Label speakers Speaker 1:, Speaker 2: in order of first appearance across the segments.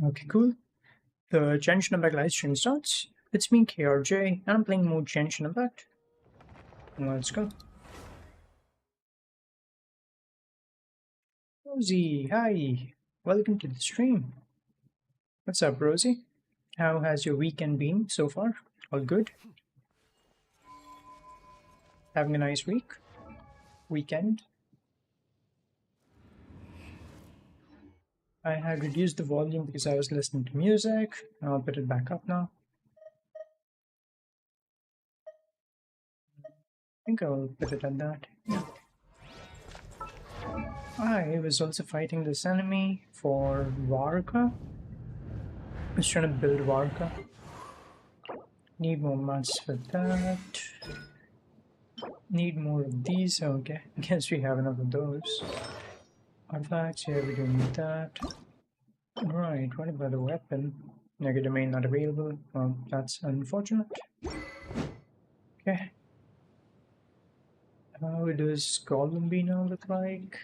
Speaker 1: Okay, cool. The Genshin Impact live stream starts. It's me, KRJ, and I'm playing more Genshin Impact. Let's go. Rosie, hi. Welcome to the stream. What's up, Rosie? How has your weekend been so far? All good? Having a nice weekend? I had reduced the volume because I was listening to music. I'll put it back up now. I think I'll put it at that. Yeah. I was also fighting this enemy for Varka. I was trying to build Varka. Need more mats for that. Need more of these. Okay, I guess we have enough of those. Artifacts, yeah, we don't need that. Right, what about the weapon? Negative domain not available. Well, that's unfortunate. Okay. How does Columbina look like?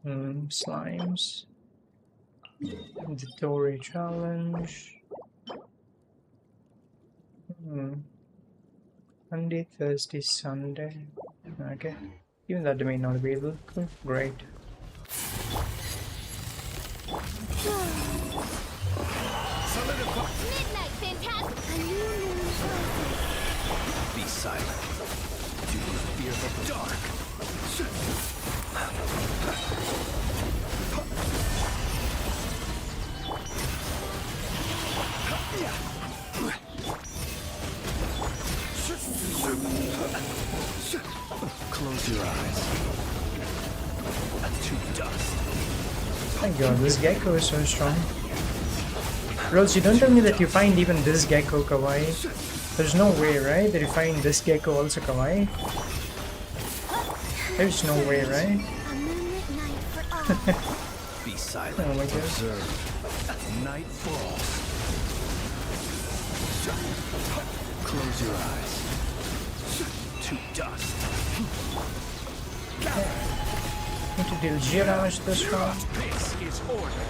Speaker 1: Slimes. The Tory challenge. Monday, Thursday, Sunday. Okay. Even that domain not available. Cool. Great.
Speaker 2: Midnight, fantastic!
Speaker 3: Be silent. Do you fear the dark? Close your eyes. To dust.
Speaker 1: Thank God, this gecko is so strong. Rose, you don't tell me that you find even this gecko kawaii. There's no way, right, that you find this gecko also kawaii? There's no way, right?
Speaker 3: Be silent.
Speaker 1: Oh my God.
Speaker 3: Observe. Night falls. Close your eyes. To dust.
Speaker 1: Need to deal zero damage this round.
Speaker 3: This is order.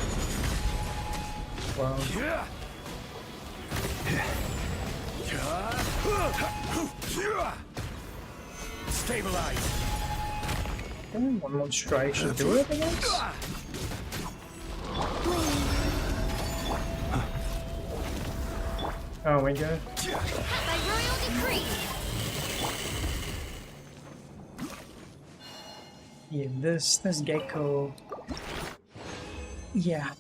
Speaker 1: Wow.
Speaker 3: Stabilize.
Speaker 1: One more strike should do it, I guess? Oh my God.
Speaker 2: By royal decree!
Speaker 1: Yeah, this gecko. Yeah.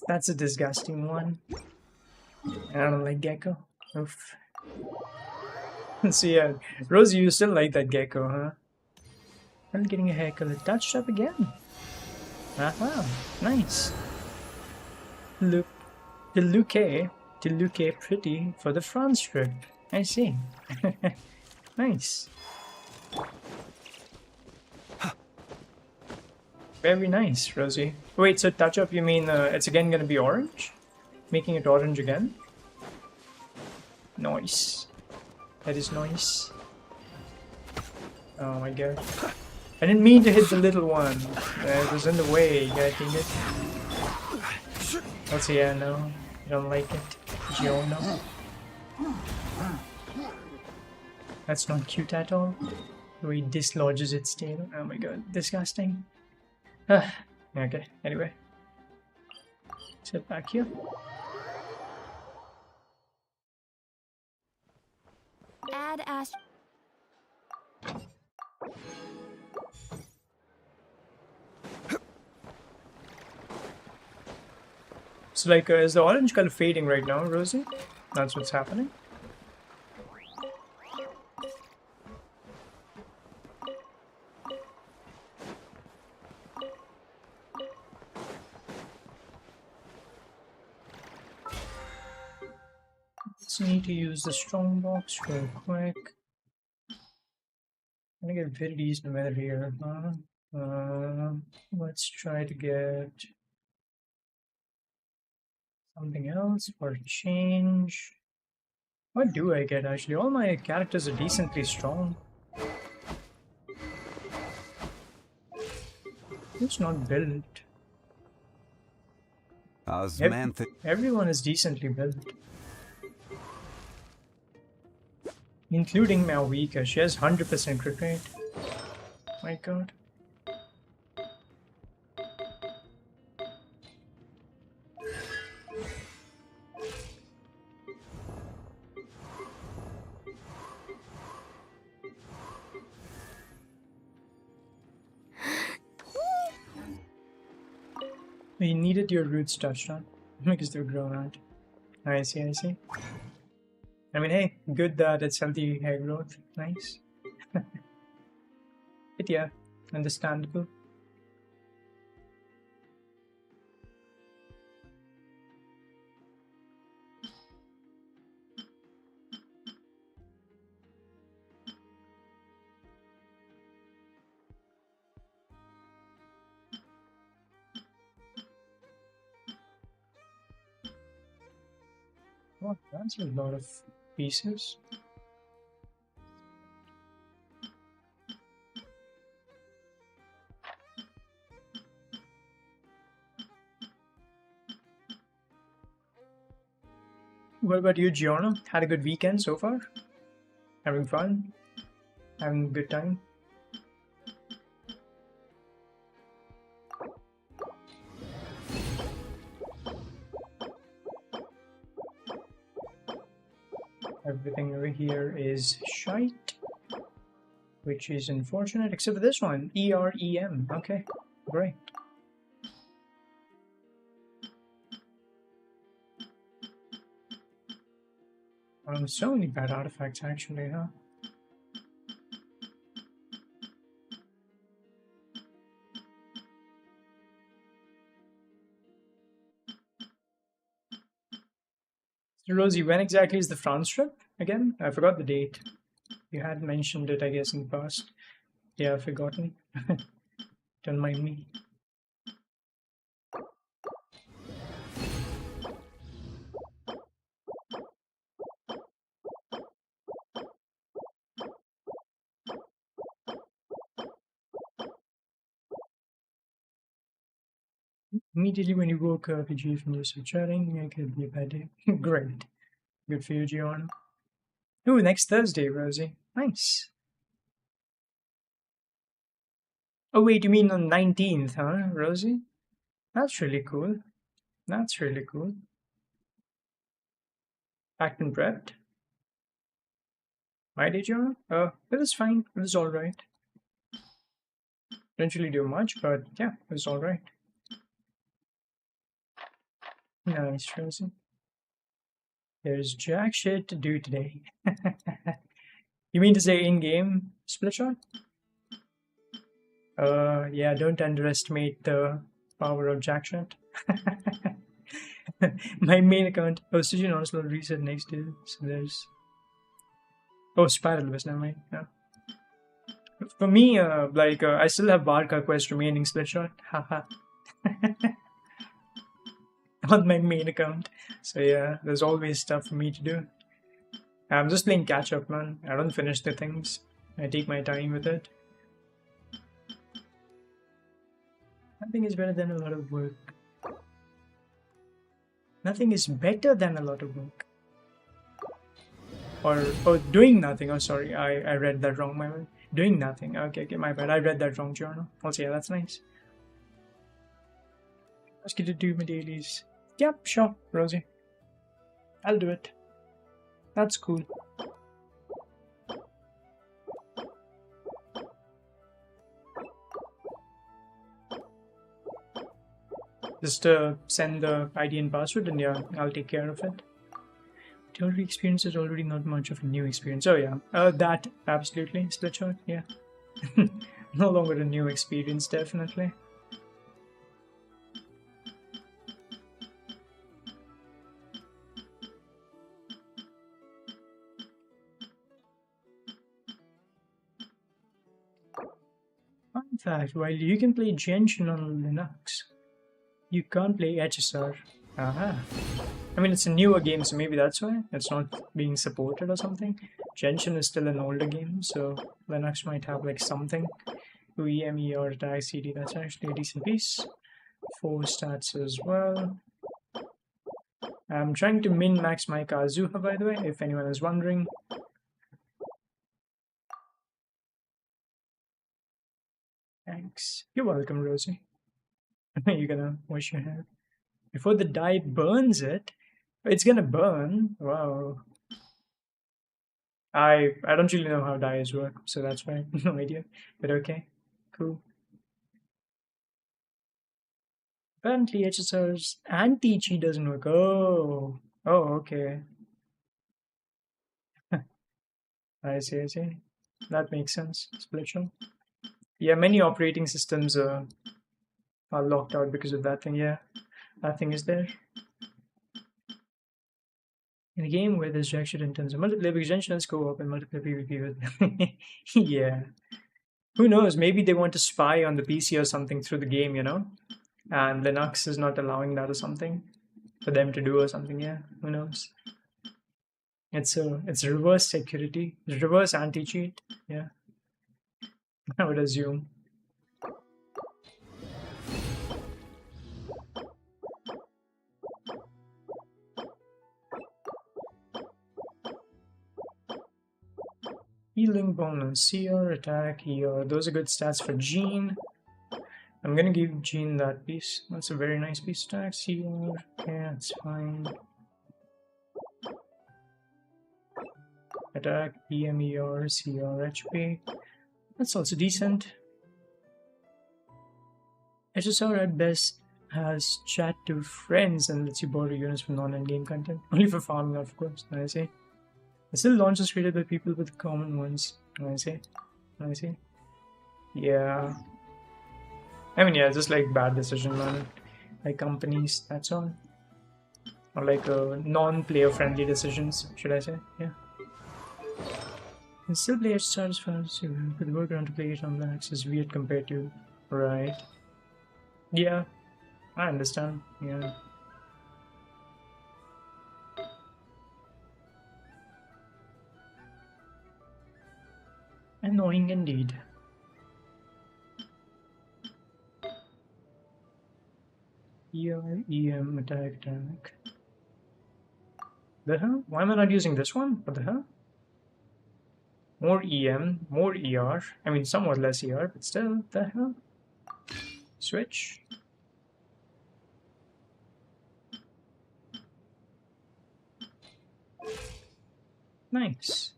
Speaker 1: That's a disgusting one. I don't like gecko. Oof. So yeah, Rosie, you still like that gecko, huh? I'm getting a haircut touched up again. Aha, nice. Look, to look pretty for the France trip. I see. Nice. Very nice, Rosie. Wait, so touch up, you mean it's again gonna be orange? Making it orange again? Nice. That is nice. Oh my God. I didn't mean to hit the little one. It was in the way, I think it. Also, yeah, no. You don't like it. Giono. That's not cute at all. The way it dislodges its tail. Oh my God, disgusting. Okay, anyway. Sit back here.
Speaker 2: Add Ash.
Speaker 1: So like, is the orange color fading right now, Rosie? That's what's happening. Let's need to use the strong box real quick. I'm gonna get very decent weather here, huh? Let's try to get something else for a change. What do I get actually? All my characters are decently strong. It's not built.
Speaker 3: Osmantha.
Speaker 1: Everyone is decently built. Including Malvika. She has 100% crit rate. My god. You needed your roots touched on because they're grown out. I see, I see. I mean, hey, good that it's healthy hair growth. Nice. But yeah, understandable. Oh, that's a lot of pieces. What about you, Giorno? Had a good weekend so far? Having fun? Having a good time? Everything over here is shite, which is unfortunate, except for this one, EREM. Okay, great. So many bad artifacts, actually, huh? So, Rosie, when exactly is the France trip again? I forgot the date. You had mentioned it, I guess, in the past. Yeah, I've forgotten. Don't mind me. Immediately when you woke up, you achieved news of chatting. It could be a bad day. Great. Good for you, Gion. Ooh, next Thursday, Rosie. Nice. Oh, wait, you mean on 19th, huh, Rosie? That's really cool. That's really cool. Packed and prepped. Why did you? It was fine. It was alright. Didn't really do much, but yeah, it was alright. Nice, Rosie. There's jack shit to do today. You mean to say in-game split shot? Yeah, don't underestimate the power of jack shot. My main account, Oxygen also reset next year, so there's... Oh, Spiral was never mind. Yeah. For me, I still have Barca Quest remaining split shot. Haha. On my main account. So yeah, there's always stuff for me to do. I'm just playing catch up, man. I don't finish the things. I take my time with it. Nothing is better than a lot of work. Nothing is better than a lot of work. Or, oh, doing nothing. Oh, sorry, I read that wrong, my bad. Doing nothing. Okay, my bad. I read that wrong, journal. Also, yeah, that's nice. Let's get to do my dailies. Yep, sure, Rosie. I'll do it. That's cool. Just send the ID and password and yeah, I'll take care of it. Theory experience is already not much of a new experience. Oh yeah, that, absolutely. Split shot, yeah. No longer a new experience, definitely. Fun fact, while you can play Genshin on Linux, you can't play HSR. Aha. I mean, it's a newer game, so maybe that's why it's not being supported or something. Genshin is still an older game, so Linux might have like something. UEME or attack CD, that's actually a decent piece. 4 stats as well. I'm trying to min-max my Kazuha, by the way, if anyone is wondering. Thanks. You're welcome, Rosie. You're gonna wash your hair. Before the dye burns it, it's gonna burn. Wow. I don't really know how dyes work, so that's why no idea. But okay, cool. Apparently HSR's anti-cheat doesn't work. Oh, okay. I see. That makes sense. Split shell. Yeah, many operating systems are locked out because of that thing. Yeah, that thing is there. In a game where there's jack shit in terms of multiplayer, because Genshin co-op and multiplayer PvP with. Yeah. Who knows? Maybe they want to spy on the PC or something through the game, And Linux is not allowing that or something for them to do or something. Yeah, who knows? It's reverse security, reverse anti-cheat. Yeah, I would assume. Healing bonus, CR, attack, ER. Those are good stats for Jean. I'm gonna give Jean that piece. That's a very nice piece of attack. CR, okay, that's fine. Attack, EMER, CR, HP. That's also decent. HSR at best has chat to friends and lets you borrow units from non-end game content. Only for farming, of course. I see. It still launches created by people with common ones. I see. Yeah. I mean, yeah, just like bad decision, man. Like companies, that's all. Or like non-player friendly decisions, should I say? Yeah. And still play HSR as far as you could work around to play it on Linux is weird compared to. Right. Yeah, I understand. Yeah. Annoying indeed. EM, attack. The hell? Why am I not using this one? What the hell? More EM, more ER. I mean, somewhat less ER, but still, the hell? Switch. Nice.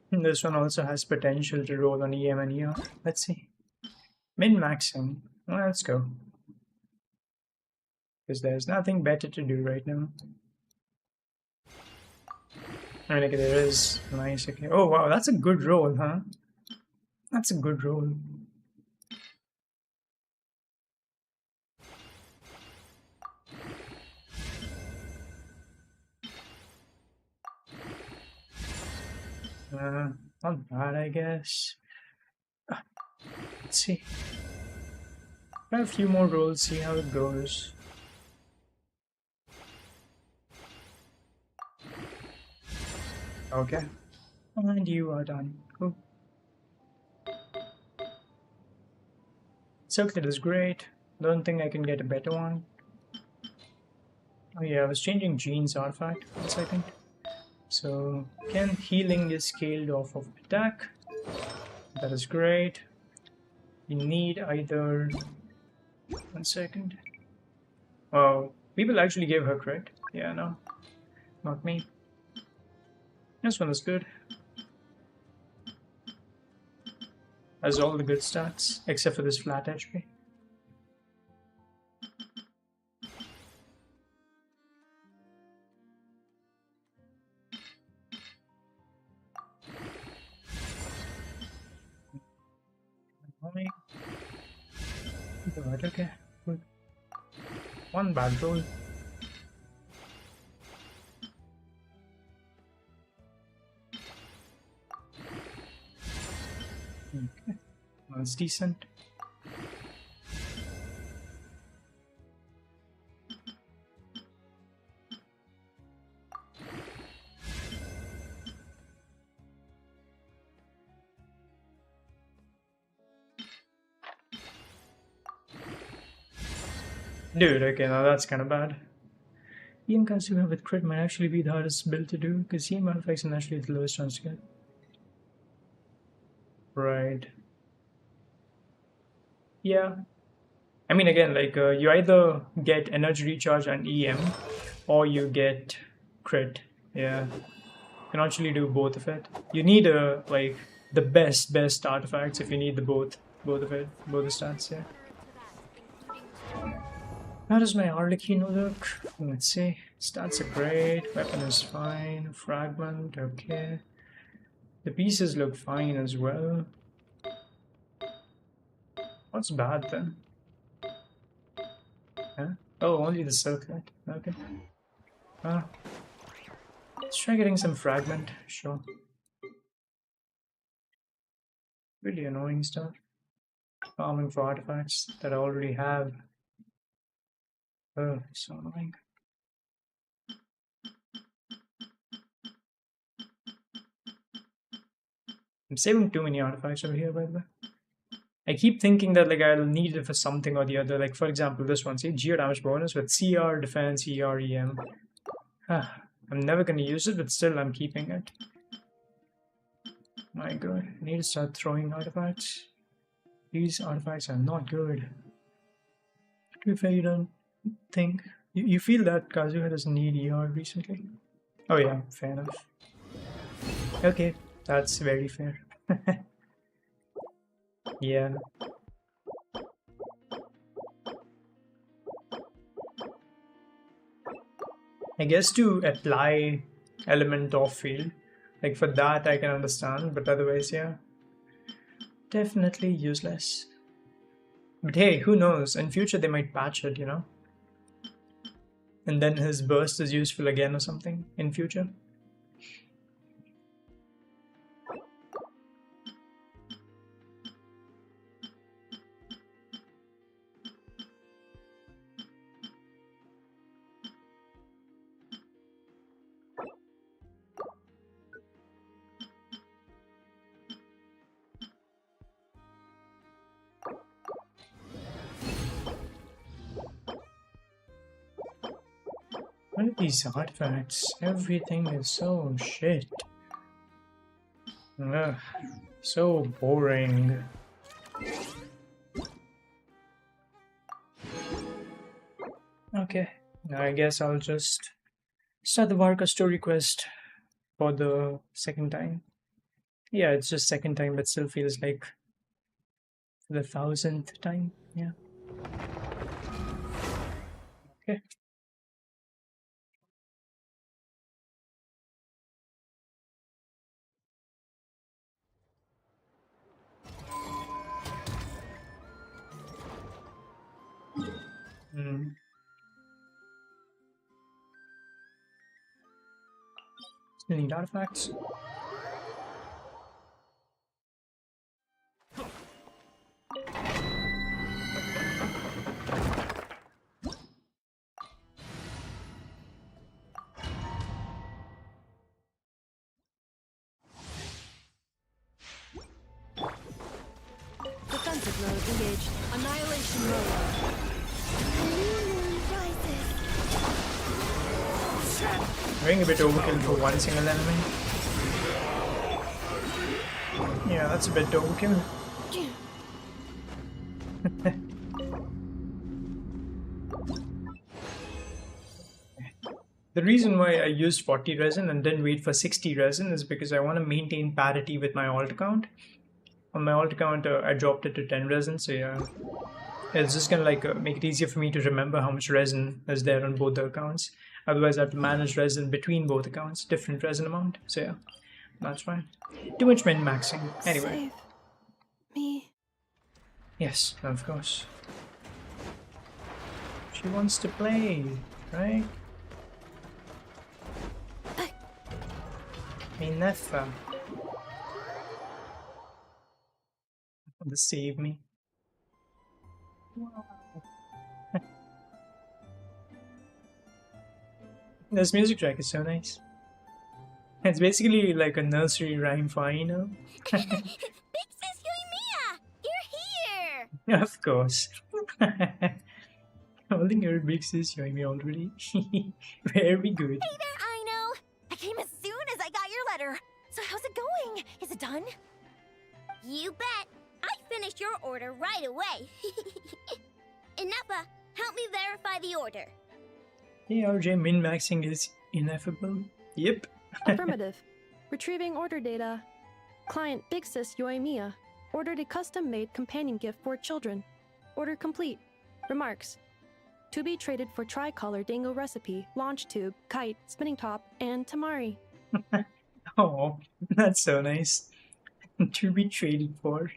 Speaker 1: This one also has potential to roll on EM and ER. Let's see. Min-maxing. Well, let's go. Because there's nothing better to do right now. I mean, okay, there is. Nice, okay. Oh, wow, that's a good roll, huh? That's a good roll. Not bad, I guess. Let's see. Try a few more rolls, see how it goes. Okay. And you are done. Cool. Circlet is great. Don't think I can get a better one. Oh yeah, I was changing Jean's artifact. 1 second. So, again, healing is scaled off of attack. That is great. You need either... 1 second. Oh, people actually gave her crit. Yeah, no. Not me. This one is good. Has all the good stats, except for this flat HP. Good, okay. Good. One bad roll. Okay. That's decent. Dude, okay, now that's kind of bad. EM Kazuha with crit might actually be the hardest build to do, because EM artifacts are naturally the lowest chance to get. Right. Yeah. I mean, again, like, you either get energy recharge and EM, or you get crit. Yeah. You can actually do both of it. You need, like, the best artifacts if you need the both of it, both the stats, yeah. How does my Harlequin look? Let's see. Stats are great. Weapon is fine. Fragment, okay. The pieces look fine as well. What's bad then? Huh? Oh, only the circlet. Okay. Let's try getting some fragment. Sure. Really annoying stuff. Farming for artifacts that I already have. Oh, so annoying. I'm saving too many artifacts over here, by the way. I keep thinking that like I'll need it for something or the other. Like for example, this one, see, geo damage bonus with CR, defense, ER, EM. I'm never gonna use it, but still I'm keeping it. My god, I need to start throwing artifacts. These artifacts are not good. To be fair, you don't think you feel that Kazuha doesn't need ER recently? Oh yeah, fair enough. Okay, that's very fair. Yeah. I guess to apply element of field, like for that I can understand, but otherwise, yeah, definitely useless. But hey, who knows? In future they might patch it, you know? And then his burst is useful again or something in future. What are these artifacts? Everything is so shit. Ugh, so boring. Okay, now I guess I'll just start the Varka story quest for the second time. Yeah, it's just second time, but still feels like the 1000th time. Yeah. Okay. Hmm. Still need artifacts.
Speaker 2: Defensive mode engaged. Annihilation mode. A new moon rises.
Speaker 1: Going a bit overkill for one single enemy. Yeah, that's a bit overkill. The reason why I used 40 resin and didn't wait for 60 resin is because I want to maintain parity with my alt account. On my alt account, I dropped it to 10 resin, so yeah. It's just gonna like make it easier for me to remember how much resin is there on both the accounts. Otherwise, I have to manage resin between both accounts, different resin amount. So yeah, that's fine. Too much min maxing. Anyway.
Speaker 2: Save me.
Speaker 1: Yes, of course. She wants to play, right? Enough. To save me. Wow. This music track is so nice. It's basically like a nursery rhyme for you know.
Speaker 2: Big Sis Yuimiya! You're here!
Speaker 1: Of course. Holding her big sis showing me already. Very good.
Speaker 2: Hey there, I know. I came as soon as I got your letter. So how's it going? Is it done? You bet. I finished your order right away. Ineppa, help me verify the order.
Speaker 1: Hey RJ, min-maxing is ineffable. Yep.
Speaker 4: Affirmative. Retrieving order data. Client Big Sis Yoimiya ordered a custom-made companion gift for children. Order complete. Remarks. To be traded for tricolor dango recipe, launch tube, kite, spinning top, and tamari.
Speaker 1: Oh, that's so nice. To be traded for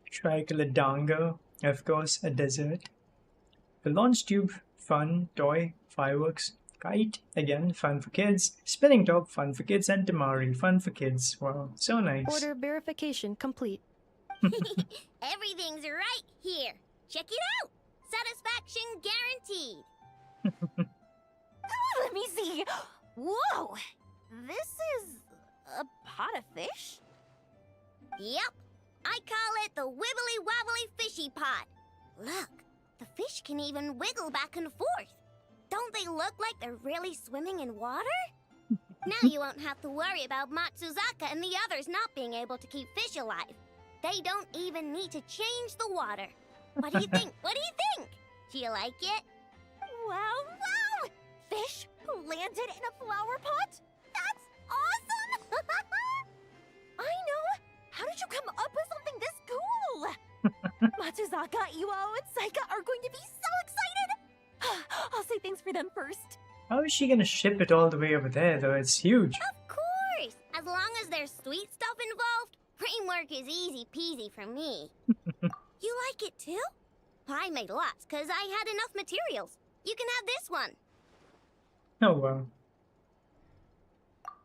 Speaker 1: tricolor dango, of course, a dessert. The launch tube, fun, toy, fireworks, kite, again, fun for kids, spinning top, fun for kids, and tamari, fun for kids. Wow, so nice.
Speaker 4: Order verification complete.
Speaker 2: Everything's right here. Check it out. Satisfaction guaranteed. Let me see. Whoa! This is a pot of fish? Yep. I call it the wibbly wobbly fishy pot. Look, the fish can even wiggle back and forth. Don't they look like they're really swimming in water? Now you won't have to worry about Matsuzaka and the others not being able to keep fish alive. They don't even need to change the water. What do you think? What do you think? Do you like it? Wow, wow! Fish landed in a flower pot? That's awesome! I know! How did you come up with something this cool? Matsuzaka, Iwao, and Saika are going to be so excited! I'll say thanks for them first.
Speaker 1: How is she gonna ship it all the way over there, though? It's huge.
Speaker 2: Of course! As long as there's sweet stuff involved, framework is easy peasy for me. You like it too? I made lots because I had enough materials. You can have this one.
Speaker 1: Oh, wow.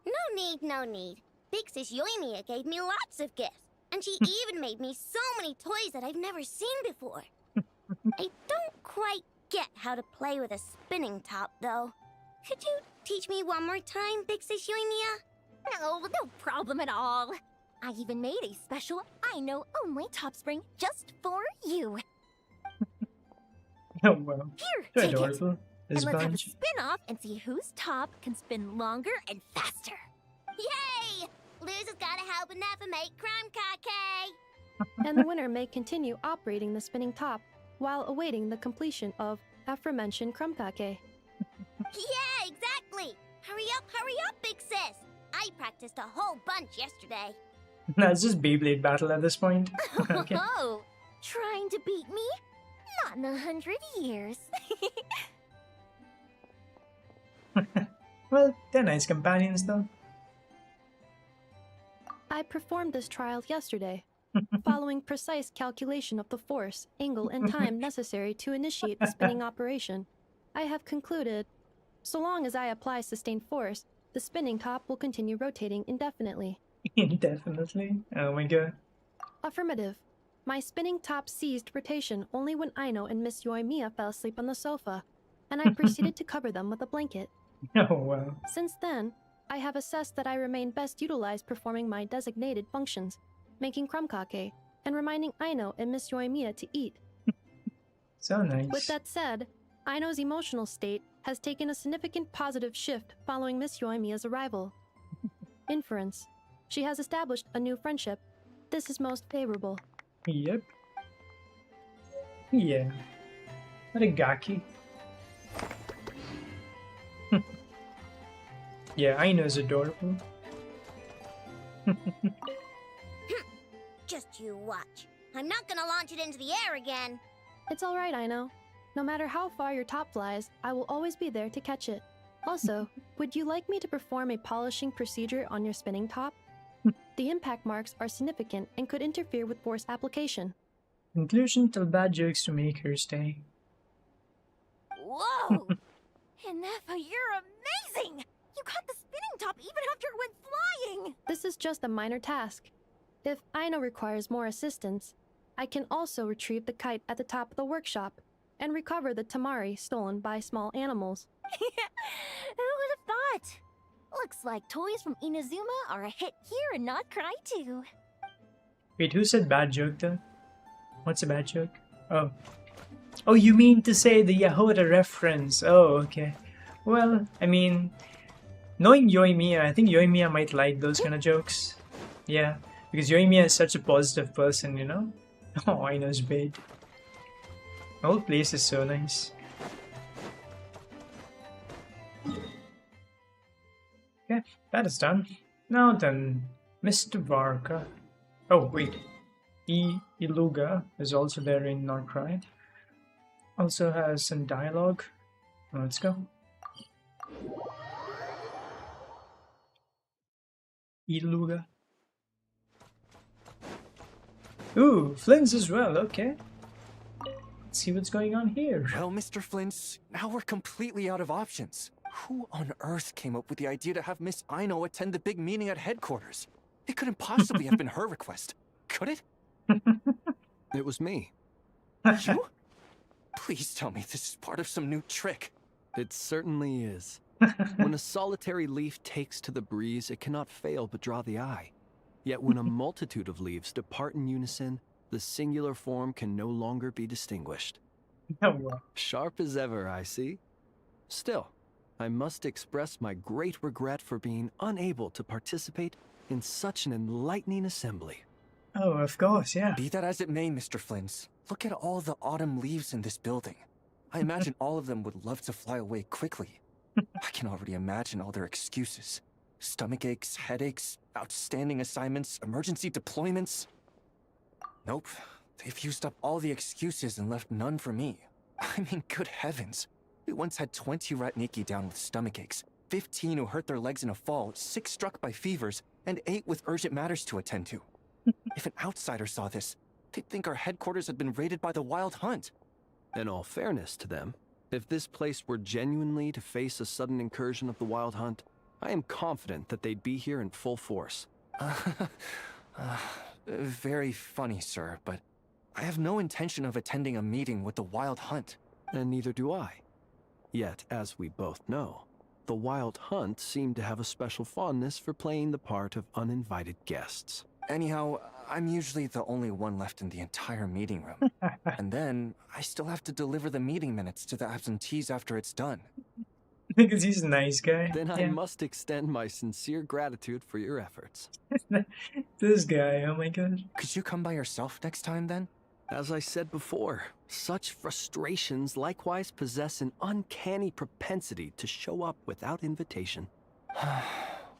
Speaker 2: No need, no need. Big Sis Yoimiya gave me lots of gifts. And she even made me so many toys that I've never seen before. I don't quite get how to play with a spinning top, though. Could you teach me one more time, Big Sis Yoimiya? No problem at all. I even made a special I Know Only top spring just for you.
Speaker 1: Oh, wow.
Speaker 2: Here,
Speaker 1: So
Speaker 2: take it.
Speaker 1: adorable. This
Speaker 2: And let's have a
Speaker 1: bunch.
Speaker 2: spin off and see whose top can spin longer and faster. Yay! Lose has gotta help Ineppa make crime kake.
Speaker 4: And the winner may continue operating the spinning top while awaiting the completion of aforementioned krumkake.
Speaker 2: Yeah, exactly. Hurry up, Big Sis. I practiced a whole bunch yesterday.
Speaker 1: That's just Beyblade battle at this point. Okay.
Speaker 2: Oh, trying to beat me? Not in 100 years.
Speaker 1: Well, they're nice companions, though.
Speaker 4: I performed this trial yesterday, following precise calculation of the force, angle, and time necessary to initiate the spinning operation. I have concluded, so long as I apply sustained force, the spinning top will continue rotating indefinitely.
Speaker 1: Indefinitely. Oh my god.
Speaker 4: Affirmative. My spinning top ceased rotation only when Aino and Miss Yoimiya fell asleep on the sofa, and I proceeded to cover them with a blanket.
Speaker 1: Oh wow.
Speaker 4: Since then, I have assessed that I remain best utilized performing my designated functions, making krumkake, and reminding Aino and Miss Yoimiya to eat.
Speaker 1: So nice.
Speaker 4: With that said, Aino's emotional state has taken a significant positive shift following Miss Yoimiya's arrival. Inference. She has established a new friendship. This is most favorable.
Speaker 1: Yep. Yeah. What a gaki. Yeah, Aino's adorable.
Speaker 2: Just you watch. I'm not gonna launch it into the air again.
Speaker 4: It's alright, Aino. No matter how far your top flies, I will always be there to catch it. Also, would you like me to perform a polishing procedure on your spinning top? The impact marks are significant and could interfere with force application.
Speaker 1: Conclusion, tell bad jokes to make her stay.
Speaker 2: Whoa! Ineppa, you're amazing! You caught the spinning top even after it went flying!
Speaker 4: This is just a minor task. If Aino requires more assistance, I can also retrieve the kite at the top of the workshop and recover the tamari stolen by small animals.
Speaker 2: Who would have thought? Looks like toys from Inazuma are a hit here and not Krai too.
Speaker 1: Wait, who said bad joke though? What's a bad joke? Oh. Oh, you mean to say the Yahoda reference? Oh, okay. Well, I mean, knowing Yoimiya, I think Yoimiya might like those kind of jokes. Yeah, because Yoimiya is such a positive person, you know? Oh, I know it's bad. The whole place is so nice. Okay, that is done. Now then, Mr. Varka. Oh, wait. Iluga is also there in ULTRAWIDE. Also has some dialogue. Let's go. Iluga. Ooh, Flynn's as well, okay. Let's see what's going on here.
Speaker 3: Well, Mr. Flint, now we're completely out of options. Who on earth came up with the idea to have Miss Aino attend the big meeting at headquarters? It couldn't possibly have been her request, could it?
Speaker 5: It was me.
Speaker 3: You? Please tell me this is part of some new trick.
Speaker 5: It certainly is. When a solitary leaf takes to the breeze, it cannot fail but draw the eye. Yet when a multitude of leaves depart in unison, the singular form can no longer be distinguished.
Speaker 1: Oh, wow.
Speaker 5: Sharp as ever, I see. Still, I must express my great regret for being unable to participate in such an enlightening assembly.
Speaker 1: Oh, of course, yeah.
Speaker 3: Be that as it may, Mr. Flint, look at all the autumn leaves in this building. I imagine all of them would love to fly away quickly. I can already imagine all their excuses. Stomach aches, headaches, outstanding assignments, emergency deployments. Nope, they've used up all the excuses and left none for me. I mean, good heavens. We once had 20 Ratniki down with stomach aches, 15 who hurt their legs in a fall, 6 struck by fevers, and 8 with urgent matters to attend to. If an outsider saw this, they'd think our headquarters had been raided by the Wild Hunt.
Speaker 5: In all fairness to them, if this place were genuinely to face a sudden incursion of the Wild Hunt, I am confident that they'd be here in full force.
Speaker 3: Very funny, sir, but I have no intention of attending a meeting with the Wild Hunt.
Speaker 5: And neither do I. Yet, as we both know, the Wild Hunt seem to have a special fondness for playing the part of uninvited guests.
Speaker 3: Anyhow, I'm usually the only one left in the entire meeting room. And then, I still have to deliver the meeting minutes to the absentees after it's done.
Speaker 1: Because he's a nice guy.
Speaker 5: Then I
Speaker 1: Yeah.
Speaker 5: must extend my sincere gratitude for your efforts.
Speaker 1: This guy, oh my god.
Speaker 3: Could you come by yourself next time, then?
Speaker 5: As I said before, such frustrations likewise possess an uncanny propensity to show up without invitation.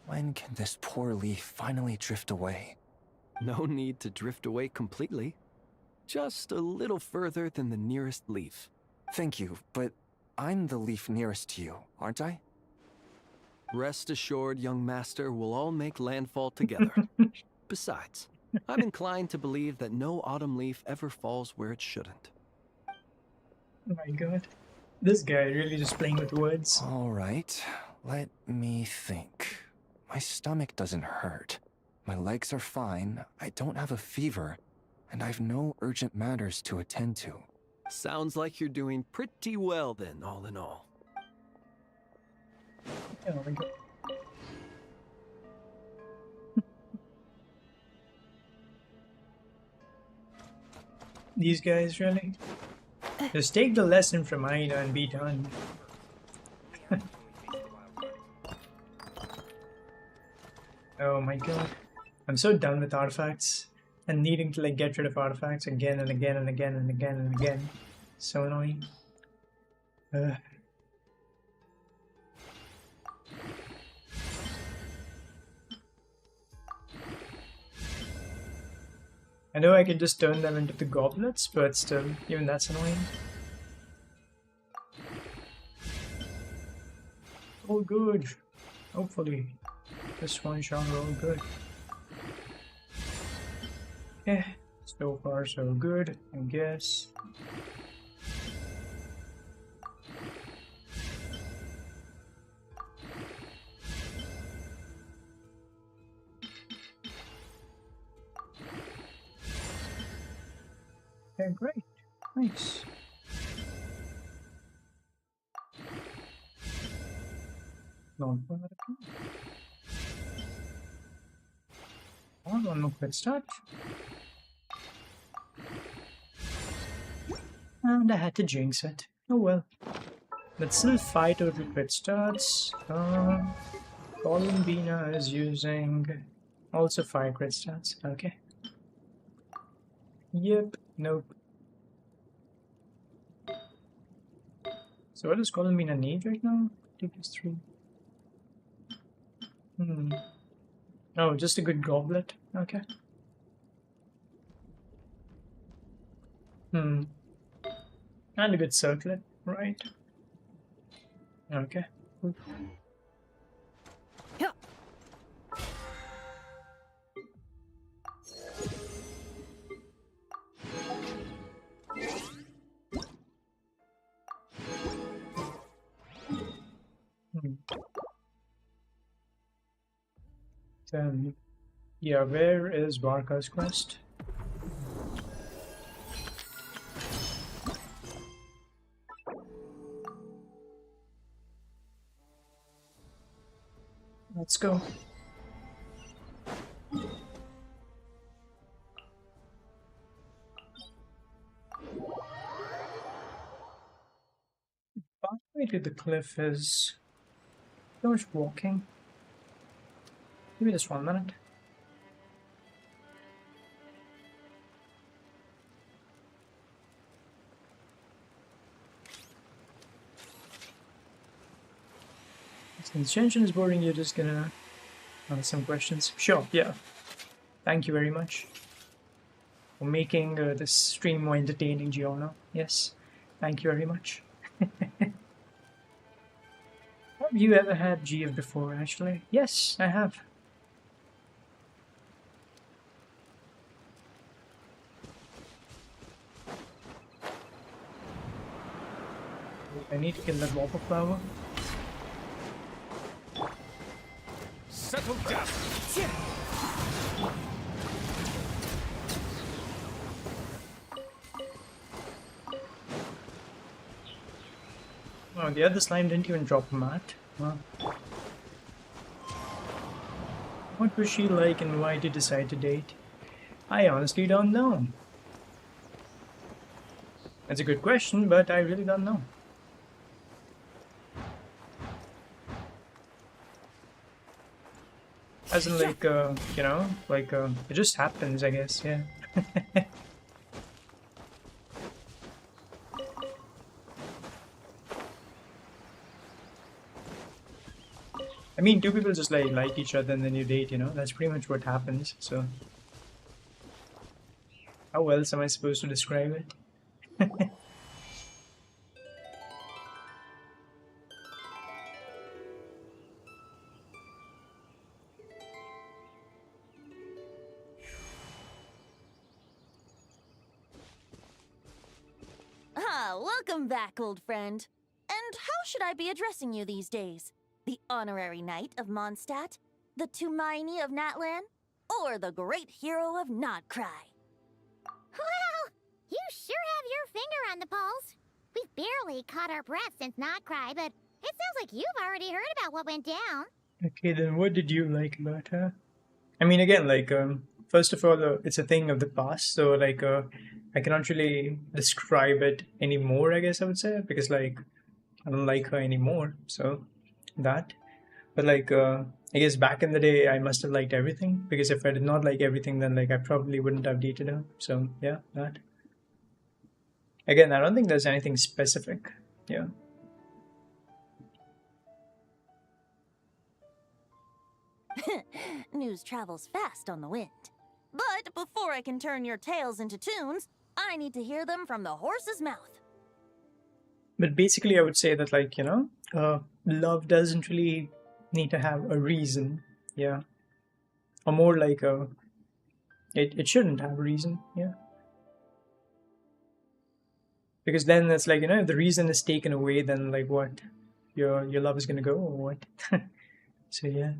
Speaker 3: When can this poor leaf finally drift away?
Speaker 5: No need to drift away completely. Just a little further than the nearest leaf.
Speaker 3: Thank you, but I'm the leaf nearest to you, aren't I?
Speaker 5: Rest assured, young master, we'll all make landfall together. Besides, I'm inclined to believe that no autumn leaf ever falls where it shouldn't.
Speaker 1: Oh my god. This guy really just playing with words.
Speaker 3: All right, let me think. My stomach doesn't hurt. My legs are fine, I don't have a fever, and I've no urgent matters to attend to.
Speaker 5: Sounds like you're doing pretty well then, all in all.
Speaker 1: Oh my god. These guys really? Just take the lesson from Aina and be done. Oh my god. I'm so done with artifacts and needing to like get rid of artifacts again and again and again and again and again. So annoying. I know I can just turn them into the goblets, but still, even that's annoying. All good. Hopefully, this one shall roll good. Yeah, so far so good, I guess. Okay, great. Nice. Not bad at all. One more quick start. And I had to jinx it. Oh well. Let's still fight total crit starts. Columbina is using also 5 crit stats. Okay. Yep. Nope. So what does Columbina need right now? 2 plus 3. Oh, just a good goblet. Okay. And a good circlet. Right. Okay. Cool. Then, yeah, where is Barca's quest? Let's go. Pathway to the cliff is so much walking. Give me just 1 minute. Since Genshin is boring, you're just gonna answer some questions. Sure, yeah. Thank you very much for making this stream more entertaining, Giorno. Yes, thank you very much. Have you ever had GF before, actually? Yes, I have. I need to kill that Whopper flower.
Speaker 5: Settle down.
Speaker 1: Oh, the other slime didn't even drop a mat. Wow. What was she like and why did you decide to date? I honestly don't know. That's a good question, but I really don't know. As in, like, you know, like, it just happens, I guess, yeah. I mean, two people just like each other and then you date, you know? That's pretty much what happens, so. How else am I supposed to describe it?
Speaker 2: Welcome back, old friend. And how should I be addressing you these days? The honorary knight of Mondstadt? The Tumaini of Natlan? Or the great hero of Krai?
Speaker 6: Well, you sure have your finger on the pulse. We've barely caught our breath since Krai, but it sounds like you've already heard about what went down.
Speaker 1: Okay, then what did you like about her? I mean, again, like, first of all, it's a thing of the past, so, like, I cannot really describe it anymore, I guess I would say, because, like, I don't like her anymore, so that. But, like, I guess back in the day, I must have liked everything, because if I did not like everything, then, like, I probably wouldn't have dated her, so, yeah, that. Again, I don't think there's anything specific, yeah.
Speaker 2: News travels fast on the wind. But before I can turn your tales into tunes, I need to hear them from the horse's mouth.
Speaker 1: But basically, I would say that, like, you know, love doesn't really need to have a reason, yeah. Or more like it shouldn't have a reason, yeah. Because then it's like, you know, if the reason is taken away, then like what? Your love is gonna go or what? So yeah.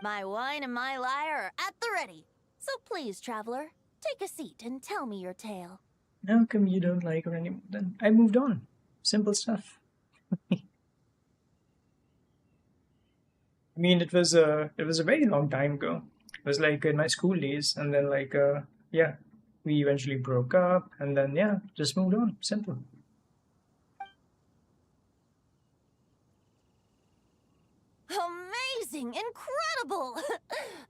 Speaker 2: My wine and my lyre are at the ready. So please, traveler, take a seat and tell me your tale.
Speaker 1: How come you don't like her anymore? Then I moved on. Simple stuff. I mean, it was a very long time ago. It was like in my school days, and then like yeah, we eventually broke up, and then yeah, just moved on. Simple.
Speaker 2: Amazing! Incredible!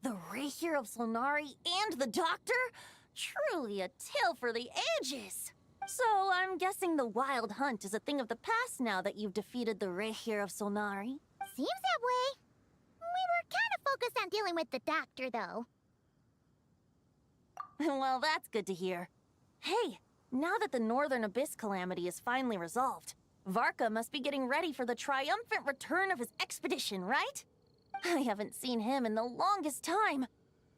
Speaker 2: The Rapier of Solnari and the Doctor? Truly a tale for the ages! So I'm guessing the Wild Hunt is a thing of the past now that you've defeated the Rapier of Solnari?
Speaker 6: Seems that way. We were kind of focused on dealing with the doctor, though.
Speaker 2: Well, that's good to hear. Hey, now that the Northern Abyss calamity is finally resolved, Varka must be getting ready for the triumphant return of his expedition, right? I haven't seen him in the longest time.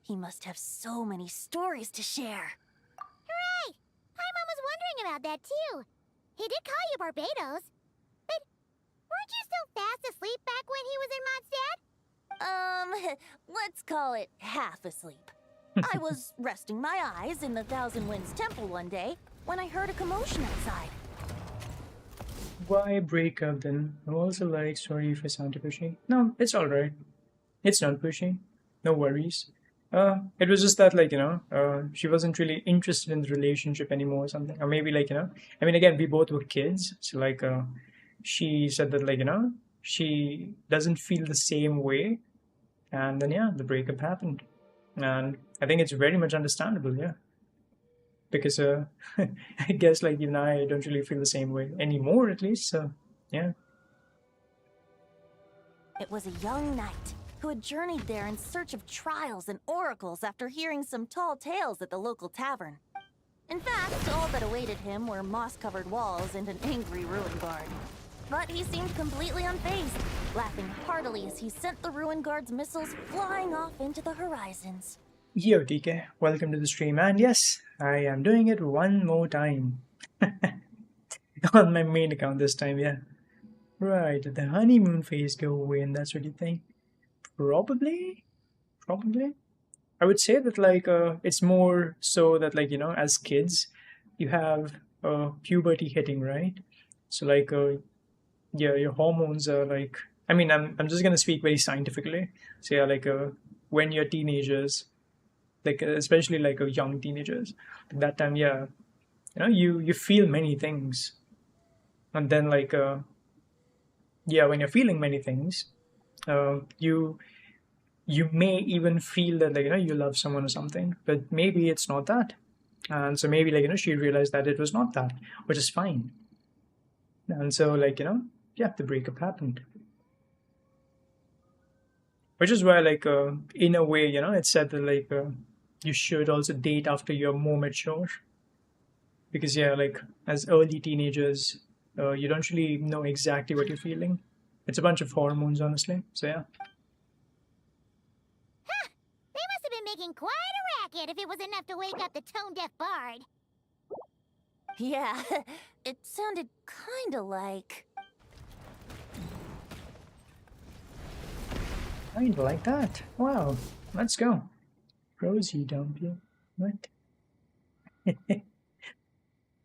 Speaker 2: He must have so many stories to share.
Speaker 6: Right! Paimon was wondering about that, too. He did call you Barbados. But weren't you still fast asleep back when he was in Mondstadt?
Speaker 2: Let's call it half asleep. I was resting my eyes in the Thousand Winds Temple one day when I heard a commotion outside.
Speaker 1: Why break up then? I'm also like, sorry if I sound pushy. No, it's alright. It's not pushy. No worries. It was just that, like, she wasn't really interested in the relationship anymore or something. Or maybe, like, I mean, again, we both were kids. So, like, she said that, like, she doesn't feel the same way. And then, yeah, the breakup happened. And I think it's very much understandable, yeah. Because I guess like even I don't really feel the same way anymore, at least. So yeah.
Speaker 2: It was a young knight who had journeyed there in search of trials and oracles after hearing some tall tales at the local tavern. In fact, all that awaited him were moss-covered walls and an angry ruin guard. But he seemed completely unfazed, laughing heartily as he sent the ruin guard's missiles flying off into the horizons.
Speaker 1: Yo, TK, welcome to the stream. And yes, I am doing it one more time. On my main account this time, yeah. Right, did the honeymoon phase go away and that's what you think? Probably? Probably? I would say that, like, it's more so that, like, as kids, you have puberty hitting, right? So, like, yeah, your hormones are like, I mean, I'm just gonna speak very scientifically. So, yeah, like, when you're teenagers, like, especially like young teenagers, at that time, yeah, you feel many things. And then, like, yeah, when you're feeling many things, you may even feel that, like, you love someone or something, but maybe it's not that. And so maybe, like, she realized that it was not that, which is fine. And so, like, yeah, the breakup happened. Which is why, like, in a way, it's said that, like, you should also date after you're more mature. Because, yeah, like, as early teenagers, you don't really know exactly what you're feeling. It's a bunch of hormones, honestly. So, yeah.
Speaker 6: Huh! They must have been making quite a racket if it was enough to wake up the tone-deaf bard.
Speaker 2: Yeah, it sounded kinda like...
Speaker 1: Kinda like that. Wow. Let's go. Rosie, don't you? What?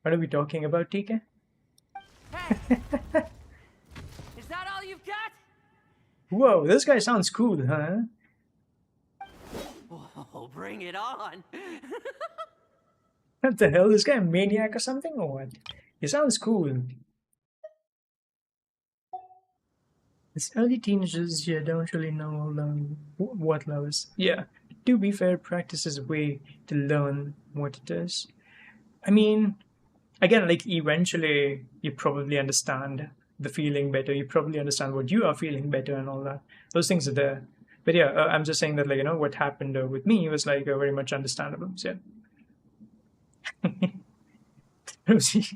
Speaker 1: What are we talking about, TK?
Speaker 7: Hey! Is that all you've got?
Speaker 1: Whoa, this guy sounds cool, huh?
Speaker 7: Oh, bring it on!
Speaker 1: What the hell? Is this guy a maniac or something, or what? He sounds cool. As early teenagers, you don't really know what love is. Yeah, to be fair, practice is a way to learn what it is. I mean, again, like, eventually you probably understand the feeling better. You probably understand what you are feeling better and all that. Those things are there. But yeah, I'm just saying that, like, what happened with me was, like, very much understandable. So, yeah. Rosie.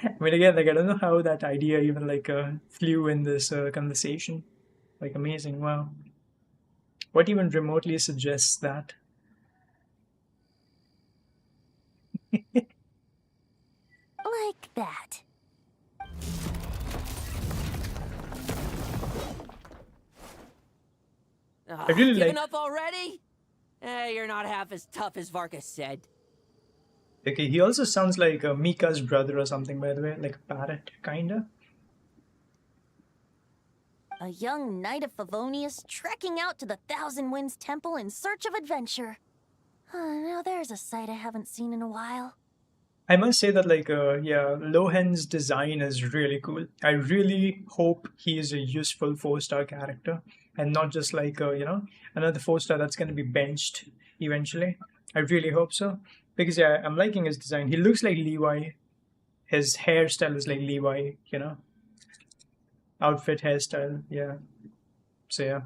Speaker 1: I mean, again, like, I don't know how that idea even, like, flew in this conversation. Like, amazing, wow. What even remotely suggests that?
Speaker 2: like that.
Speaker 1: I really
Speaker 7: Giving
Speaker 1: like...
Speaker 7: up already? You're not half as tough as Vargas said.
Speaker 1: Okay, he also sounds like Mika's brother or something, by the way, like a parrot, kinda.
Speaker 2: A young knight of Favonius trekking out to the Thousand Winds Temple in search of adventure. Now there's a sight I haven't seen in a while.
Speaker 1: I must say that, like, yeah, Lohan's design is really cool. I really hope he is a useful 4-star character and not just like, another 4-star that's going to be benched eventually. I really hope so. Because, yeah, I'm liking his design. He looks like Levi. His hairstyle is like Levi, outfit, hairstyle, yeah. So, yeah.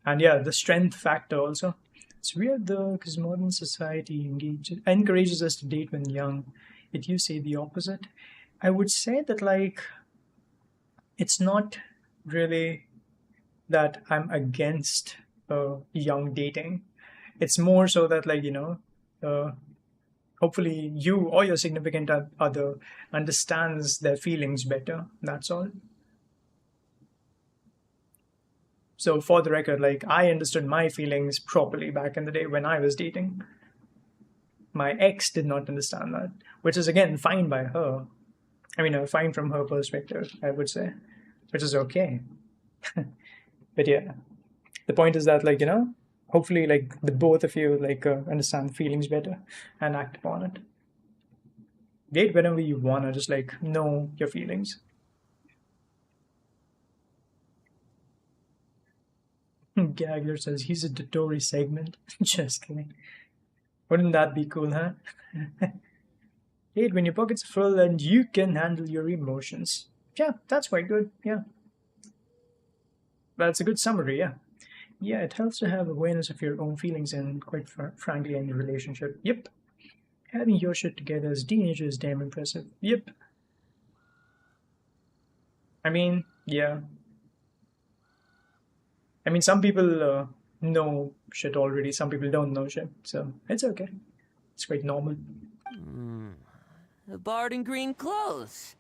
Speaker 1: And, yeah, the strength factor also. It's weird though, because modern society encourages us to date when young. Yet you say the opposite. I would say that, like, it's not really that I'm against young dating. It's more so that, like, hopefully you or your significant other understands their feelings better. That's all. So for the record, like, I understood my feelings properly back in the day when I was dating. My ex did not understand that, which is again fine by her. I mean, fine from her perspective, I would say, which is okay. But yeah, the point is that, like, hopefully, like, the both of you, like, understand feelings better and act upon it. Date whenever you wanna, just like know your feelings. Gagler says he's a Dotori segment. Just kidding. Wouldn't that be cool, huh? Date when your pockets are full and you can handle your emotions. Yeah, that's quite good. Yeah. That's a good summary, yeah. Yeah, it helps to have awareness of your own feelings and, quite frankly, any relationship. Yep. Having your shit together as a teenager is damn impressive. Yep. I mean, yeah. I mean, some people know shit already, some people don't know shit, so it's okay. It's quite normal.
Speaker 7: A bard in green clothes.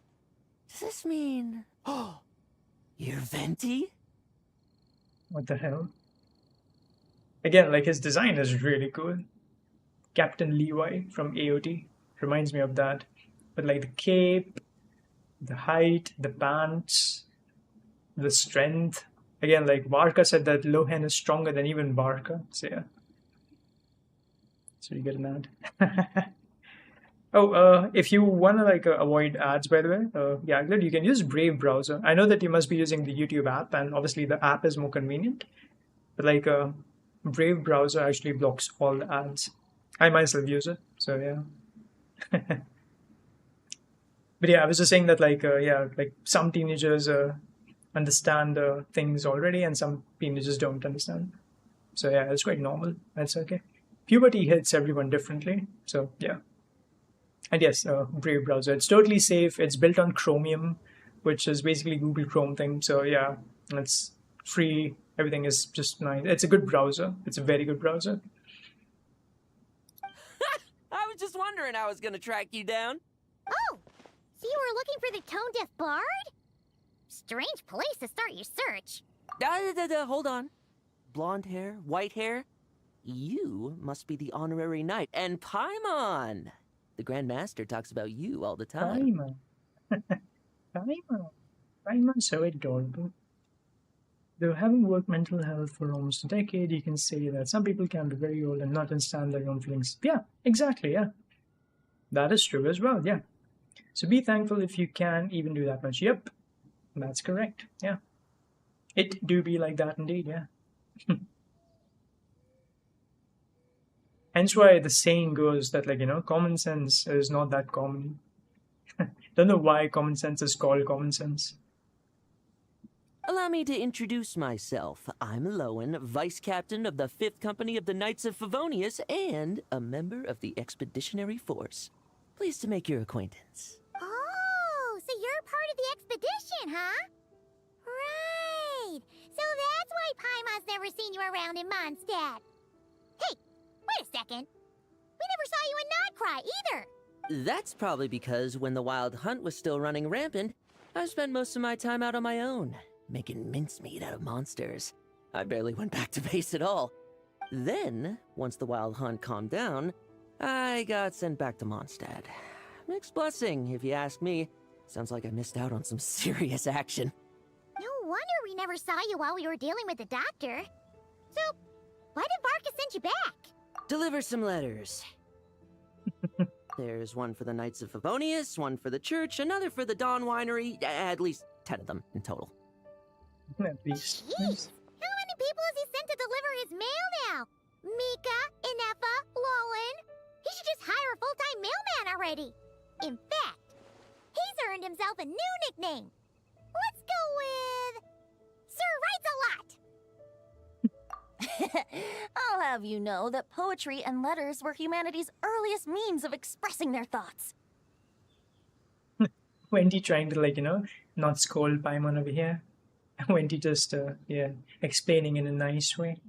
Speaker 7: Does this mean... Oh, you're Venti?
Speaker 1: What the hell? Again, like, his design is really cool. Captain Levi from AOT reminds me of that. But, like, the cape, the height, the pants, the strength. Again, like, Varka said that Lohan is stronger than even Varka. So, yeah. So you get an ad. Oh, if you want to, like, avoid ads, by the way, yeah, glad you can use Brave browser. I know that you must be using the YouTube app, and obviously the app is more convenient. But, like, Brave browser actually blocks all the ads. I myself use it, so yeah. But yeah, I was just saying that, like, yeah, like, some teenagers understand things already, and some teenagers don't understand. So yeah, it's quite normal. That's okay. Puberty hits everyone differently. So yeah. And yes, Brave browser. It's totally safe. It's built on Chromium, which is basically Google Chrome thing. So yeah, it's free. Everything is just nice. It's a good browser. It's a very good browser.
Speaker 7: I was just wondering how I was gonna track you down.
Speaker 6: Oh, so you were looking for the tone-deaf bard? Strange place to start your search.
Speaker 7: Hold on. Blonde hair, white hair. You must be the honorary knight. And Paimon! The Grand Master talks about you all the time.
Speaker 1: Paimon. Paimon. Paimon's so adorable. Though having worked mental health for almost a decade, you can say that some people can be very old and not understand their own feelings. Yeah, exactly, yeah. That is true as well, yeah. So be thankful if you can even do that much. Yep, that's correct, yeah. It do be like that indeed, yeah. Hence why the saying goes that, like, common sense is not that common. Don't know why common sense is called common sense.
Speaker 7: Allow me to introduce myself. I'm Lowen, Vice Captain of the 5th Company of the Knights of Favonius and a member of the Expeditionary Force. Pleased to make your acquaintance.
Speaker 6: Oh, so you're part of the expedition, huh? Right. So that's why Paimon's never seen you around in Mondstadt. Hey, wait a second. We never saw you in Krai either.
Speaker 7: That's probably because when the Wild Hunt was still running rampant, I spent most of my time out on my own, making mincemeat out of monsters. I barely went back to base at all. Then, once the Wild Hunt calmed down, I got sent back to Mondstadt. Mixed blessing, if you ask me. Sounds like I missed out on some serious action.
Speaker 6: No wonder we never saw you while we were dealing with the doctor. So, why did Varka send you back?
Speaker 7: Deliver some letters. There's one for the Knights of Favonius, one for the church, another for the Dawn Winery, at least 10 of them in total.
Speaker 1: At least.
Speaker 6: Jeez! How many people has he sent to deliver his mail now? Mika, Inefa, Lolan. He should just hire a full-time mailman already. In fact, he's earned himself a new nickname. Let's go with Sir Writes-A-Lot.
Speaker 2: I'll have you know that poetry and letters were humanity's earliest means of expressing their thoughts.
Speaker 1: Wendy trying to, like, you know, not scold Paimon over here. Wendy just, yeah, explaining in a nice way.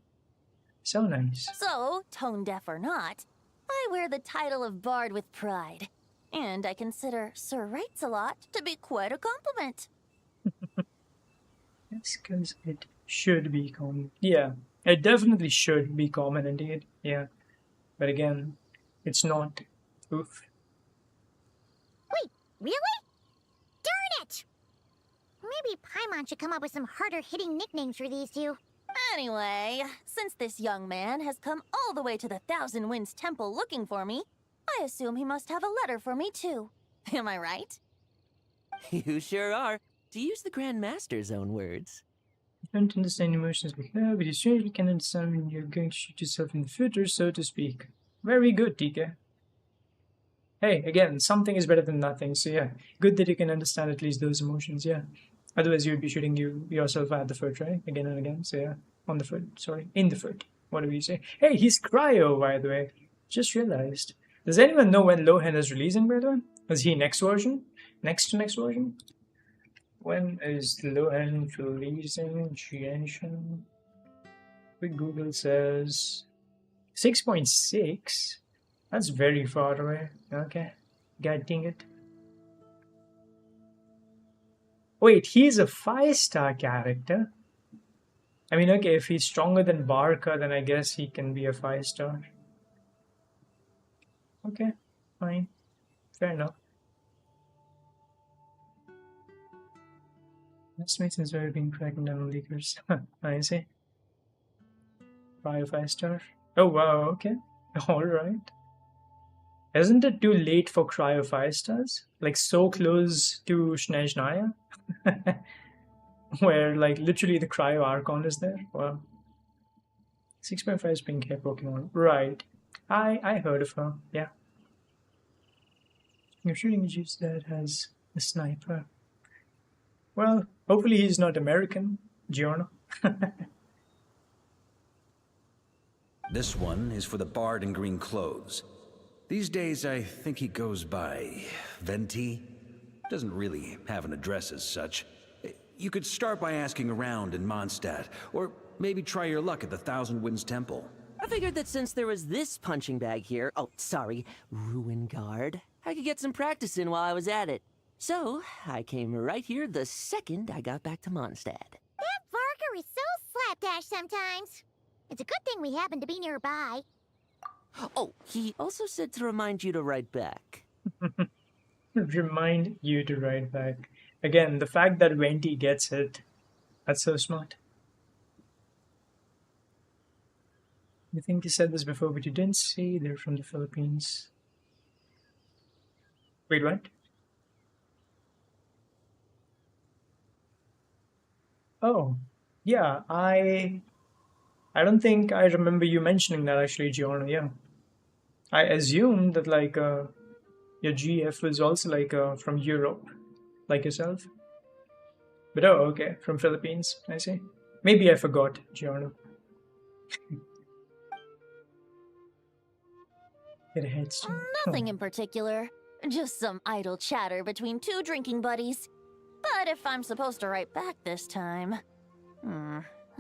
Speaker 1: So nice.
Speaker 2: So, tone deaf or not, I wear the title of Bard with pride. And I consider Sir Writes-A-Lot to be quite a compliment.
Speaker 1: Yes, because it should be common. Yeah, it definitely should be common indeed. Yeah. But again, it's not. Oof.
Speaker 6: Wait, really? Darn it! Maybe Paimon should come up with some harder-hitting nicknames for these two.
Speaker 2: Anyway, since this young man has come all the way to the Thousand Winds Temple looking for me, I assume he must have a letter for me too. Am I right?
Speaker 7: You sure are. To use the Grand Master's own words.
Speaker 1: You don't understand emotions like that, but you certainly can understand when you're going to shoot yourself in the foot, or so to speak. Very good, TK. Hey, again, something is better than nothing, so yeah. Good that you can understand at least those emotions, yeah. Otherwise, you'd be shooting yourself at the foot, right? Again and again, so yeah. On the foot, sorry. In the foot. What do we say? Hey, he's Cryo, by the way. Just realized. Does anyone know when Lohan is releasing, by the way? Is he next version? Next to next version? When is Lohan releasing? Genshin? Quick Google says 6.6. That's very far away. Okay. God dang it. Wait, he's a 5-star character. I mean, okay, if he's stronger than Barca, then I guess he can be a 5-star. Okay, fine. Fair enough. Estimations are being cracking down on leakers. I see. 5-star. Oh wow, okay. Alright. Isn't it too late for Cryo 5 stars? Like so close to Snezhnaya? Where like literally the Cryo Archon is there? Wow. 6.5 is being kept Pokemon. Right. I heard of her, yeah. You're shooting a juice that has a sniper. Well, hopefully he's not American, Giorno.
Speaker 8: This one is for the bard in green clothes. These days, I think he goes by Venti. Doesn't really have an address as such. You could start by asking around in Mondstadt, or maybe try your luck at the Thousand Winds Temple.
Speaker 7: I figured that since there was this punching bag here, Ruin Guard, I could get some practice in while I was at it. So, I came right here the second I got back to Mondstadt.
Speaker 6: That Varker is so slapdash sometimes. It's a good thing we happen to be nearby.
Speaker 7: Oh, he also said to remind you to write back.
Speaker 1: Remind you to write back. Again, the fact that Venti gets it, that's so smart. I think you said this before, but you didn't say they're from the Philippines. Wait, what? Oh, yeah, I don't think I remember you mentioning that actually, Giorno, yeah. I assumed that like your GF was also like from Europe, like yourself. But oh, okay, from Philippines, I see. Maybe I forgot, Giorno. Get a head start.
Speaker 2: Nothing in particular. Just some idle chatter between two drinking buddies. But if I'm supposed to write back this time,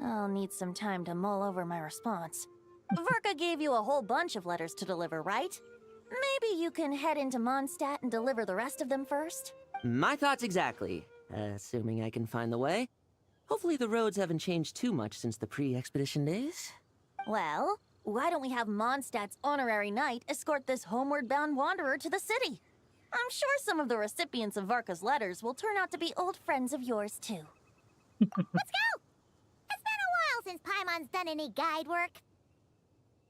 Speaker 2: I'll need some time to mull over my response. Verka gave you a whole bunch of letters to deliver, right? Maybe you can head into Mondstadt and deliver the rest of them first?
Speaker 7: My thoughts exactly, assuming I can find the way. Hopefully the roads haven't changed too much since the pre-expedition days.
Speaker 2: Well, why don't we have Mondstadt's honorary knight escort this homeward-bound wanderer to the city? I'm sure some of the recipients of Varka's letters will turn out to be old friends of yours, too.
Speaker 6: Let's go! It's been a while since Paimon's done any guide work.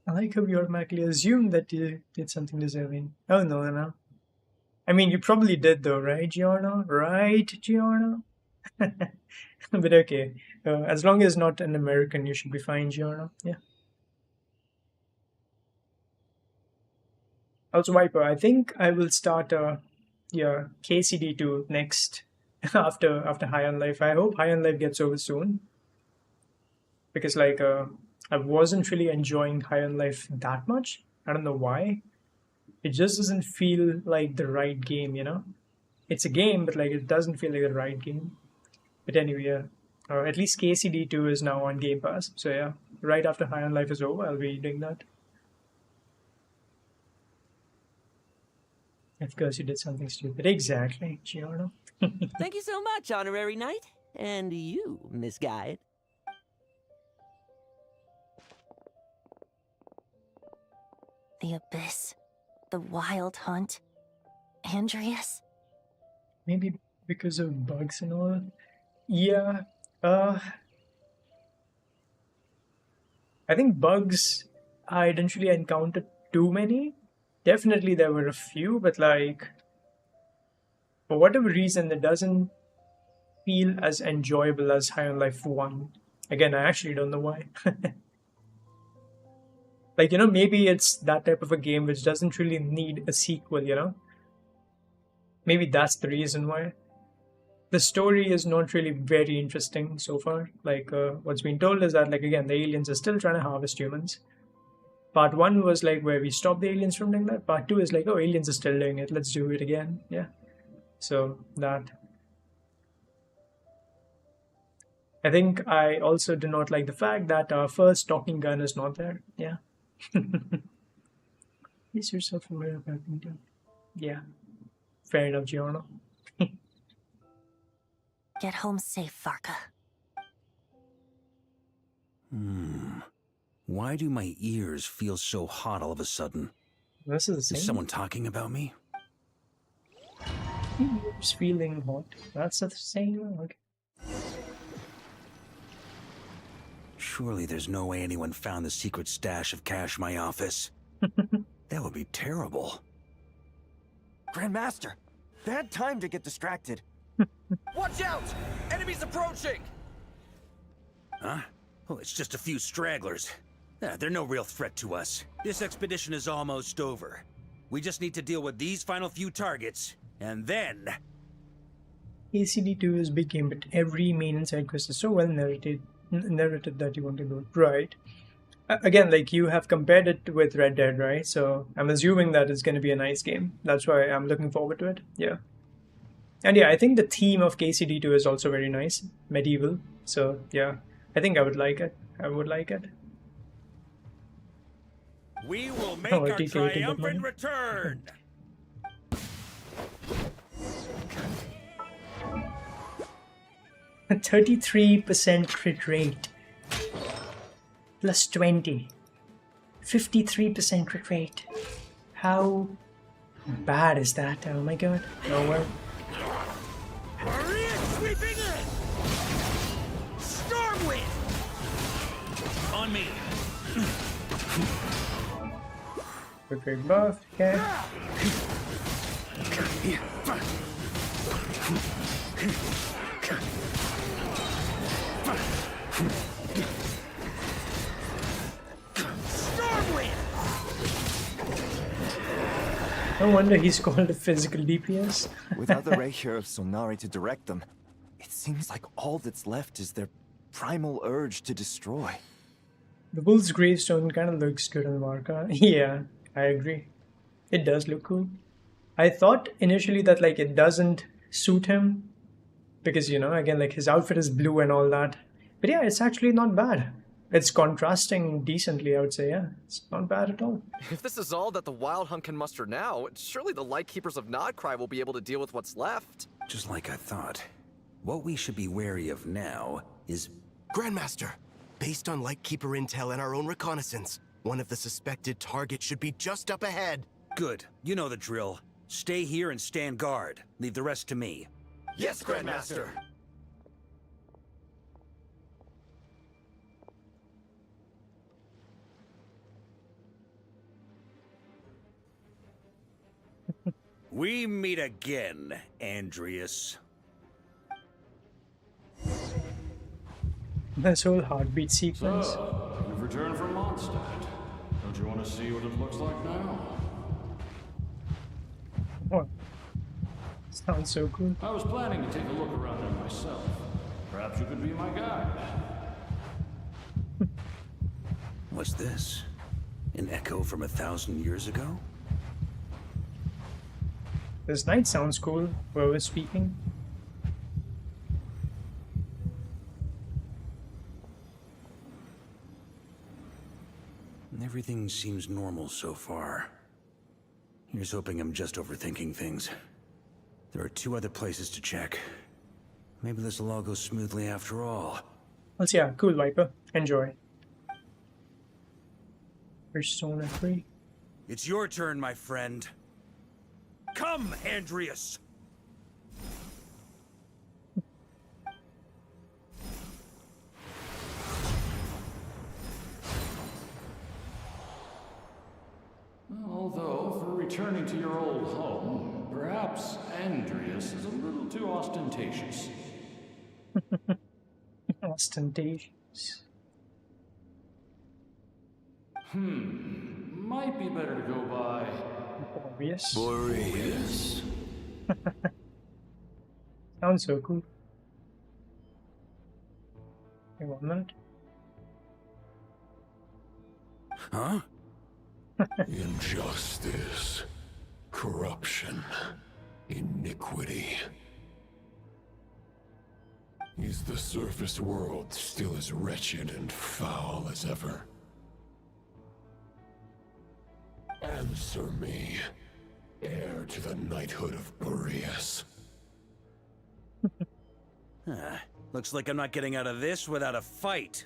Speaker 1: I like how you automatically assumed that you did something deserving. Oh, no, no. I mean, you probably did though, right, Giorno? Right, Giorno? But okay. As long as not an American, you should be fine, Giorno. Yeah. Also, Viper, I think I will start yeah, KCD2 next after High on Life. I hope High on Life gets over soon. Because like I wasn't really enjoying High on Life that much. I don't know why. It just doesn't feel like the right game, you know? It's a game, but like it doesn't feel like the right game. But anyway, yeah. At least KCD2 is now on Game Pass. So yeah, right after High on Life is over, I'll be doing that. Of course, you did something stupid. Exactly, Giorno.
Speaker 7: Thank you so much, Honorary Knight. And you, Miss Guide.
Speaker 2: The Abyss. The Wild Hunt. Andreas?
Speaker 1: Maybe because of bugs and all. Yeah. I think bugs, I didn't really encounter too many. Definitely there were a few, but like for whatever reason it doesn't feel as enjoyable as High on Life 1. Again, I actually don't know why. Like, you know, maybe it's that type of a game which doesn't really need a sequel, you know? Maybe that's the reason why. The story is not really very interesting so far. Like, what's been told is that, like, again, the aliens are still trying to harvest humans. Part 1 was like where we stopped the aliens from doing that. Part 2 is like, oh, aliens are still doing it. Let's do it again. Yeah. So, that. I think I also do not like the fact that our first talking gun is not there. Yeah. Is yourself aware of happening? Yeah. Fair enough, Giorno.
Speaker 2: Get home safe, Varka.
Speaker 8: Why do my ears feel so hot all of a sudden?
Speaker 1: This is the same.
Speaker 8: Is someone talking about me?
Speaker 1: Ears feeling hot. That's the same. Okay.
Speaker 8: Surely there's no way anyone found the secret stash of cash in my office. That would be terrible.
Speaker 3: Grandmaster, bad time to get distracted. Watch out! Enemies approaching!
Speaker 8: Huh? Oh, it's just a few stragglers. They're no real threat to us. This expedition is almost over. We just need to deal with these final few targets, and then...
Speaker 1: ACD2 is big game, but every main and side quest is so well narrated that you want to do it. Right. Again, like you have compared it with Red Dead, right? So I'm assuming that it's going to be a nice game. That's why I'm looking forward to it. Yeah. And yeah, I think the theme of KCD2 is also very nice. Medieval. So yeah, I think I would like it. I would like it.
Speaker 8: We will make
Speaker 1: Oh,
Speaker 8: our
Speaker 1: TK, you can get
Speaker 8: triumphant
Speaker 1: money.
Speaker 8: return!
Speaker 1: A 33% crit rate. Plus 20. 53% crit rate. How bad is that? Oh my god. Oh well.
Speaker 8: Hurry it, sweeping in! Stormwind! On me!
Speaker 1: Crit rate buff. Okay. No wonder he's called a physical DPS.
Speaker 3: Without the ray here of Sonari to direct them, it seems like all that's left is their primal urge to destroy.
Speaker 1: The Bull's gravestone kind of looks good on Varka. Yeah, I agree. It does look cool. I thought initially that like it doesn't suit him because, you know, again, like his outfit is blue and all that. But yeah, it's actually not bad. It's contrasting decently, I would say. Yeah, it's not bad at all.
Speaker 9: If this is all that the Wild Hunt can muster now, surely the Lightkeepers of Krai will be able to deal with what's left.
Speaker 8: Just like I thought. What we should be wary of now is...
Speaker 10: Grandmaster, based on Lightkeeper intel and our own reconnaissance, one of the suspected targets should be just up ahead.
Speaker 8: Good. You know the drill. Stay here and stand guard. Leave the rest to me.
Speaker 10: Yes, Grandmaster!
Speaker 8: We meet again, Andreas.
Speaker 1: This whole heartbeat sequence.
Speaker 11: So, you've returned from Mondstadt. Don't you want to see what it looks like now?
Speaker 1: Oh, sounds so cool.
Speaker 11: I was planning to take a look around there myself. Perhaps you could be my guide.
Speaker 8: What's this? An echo from 1,000 years ago?
Speaker 1: This knight sounds cool, whoever's speaking.
Speaker 8: Everything seems normal so far. Here's hoping I'm just overthinking things. There are 2 other places to check. Maybe this will all go smoothly after all.
Speaker 1: Let's yeah, cool Viper. Enjoy. Persona 3.
Speaker 8: It's your turn, my friend. Come, Andreas!
Speaker 11: Although, for returning to your old home, perhaps Andreas is a little too ostentatious.
Speaker 1: Ostentatious.
Speaker 11: Might be better to go by
Speaker 1: Obvious.
Speaker 11: Boreas.
Speaker 1: Sounds so cool. Wait 1 minute.
Speaker 8: Huh?
Speaker 12: Injustice, corruption, iniquity. Is the surface world still as wretched and foul as ever? Answer me, heir to the knighthood of Boreas.
Speaker 8: Looks like I'm not getting out of this without a fight.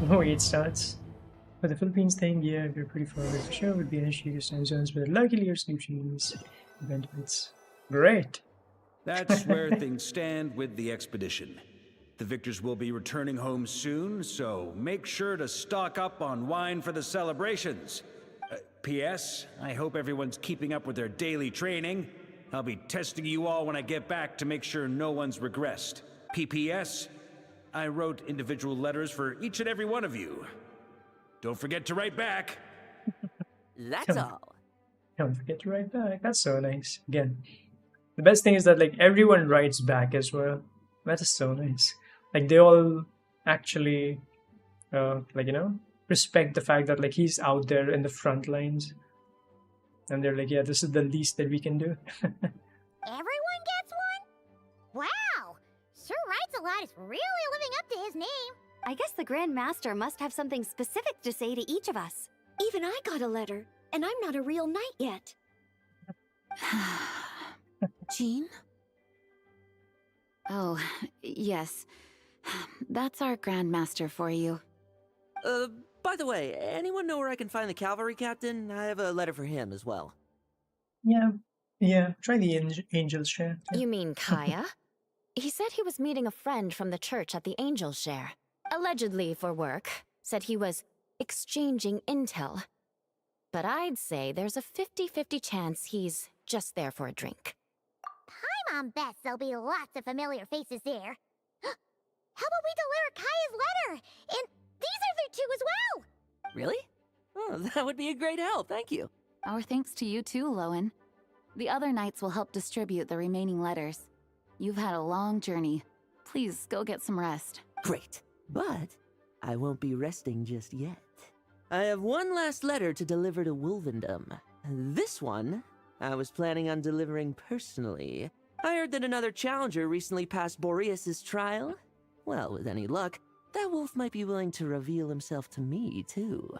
Speaker 1: No, it starts. For the Philippines thing, yeah, we're pretty far away. For sure would be an issue to time zones, but luckily your sleep shoes benefits. Great.
Speaker 8: That's where things stand with the expedition. The victors will be returning home soon, so make sure to stock up on wine for the celebrations. P.S. I hope everyone's keeping up with their daily training. I'll be testing you all when I get back to make sure no one's regressed. P.P.S. I wrote individual letters for each and every one of you. Don't forget to write back.
Speaker 7: That's all.
Speaker 1: Don't forget to write back. That's so nice. Again, the best thing is that like everyone writes back as well. That is so nice. Like they all actually, like you know, respect the fact that like he's out there in the front lines, and they're like, yeah, this is the least that we can do.
Speaker 6: Everyone gets one? Wow! Sir Writes-A-Lot is really living up to his name.
Speaker 2: I guess the Grand Master must have something specific to say to each of us. Even I got a letter, and I'm not a real knight yet.
Speaker 13: Jean? Oh, yes. That's our Grand Master for you.
Speaker 7: By the way, anyone know where I can find the cavalry captain? I have a letter for him as well.
Speaker 1: Yeah. Try the Angel's Share. Yeah.
Speaker 14: You mean Kaya? He said he was meeting a friend from the church at the Angel's Share. Allegedly for work. Said he was exchanging intel. But I'd say there's a 50-50 chance he's just there for a drink.
Speaker 6: Paimon bets there'll be lots of familiar faces there. How about we deliver Kaya's letter? And these are there too as well!
Speaker 7: Really? Oh, that would be a great help, thank you.
Speaker 13: Our thanks to you too, Lowen. The other knights will help distribute the remaining letters. You've had a long journey. Please go get some rest.
Speaker 7: Great. But I won't be resting just yet. I have one last letter to deliver to Wolvendom. This one, I was planning on delivering personally. I heard that another challenger recently passed Boreas' trial. Well, with any luck, that wolf might be willing to reveal himself to me, too.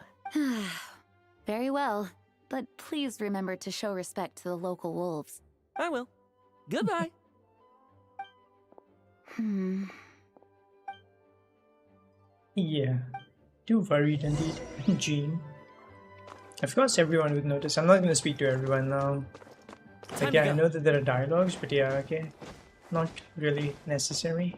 Speaker 13: Very well, but please remember to show respect to the local wolves.
Speaker 7: I will. Goodbye.
Speaker 1: Yeah. Too worried indeed, Jean. Of course everyone would notice. I'm not going to speak to everyone now. Like, yeah, I know that there are dialogues, but yeah, okay. Not really necessary.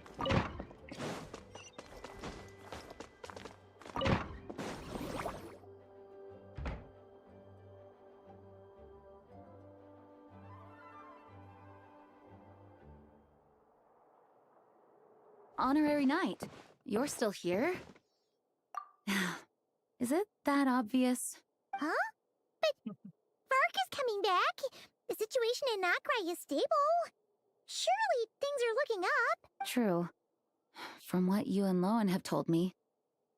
Speaker 13: Honorary Knight, you're still here? Is it that obvious?
Speaker 6: Huh? But Vark is coming back. The situation in Krai is stable. Surely things are looking up.
Speaker 13: True. From what you and Lowen have told me,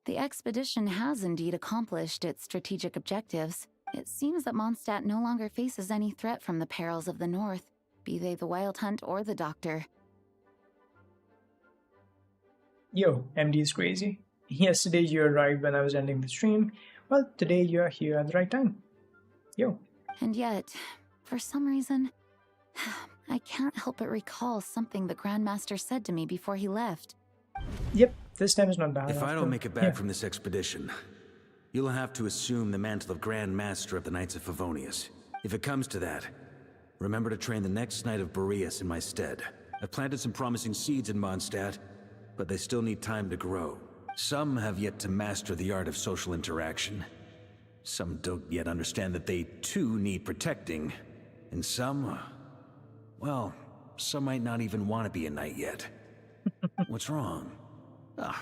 Speaker 13: the expedition has indeed accomplished its strategic objectives. It seems that Mondstadt no longer faces any threat from the perils of the North, be they the Wild Hunt or the Doctor.
Speaker 1: Yo, MD is crazy. Yesterday you arrived when I was ending the stream. Well, today you are here at the right time. Yo.
Speaker 13: And yet, for some reason, I can't help but recall something the Grandmaster said to me before he left.
Speaker 1: Yep, this time is not bad.
Speaker 8: If I don't make it back from this expedition, you'll have to assume the mantle of Grand Master of the Knights of Favonius. If it comes to that, remember to train the next Knight of Boreas in my stead. I've planted some promising seeds in Mondstadt, but they still need time to grow. Some have yet to master the art of social interaction. Some don't yet understand that they too need protecting. And some, well, some might not even want to be a knight yet. What's wrong? Well,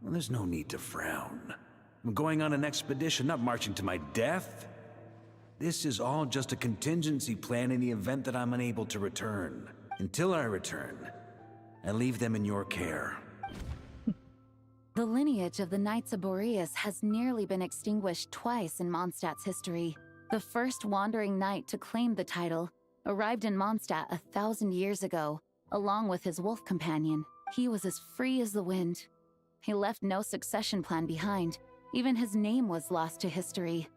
Speaker 8: there's no need to frown. I'm going on an expedition, not marching to my death. This is all just a contingency plan in the event that I'm unable to return. Until I return, I leave them in your care.
Speaker 13: The lineage of the Knights of Boreas has nearly been extinguished twice in Mondstadt's history. The first wandering knight to claim the title arrived in Mondstadt 1,000 years ago, along with his wolf companion. He was as free as the wind. He left no succession plan behind. Even his name was lost to history.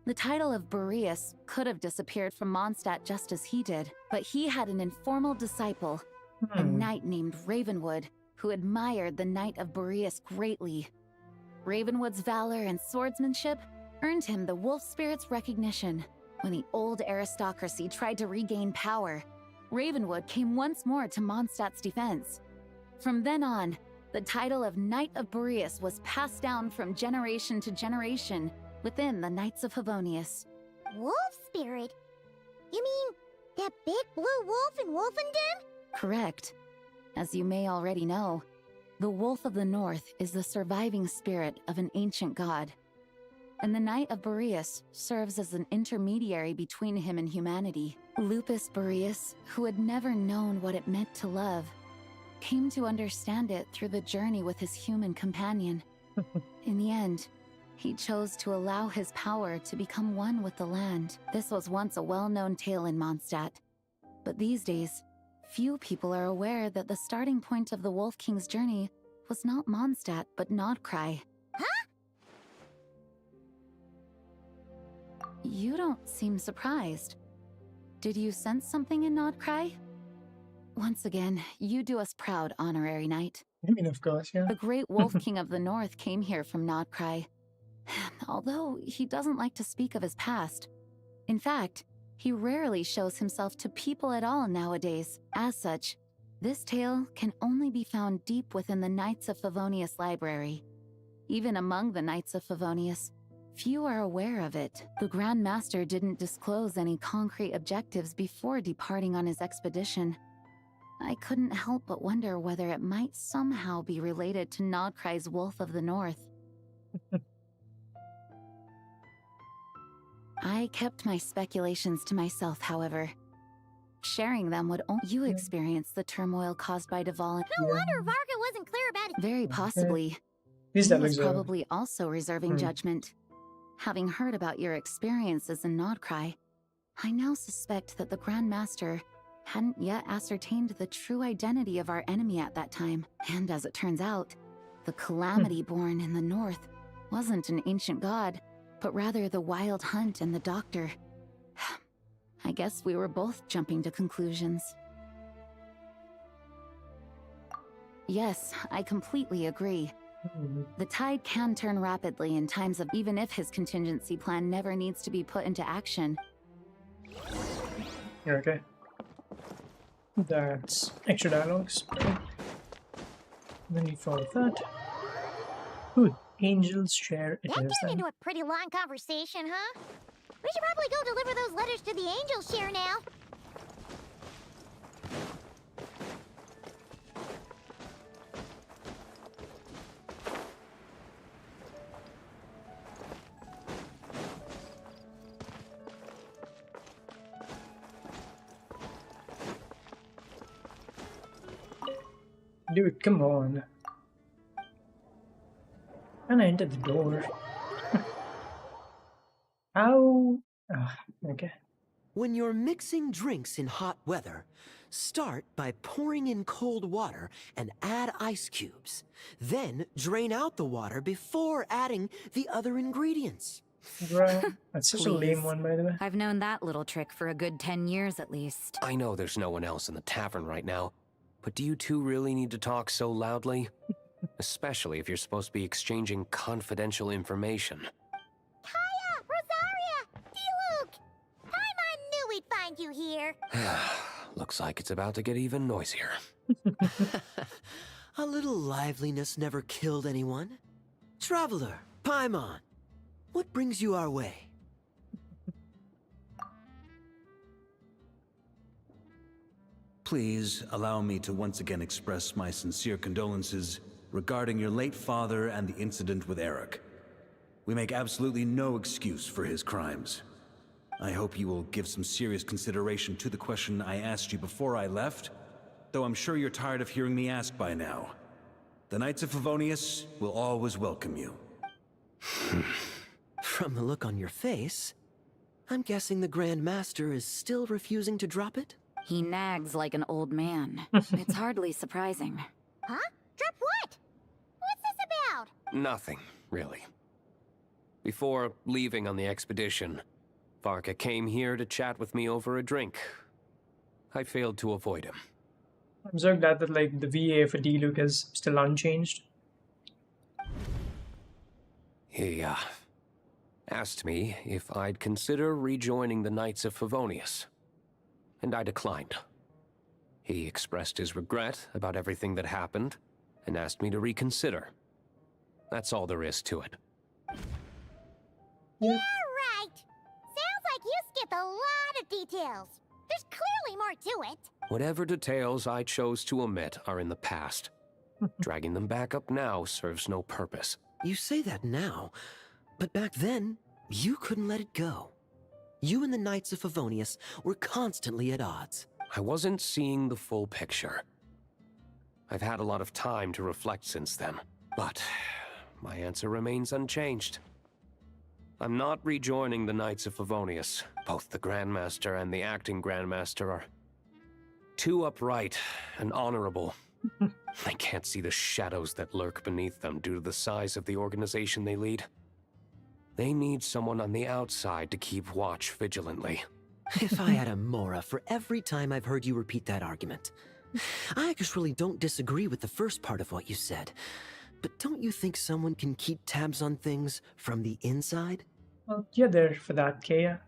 Speaker 13: The title of Boreas could have disappeared from Mondstadt just as he did, but he had an informal disciple, a knight named Ravenwood, who admired the Knight of Boreas greatly. Ravenwood's valor and swordsmanship earned him the wolf spirit's recognition. When the old aristocracy tried to regain power, Ravenwood came once more to Mondstadt's defense. From then on, the title of Knight of Boreas was passed down from generation to generation within the Knights of Favonius.
Speaker 6: Wolf spirit? You mean that big blue wolf in Wolfendom?
Speaker 13: Correct. As you may already know, the Wolf of the North is the surviving spirit of an ancient god, and the Knight of Boreas serves as an intermediary between him and humanity. Lupus Boreas, who had never known what it meant to love, came to understand it through the journey with his human companion. In the end, he chose to allow his power to become one with the land. This was once a well-known tale in Mondstadt, but these days, few people are aware that the starting point of the Wolf King's journey was not Mondstadt, but Krai.
Speaker 6: Huh?
Speaker 13: You don't seem surprised. Did you sense something in Krai? Once again, you do us proud, Honorary Knight.
Speaker 1: I mean, of course, yeah.
Speaker 13: The great Wolf King of the North came here from Krai. Although he doesn't like to speak of his past. In fact, he rarely shows himself to people at all nowadays. As such, this tale can only be found deep within the Knights of Favonius library. Even among the Knights of Favonius, few are aware of it. The Grand Master didn't disclose any concrete objectives before departing on his expedition. I couldn't help but wonder whether it might somehow be related to Krai's Wolf of the North. I kept my speculations to myself, however. Sharing them would only you experience the turmoil caused by Duvall.
Speaker 6: No wonder Varka wasn't clear about it.
Speaker 13: Very possibly.
Speaker 1: He's
Speaker 13: He was probably also reserving judgment. Having heard about your experiences in Krai, I now suspect that the Grand Master hadn't yet ascertained the true identity of our enemy at that time. And as it turns out, the calamity born in the north wasn't an ancient god, but rather the Wild Hunt and the Doctor. I guess we were both jumping to conclusions. Yes, I completely agree. The tide can turn rapidly in times of even if his contingency plan never needs to be put into action.
Speaker 1: Okay. That's extra dialogues. Then you follow that. Ooh, Angel's Share it
Speaker 6: That
Speaker 1: is
Speaker 6: turned
Speaker 1: then.
Speaker 6: into a pretty long conversation, huh? We should probably go deliver those letters to the Angel Share now.
Speaker 1: Dude, come on. And I entered the door. How? Okay.
Speaker 15: When you're mixing drinks in hot weather, start by pouring in cold water and add ice cubes. Then drain out the water before adding the other ingredients.
Speaker 1: Bro, that's such a lame
Speaker 16: Please.
Speaker 1: one, by the way.
Speaker 16: I've known that little trick for a good 10 years at least.
Speaker 17: I know there's no one else in the tavern right now, but do you two really need to talk so loudly? Especially if you're supposed to be exchanging confidential information.
Speaker 6: Kaya! Rosaria! Diluc! Paimon knew we'd find you here.
Speaker 17: Looks like it's about to get even noisier.
Speaker 15: A little liveliness never killed anyone. Traveler, Paimon, what brings you our way?
Speaker 8: Please allow me to once again express my sincere condolences regarding your late father and the incident with Eric. We make absolutely no excuse for his crimes. I hope you will give some serious consideration to the question I asked you before I left, though I'm sure you're tired of hearing me ask by now. The Knights of Favonius will always welcome you.
Speaker 15: From the look on your face, I'm guessing the Grand Master is still refusing to drop it?
Speaker 16: He nags like an old man. It's hardly surprising.
Speaker 6: Huh? Drop what? What's this about?
Speaker 17: Nothing, really. Before leaving on the expedition, Varka came here to chat with me over a drink. I failed to avoid him.
Speaker 1: I'm so glad that like the VA for Diluc is still unchanged.
Speaker 17: He asked me if I'd consider rejoining the Knights of Favonius, and I declined. He expressed his regret about everything that happened and asked me to reconsider. That's all there is to it.
Speaker 6: Yeah, right. Sounds like you skipped a lot of details. There's clearly more to it.
Speaker 17: Whatever details I chose to omit are in the past. Dragging them back up now serves no purpose.
Speaker 15: You say that now, but back then, you couldn't let it go. You and the Knights of Favonius were constantly at odds.
Speaker 17: I wasn't seeing the full picture. I've had a lot of time to reflect since then, but my answer remains unchanged. I'm not rejoining the Knights of Favonius. Both the Grandmaster and the acting Grandmaster are too upright and honorable. I can't see the shadows that lurk beneath them due to the size of the organization they lead. They need someone on the outside to keep watch vigilantly.
Speaker 15: If I had a Mora for every time I've heard you repeat that argument. I actually don't disagree with the first part of what you said. But don't you think someone can keep tabs on things from the inside?
Speaker 1: Well, you're there for that, Kaya.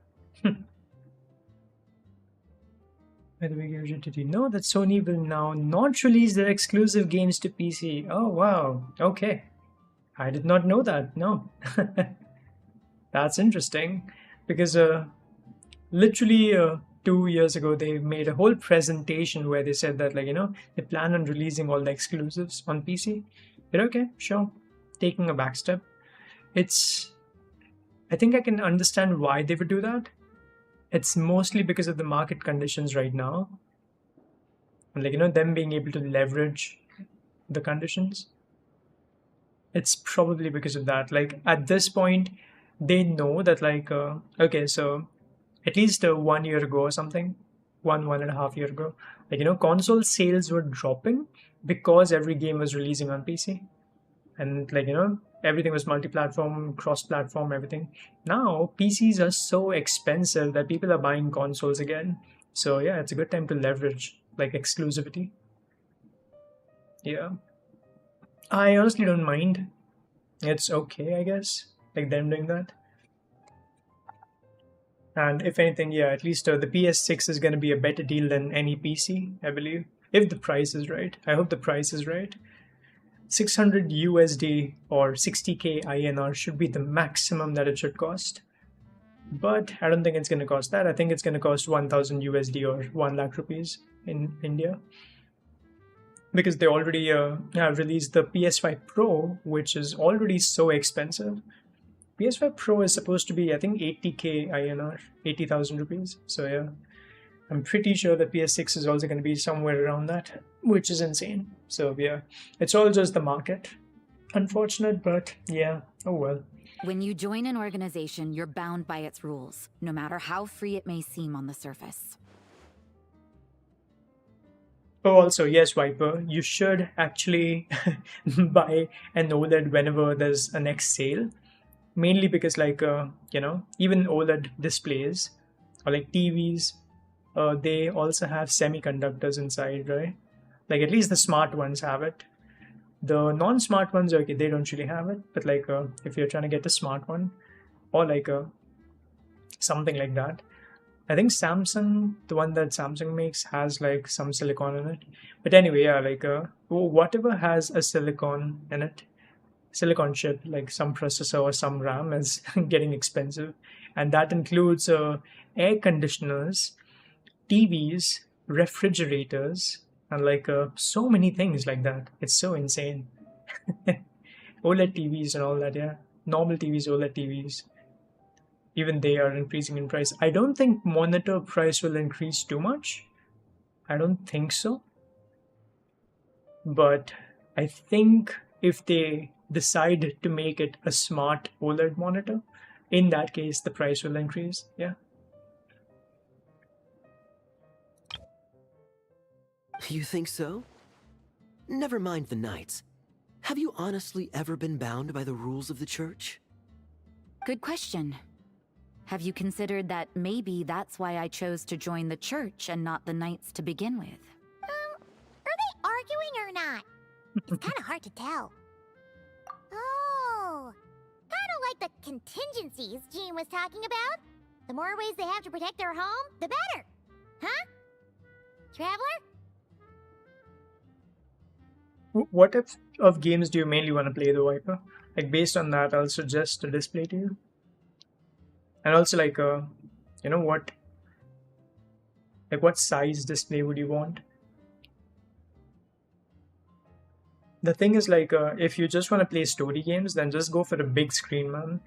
Speaker 1: By the way, did you know that Sony will now not release their exclusive games to PC? Oh, wow. Okay. I did not know that, no. That's interesting. Because literally 2 years ago, they made a whole presentation where they said that, like, you know, they plan on releasing all the exclusives on PC. But okay, sure. Taking a back step. I think I can understand why they would do that. It's mostly because of the market conditions right now. And like, you know, them being able to leverage the conditions. It's probably because of that. Like, at this point, they know that, like, okay, so at least 1 year ago or something, 1.5 years ago, like, you know, console sales were dropping because every game was releasing on PC. And like, you know, everything was multi-platform, cross-platform, everything. Now, PCs are so expensive that people are buying consoles again. So yeah, it's a good time to leverage, like, exclusivity. Yeah. I honestly don't mind. It's okay, I guess, like them doing that. And if anything, yeah, at least the PS6 is going to be a better deal than any PC, I believe. If the price is right. I hope the price is right. 600 USD or 60k INR should be the maximum that it should cost. But I don't think it's going to cost that. I think it's going to cost 1000 USD or 1 lakh rupees in India. Because they already have released the PS5 Pro, which is already so expensive. PS5 Pro is supposed to be, I think, 80k INR, 80,000 rupees. So yeah, I'm pretty sure the PS6 is also going to be somewhere around that, which is insane. So yeah, it's all just the market. Unfortunate, but yeah, oh well.
Speaker 16: When you join an organization, you're bound by its rules, no matter how free it may seem on the surface.
Speaker 1: Oh, also, yes, Viper, you should actually buy an OLED whenever there's a next sale. Mainly because, like, even OLED displays or like TVs, they also have semiconductors inside, right? Like, at least the smart ones have it. The non-smart ones, okay, they don't really have it. But like, if you're trying to get a smart one, or like something like that, I think Samsung, the one that Samsung makes, has like some silicon in it. But anyway, yeah, like whatever has a silicon in it, silicon chip, like some processor or some RAM, is getting expensive, and that includes air conditioners, TVs, refrigerators, and like so many things like that. It's so insane. OLED TVs and all that, yeah. Normal TVs, OLED TVs, even they are increasing in price. I don't think monitor price will increase too much. I don't think so. But I think if they decide to make it a smart OLED monitor, in that case, the price will increase. Yeah.
Speaker 15: You think so? Never mind the knights. Have you honestly ever been bound by the rules of the church?
Speaker 16: Good question. Have you considered that maybe that's why I chose to join the church and not the knights to begin with?
Speaker 6: Are they arguing or not? It's kind of hard to tell. Oh, kind of like the contingencies Jean was talking about. The more ways they have to protect their home, the better. Huh? Traveler?
Speaker 1: What type of games do you mainly want to play, though, Viper? Like, based on that, I'll suggest a display to you. And also, like, what size display would you want? The thing is, like, if you just want to play story games, then just go for a big screen, man.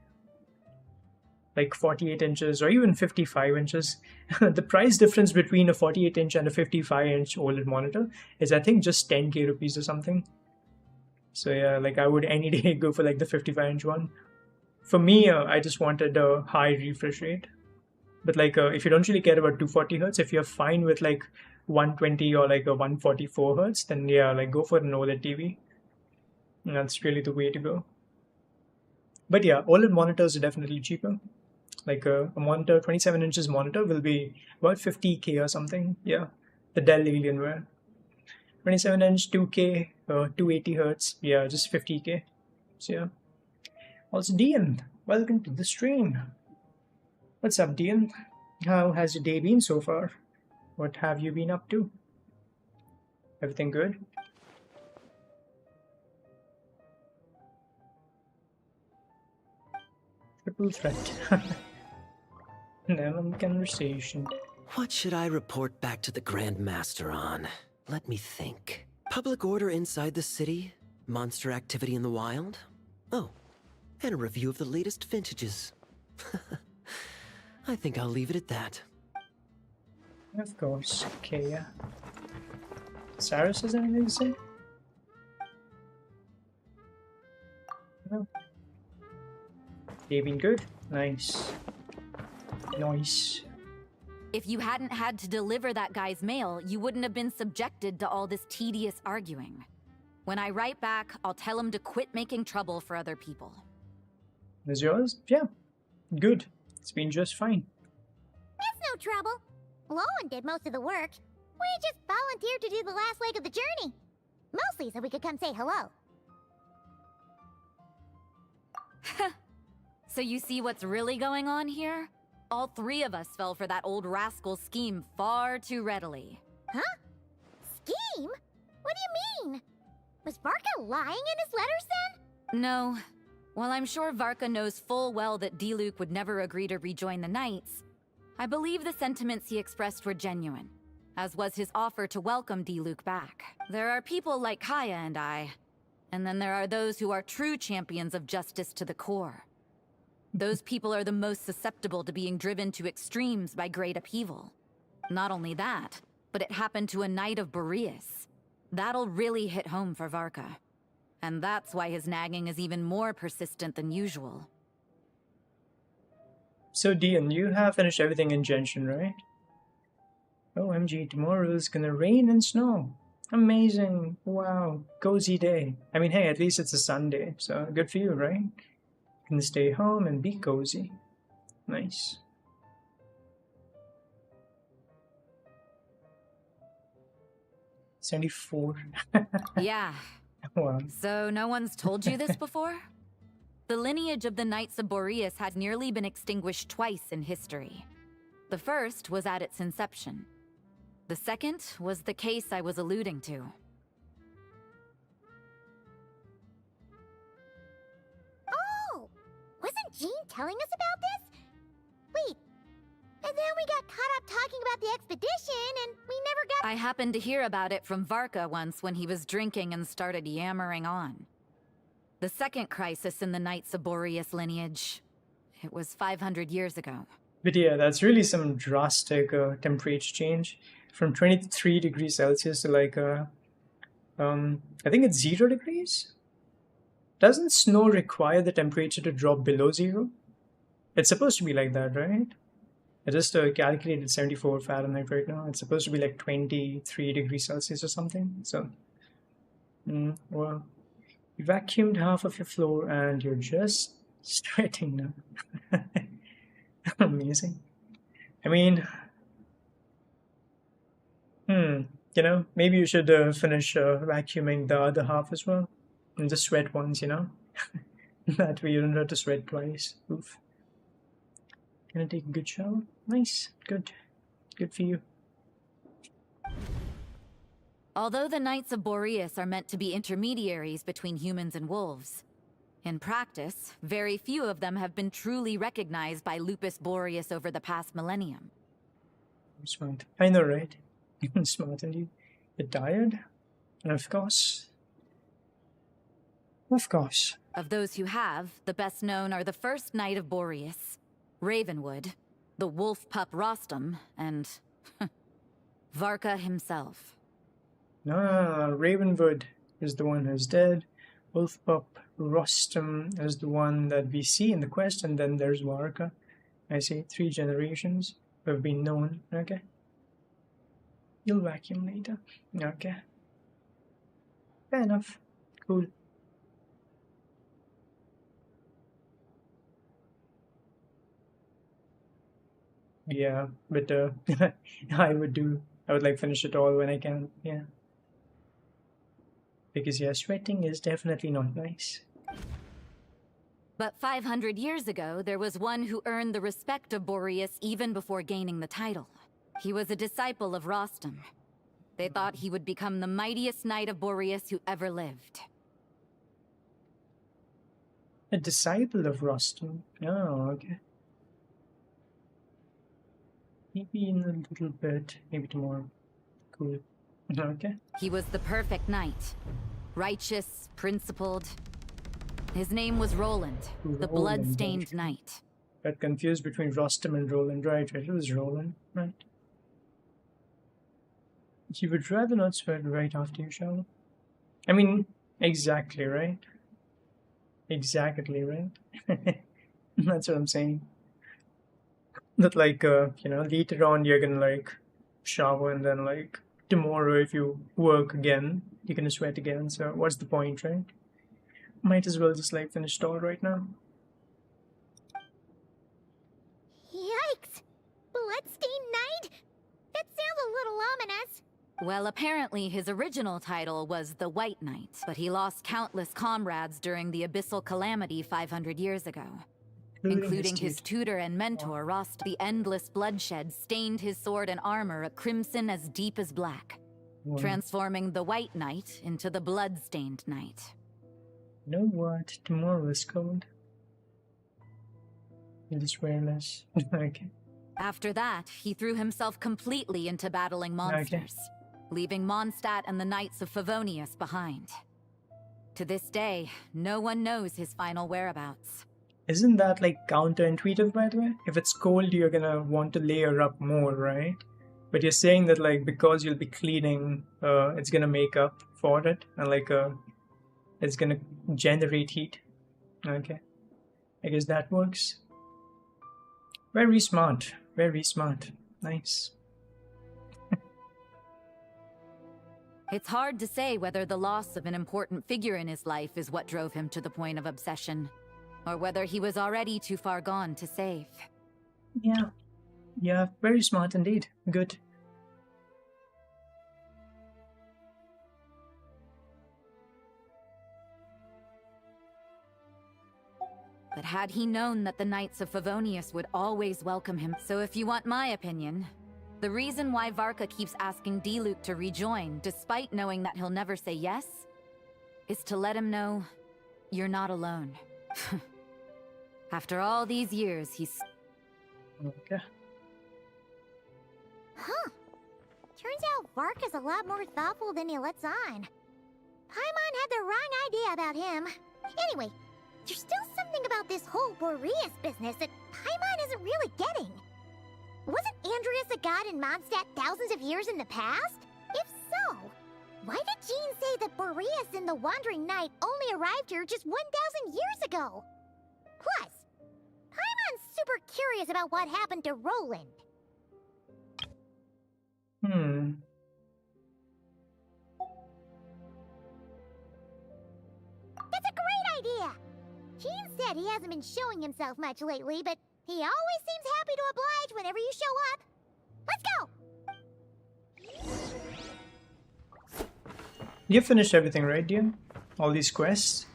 Speaker 1: Like 48 inches or even 55 inches. The price difference between a 48-inch and a 55-inch OLED monitor is, I think, just 10k rupees or something. So yeah, like I would any day go for like the 55-inch one. For me, I just wanted a high refresh rate. But like, if you don't really care about 240 hertz, if you're fine with like 120 or like a 144 hertz, then yeah, like go for an OLED TV. And that's really the way to go. But yeah, OLED monitors are definitely cheaper. Like a monitor, 27 inches monitor will be about 50k or something. Yeah, the Dell Alienware. 27 inch, 2k, 280 hertz. Yeah, just 50k. So yeah. Also, Dian, welcome to the stream. What's up, Dian? How has your day been so far? What have you been up to? Everything good? Triple threat. Now conversation.
Speaker 15: What should I report back to the Grand Master on? Let me think. Public order inside the city? Monster activity in the wild? Oh, and a review of the latest vintages. I think I'll leave it at that.
Speaker 1: Of course. Okay, yeah. Cyrus has anything to say? No. They been good? Nice. Nice.
Speaker 16: If you hadn't had to deliver that guy's mail, you wouldn't have been subjected to all this tedious arguing. When I write back, I'll tell him to quit making trouble for other people.
Speaker 1: Is yours? Yeah. Good. It's been just fine.
Speaker 6: It's no trouble. Lowen did most of the work. We just volunteered to do the last leg of the journey. Mostly so we could come say hello.
Speaker 16: So you see what's really going on here? All three of us fell for that old rascal's scheme far too readily.
Speaker 6: Huh? Scheme? What do you mean? Was Varka lying in his letters then?
Speaker 16: No. While I'm sure Varka knows full well that Diluc would never agree to rejoin the Knights, I believe the sentiments he expressed were genuine, as was his offer to welcome Diluc back. There are people like Kaya and I, and then there are those who are true champions of justice to the core. Those people are the most susceptible to being driven to extremes by great upheaval. Not only that, but it happened to a Knight of Boreas. That'll really hit home for Varka. And that's why his nagging is even more persistent than usual.
Speaker 1: So Dion, you have finished everything in Genshin, right? OMG, tomorrow is gonna rain and snow. Amazing. Wow. Cozy day. I mean, hey, at least it's a Sunday, so good for you, right? You can stay home and be cozy. Nice. $74.
Speaker 16: Yeah.
Speaker 1: Wow.
Speaker 16: So no one's told you this before? The lineage of the Knights of Boreas had nearly been extinguished twice in history. The first was at its inception. The second was the case I was alluding to.
Speaker 6: Oh! Wasn't Jean telling us about this? Wait, and then we got caught up talking about the expedition, and we never got—
Speaker 16: I happened to hear about it from Varka once when he was drinking and started yammering on. The second crisis in the Knights of Boreas lineage. It was 500 years ago.
Speaker 1: But yeah, that's really some drastic temperature change. From 23 degrees Celsius to like, I think it's 0 degrees? Doesn't snow require the temperature to drop below 0? It's supposed to be like that, right? I just calculated 74 Fahrenheit right now. It's supposed to be like 23 degrees Celsius or something. So, well, you vacuumed half of your floor and you're just sweating now. Amazing. I mean, you know, maybe you should finish vacuuming the other half as well. And just sweat once, you know? That way you don't have to sweat twice. Oof. Gonna take a good shower? Nice. Good. Good for you.
Speaker 16: Although the Knights of Boreas are meant to be intermediaries between humans and wolves, in practice, very few of them have been truly recognized by Lupus Boreas over the past millennium.
Speaker 1: I'm smart. I know, right? I'm smart, and you're tired? And of course. Of course.
Speaker 16: Of those who have, the best known are the first Knight of Boreas, Ravenwood, the wolf pup Rostam, and Varka himself.
Speaker 1: Ah, Ravenwood is the one who's dead. Wolfpup Rostam is the one that we see in the quest, and then there's Varka. I see 3 generations who have been known. Okay. You'll vacuum later. Okay. Fair enough. Cool. Yeah, but I would like finish it all when I can. Yeah. Because yeah, sweating is definitely not nice.
Speaker 16: But 500 years ago, there was one who earned the respect of Boreas even before gaining the title. He was a disciple of Rostam. They thought he would become the mightiest Knight of Boreas who ever lived.
Speaker 1: A disciple of Rostam. Oh, okay. Maybe in a little bit, maybe tomorrow. Cool. Okay.
Speaker 16: He was the perfect knight. Righteous, principled. His name was Roland, the blood-stained knight.
Speaker 1: Got confused between Rostam and Roland, right? It was Roland, right? You would rather not sweat right after you shower? I mean, exactly, right? Exactly, right? That's what I'm saying. That like, you know, later on you're gonna like shower and then like tomorrow if you work again, you're gonna sweat again. So what's the point, right? Might as well just like finish it all right now.
Speaker 6: Yikes! Bloodstained Knight? That sounds a little ominous.
Speaker 16: Well, apparently his original title was the White Knight, but he lost countless comrades during the Abyssal Calamity 500 years ago. Including his tutor and mentor, Rost. The endless bloodshed stained his sword and armor a crimson as deep as black, transforming the White Knight into the Blood-stained Knight.
Speaker 1: You know what? Tomorrow is cold. You'll just wear less. Okay.
Speaker 16: After that, he threw himself completely into battling monsters, leaving Mondstadt and the Knights of Favonius behind. To this day, no one knows his final whereabouts.
Speaker 1: Isn't that like counterintuitive, by the way? If it's cold, you're gonna want to layer up more, right? But you're saying that like because you'll be cleaning, it's gonna make up for it, and like it's gonna generate heat. Okay, I guess that works. Very smart. Very smart. Nice.
Speaker 16: It's hard to say whether the loss of an important figure in his life is what drove him to the point of obsession, or whether he was already too far gone to save.
Speaker 1: Yeah. Yeah, very smart indeed. Good.
Speaker 16: But had he known that the Knights of Favonius would always welcome him, so if you want my opinion, the reason why Varka keeps asking Diluc to rejoin, despite knowing that he'll never say yes, is to let him know you're not alone. After all these years, he's...
Speaker 1: Okay.
Speaker 6: Huh. Turns out Varka's a lot more thoughtful than he lets on. Paimon had the wrong idea about him. Anyway, there's still something about this whole Boreas business that Paimon isn't really getting. Wasn't Andreas a god in Mondstadt thousands of years in the past? If so, why did Jean say that Boreas and the Wandering Knight only arrived here just 1,000 years ago? Plus, Paimon's super curious about what happened to Roland. That's a great idea! Jean said he hasn't been showing himself much lately, but he always seems happy to oblige whenever you show up. Let's go!
Speaker 1: You finished everything, right, dear? All these quests?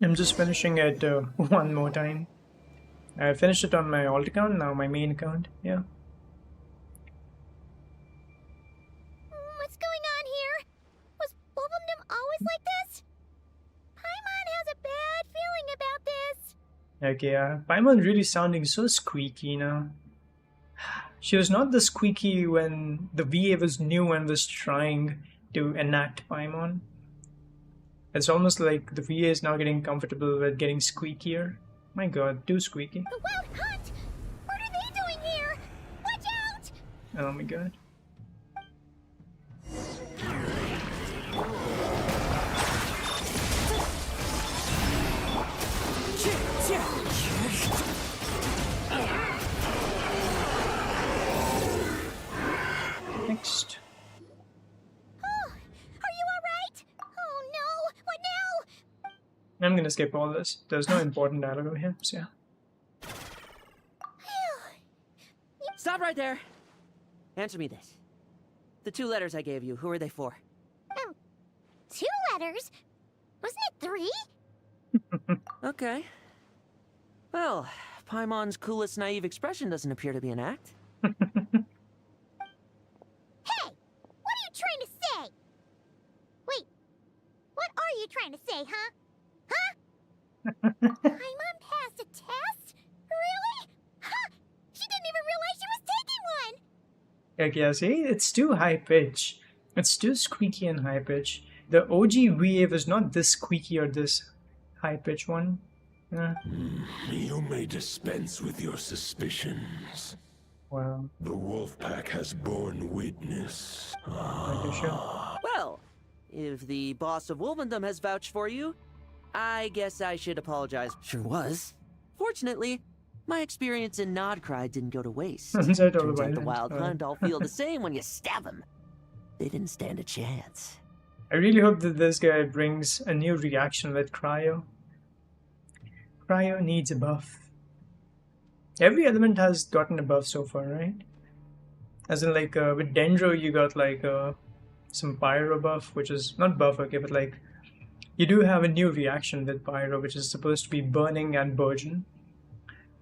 Speaker 1: I'm just finishing it one more time. I finished it on my alt account, now my main account, yeah.
Speaker 6: What's going on here? Was Wolvendom always like this? Paimon has a bad feeling about this.
Speaker 1: Okay, Paimon's really sounding so squeaky now. She was not the squeaky when the VA was new and was trying to enact Paimon. It's almost like the VA is now getting comfortable with getting squeakier. My god, too squeaky.
Speaker 6: The Wild Hunt! What are they doing here? Watch out!
Speaker 1: Oh my god. Next.
Speaker 6: Oh, are you alright? Oh no, what now?
Speaker 1: I'm gonna skip all this. There's no important dialogue over here, so yeah.
Speaker 7: Stop right there. Answer me this. The 2 letters I gave you, who are they for?
Speaker 6: 2 letters? Wasn't it 3?
Speaker 7: Okay. Well, Paimon's coolest naive expression doesn't appear to be an act.
Speaker 6: Hey! What are you trying to say? Wait, what are you trying to say, huh? Huh? Paimon passed a test? Really? Huh! She didn't even realize she was taking one!
Speaker 1: Okay, yeah, see? It's too high pitch. It's too squeaky and high pitch. The OG VA was not this squeaky or this high pitch one. Yeah.
Speaker 12: You may dispense with your suspicions.
Speaker 1: Wow.
Speaker 12: The Wolfpack has borne witness.
Speaker 7: Well, if the boss of Wolvendom has vouched for you, I guess I should apologize. Sure was. Fortunately, my experience in Nodcry didn't go to waste. Turns out the Wild Hunt all feel the same when you stab them. They didn't stand a chance.
Speaker 1: I really hope that this guy brings a new reaction with Cryo. Cryo needs a buff. Every element has gotten a buff so far, right? As in, like, with Dendro, you got, like, some Pyro buff, which is not buff, okay, but, like, you do have a new reaction with Pyro, which is supposed to be Burning and Burgeon.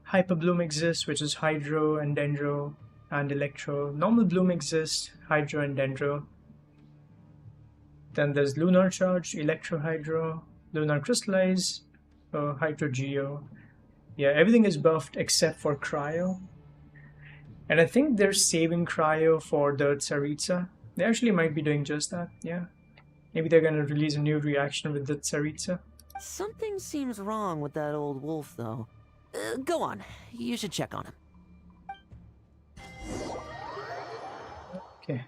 Speaker 1: Hyper Bloom exists, which is Hydro and Dendro and Electro. Normal Bloom exists, Hydro and Dendro. Then there's Lunar Charge, Electro Hydro, Lunar Crystallize, Hydro Geo. Yeah, everything is buffed except for Cryo. And I think they're saving Cryo for the Tsaritsa. They actually might be doing just that, yeah. Maybe they're gonna release a new reaction with the Tsaritsa.
Speaker 7: Something seems wrong with that old wolf, though. Go on. You should check on him.
Speaker 1: Okay.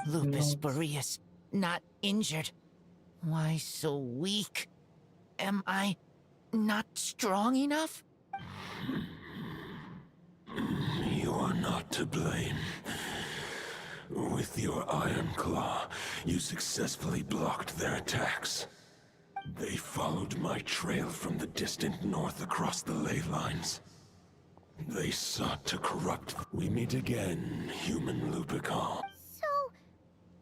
Speaker 18: Lupus Boreas, not injured. Why so weak? Am I not strong enough?
Speaker 12: You are not to blame. With your Iron Claw, you successfully blocked their attacks. They followed my trail from the distant north across the ley lines. They sought to corrupt. We meet again, human Lupical.
Speaker 6: So,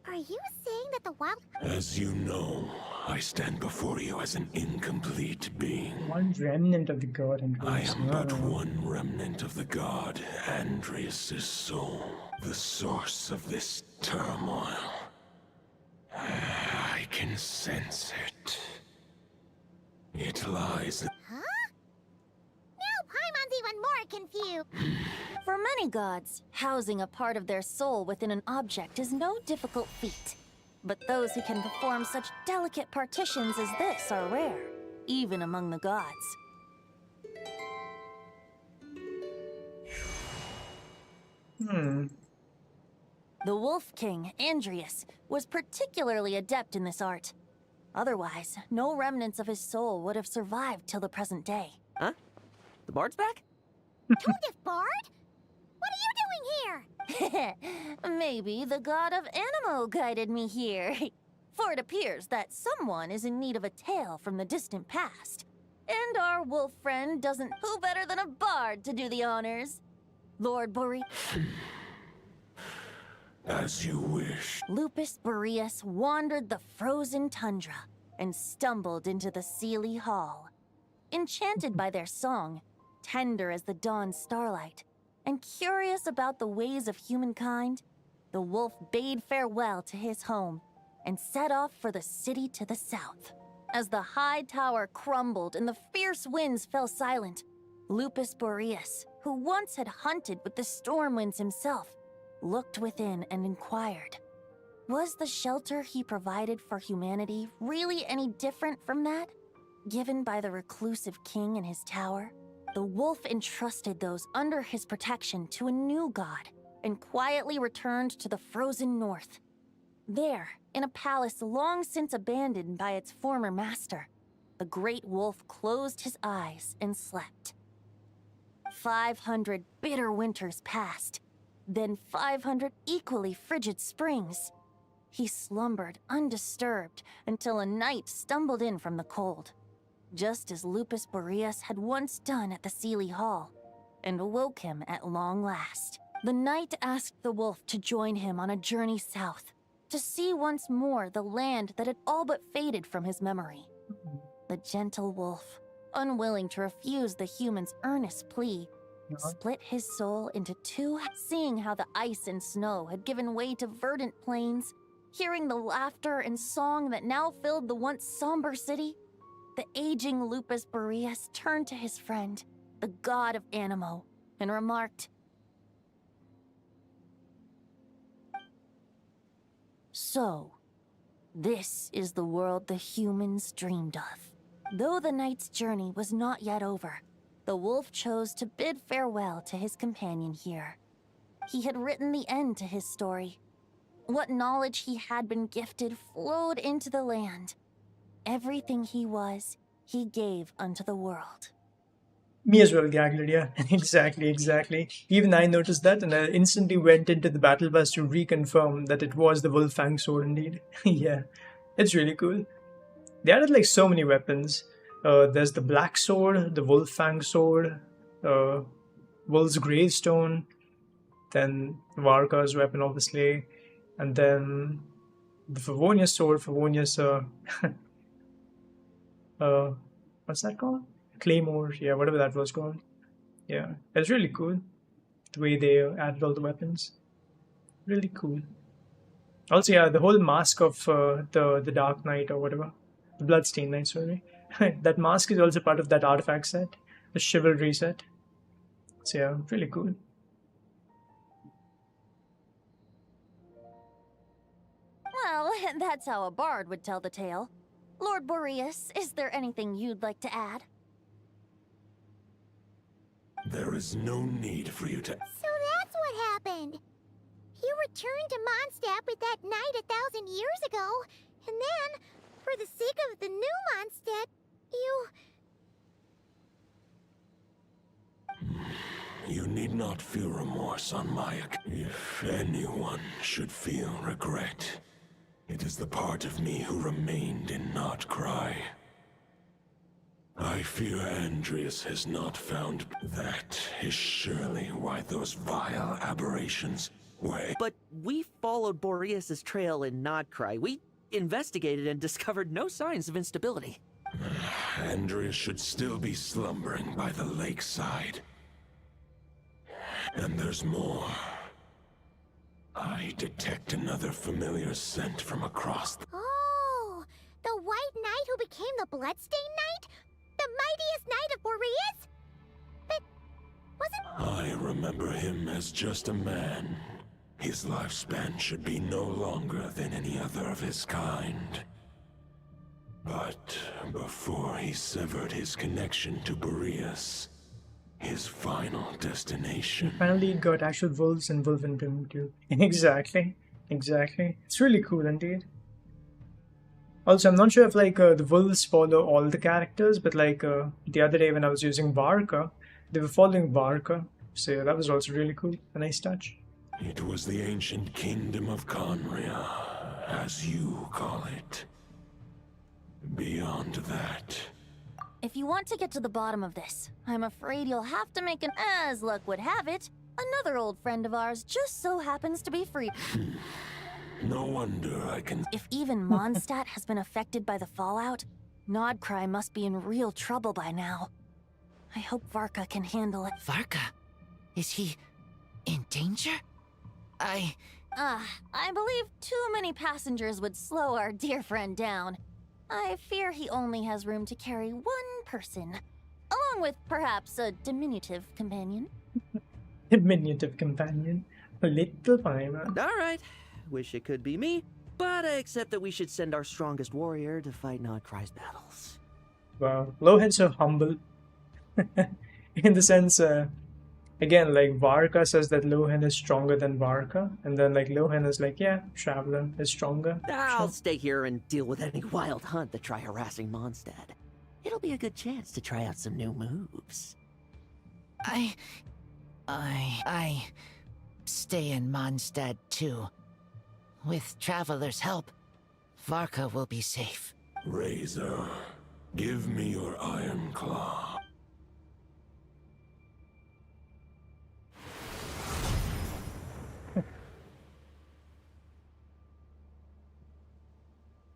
Speaker 6: are you saying that the wild...
Speaker 12: As you know, I stand before you as an incomplete being.
Speaker 1: One remnant of the god
Speaker 12: I
Speaker 1: Andreas.
Speaker 12: am but one remnant of the god, Andreas's soul. The source of this turmoil. I can sense it. It lies...
Speaker 6: Huh? Now Paimon's even more confused.
Speaker 14: For many gods, housing a part of their soul within an object is no difficult feat. But those who can perform such delicate partitions as this are rare, even among the gods. The Wolf King, Andreas, was particularly adept in this art. Otherwise, no remnants of his soul would have survived till the present day.
Speaker 7: Huh? The bard's back?
Speaker 6: Toadif Bard? What are you doing here?
Speaker 14: Maybe the god of Animo guided me here. For it appears that someone is in need of a tale from the distant past. And our wolf friend doesn't who better than a bard to do the honors. Lord Boreas.
Speaker 12: As you wish.
Speaker 14: Lupus Boreas wandered the frozen tundra and stumbled into the Seelie Hall. Enchanted by their song, tender as the dawn starlight, and curious about the ways of humankind, the wolf bade farewell to his home and set off for the city to the south. As the high tower crumbled and the fierce winds fell silent, Lupus Boreas, who once had hunted with the storm winds himself, looked within and inquired, was the shelter he provided for humanity really any different from that given by the reclusive king in his tower? The wolf entrusted those under his protection to a new god and quietly returned to the frozen north. There, in a palace long since abandoned by its former master, the great wolf closed his eyes and slept. 500 bitter winters passed, then 500 equally frigid springs. He slumbered undisturbed until a night stumbled in from the cold, just as Lupus Boreas had once done at the Seelie Hall, and awoke him at long last. The night asked the wolf to join him on a journey south, to see once more the land that had all but faded from his memory. The gentle wolf, unwilling to refuse the human's earnest plea, split his soul into two, seeing how the ice and snow had given way to verdant plains, hearing the laughter and song that now filled the once somber city. The aging Lupus Boreas turned to his friend, the god of Animo, and remarked, "So, this is the world the humans dreamed of." Though the knight's journey was not yet over, the wolf chose to bid farewell to his companion here. He had written the end to his story. What knowledge he had been gifted flowed into the land. Everything he was, he gave unto the world.
Speaker 1: Me as well, Gagler, yeah. Exactly. Even I noticed that and I instantly went into the battle bus to reconfirm that it was the Wolfang sword indeed. Yeah, it's really cool. They added like so many weapons. There's the Black Sword, the Wolfang Sword, Wolf's Gravestone, then Varka's weapon obviously, and then the Favonius Sword, Favonius what's that called? Claymore, yeah, whatever that was called. Yeah, it's really cool the way they added all the weapons. Really cool. Also, yeah, the whole mask of the Dark Knight or whatever, the Bloodstained Knight, sorry. That mask is also part of that artifact set, the Chivalry set. So yeah, really cool.
Speaker 2: Well, that's how a bard would tell the tale. Lord Boreas, is there anything you'd like to add?
Speaker 12: There is no need for you to...
Speaker 6: So that's what happened. You returned to Mondstadt with that knight 1,000 years ago, and then, for the sake of the new Mondstadt,
Speaker 12: You need not feel remorse on my account. If anyone should feel regret, it is the part of me who remained in Not Krai. I fear Andreas has not found. That is surely why those vile aberrations were.
Speaker 7: But we followed Boreas' trail in Nodcry. We investigated and discovered no signs of instability.
Speaker 12: Andreas should still be slumbering by the lakeside. And there's more. I detect another familiar scent from across the...
Speaker 6: Oh, the White Knight who became the Bloodstained Knight? The mightiest knight of Boreas? But wasn't...
Speaker 12: I remember him as just a man. His lifespan should be no longer than any other of his kind. But before he severed his connection to Boreas, his final destination...
Speaker 1: He finally got actual wolves and Wolvenbrim too. Exactly. It's really cool indeed. Also, I'm not sure if the wolves follow all the characters, but the other day when I was using Varka, they were following Varka. So yeah, that was also really cool. A nice touch.
Speaker 12: It was the ancient kingdom of Conria, as you call it. Beyond that...
Speaker 2: If you want to get to the bottom of this, I'm afraid you'll have to make an, as luck would have it, another old friend of ours just so happens to be free.
Speaker 12: No wonder I can...
Speaker 2: If even Mondstadt has been affected by the fallout, Nodcry must be in real trouble by now. I hope Varka can handle it.
Speaker 18: Varka? Is he in danger?
Speaker 2: I believe too many passengers would slow our dear friend down. I fear he only has room to carry one person, along with perhaps a diminutive companion.
Speaker 1: Diminutive companion. A little Paimon.
Speaker 7: Alright, wish it could be me, but I accept that we should send our strongest warrior to fight Nodcry's battles.
Speaker 1: Wow, Lohan's so humble. In the sense, again, Varka says that Lohan is stronger than Varka, and then Lohan is yeah, Traveler is stronger.
Speaker 7: I'll stay here and deal with any wild hunt that try harassing Mondstadt. It'll be a good chance to try out some new moves.
Speaker 18: I stay in Mondstadt too. With Traveler's help, Varka will be safe.
Speaker 12: Razor, give me your Iron Claw.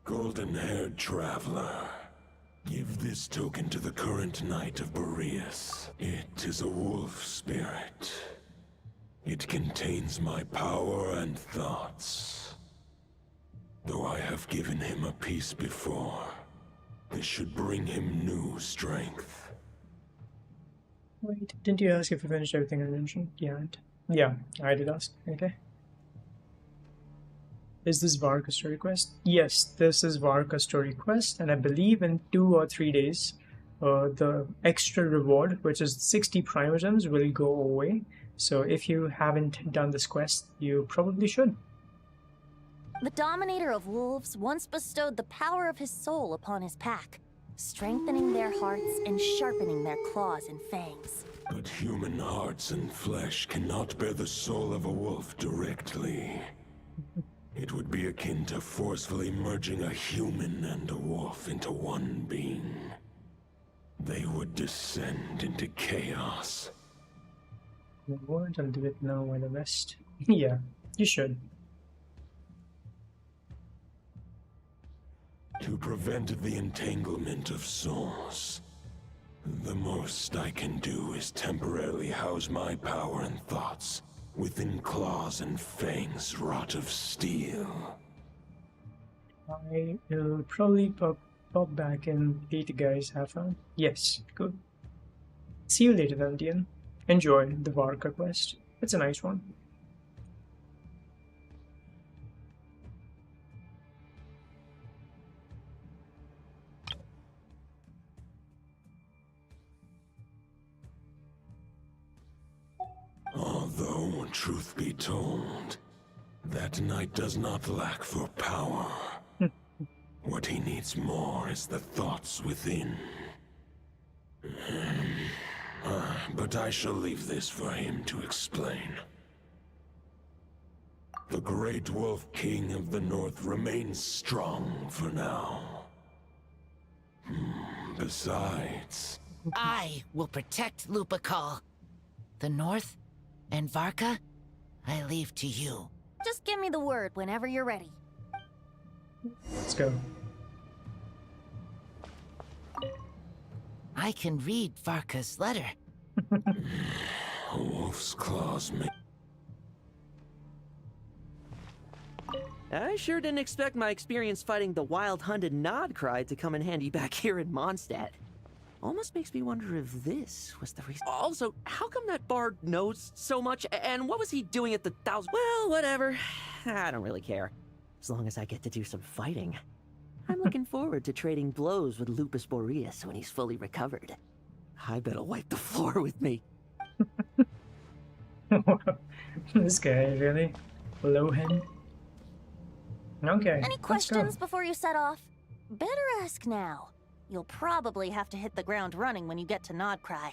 Speaker 12: Golden-haired traveler, give this token to the current knight of Boreas. It is a wolf spirit. It contains my power and thoughts. Though I have given him a piece before, this should bring him new strength.
Speaker 1: Wait, didn't you ask if you finished everything I mentioned? Yeah, I did ask. Okay. Is this Varka story quest? Yes, this is Varka story quest, and I believe in 2 or 3 days, the extra reward, which is 60 primogems, will go away. So if you haven't done this quest, you probably should.
Speaker 2: The Dominator of Wolves once bestowed the power of his soul upon his pack, strengthening their hearts and sharpening their claws and fangs.
Speaker 12: But human hearts and flesh cannot bear the soul of a wolf directly. It would be akin to forcefully merging a human and a wolf into one being. They would descend into chaos.
Speaker 1: Reward, I'll do it now while I rest. Yeah, you should.
Speaker 12: To prevent the entanglement of souls, The most I can do is temporarily house my power and thoughts within claws and fangs wrought of steel.
Speaker 1: I will probably pop back and later, guys. Have fun. Yes, good. See you later, Valdian. Enjoy the Varka quest. It's a nice one.
Speaker 12: Although, truth be told, that knight does not lack for power. What he needs more is the thoughts within. But I shall leave this for him to explain. The Great Wolf King of the North remains strong for now. Besides...
Speaker 18: I will protect Lupakal. The North and Varka, I leave to you.
Speaker 2: Just give me the word whenever you're ready.
Speaker 1: Let's go.
Speaker 18: I can read Varka's letter.
Speaker 12: A wolf's claws may...
Speaker 7: I sure didn't expect my experience fighting the wild-hunted Nodcry to come in handy back here in Mondstadt. Almost makes me wonder if this was the reason. Also, how come that bard knows so much, and what was he doing at the thousand? Well, whatever. I don't really care. As long as I get to do some fighting. I'm looking forward to trading blows with Lupus Boreas when he's fully recovered. I bet he'll wipe the floor with me.
Speaker 1: This guy, really? Below him? Okay.
Speaker 2: Any questions before you set off? Better ask now. You'll probably have to hit the ground running when you get to Nodcry.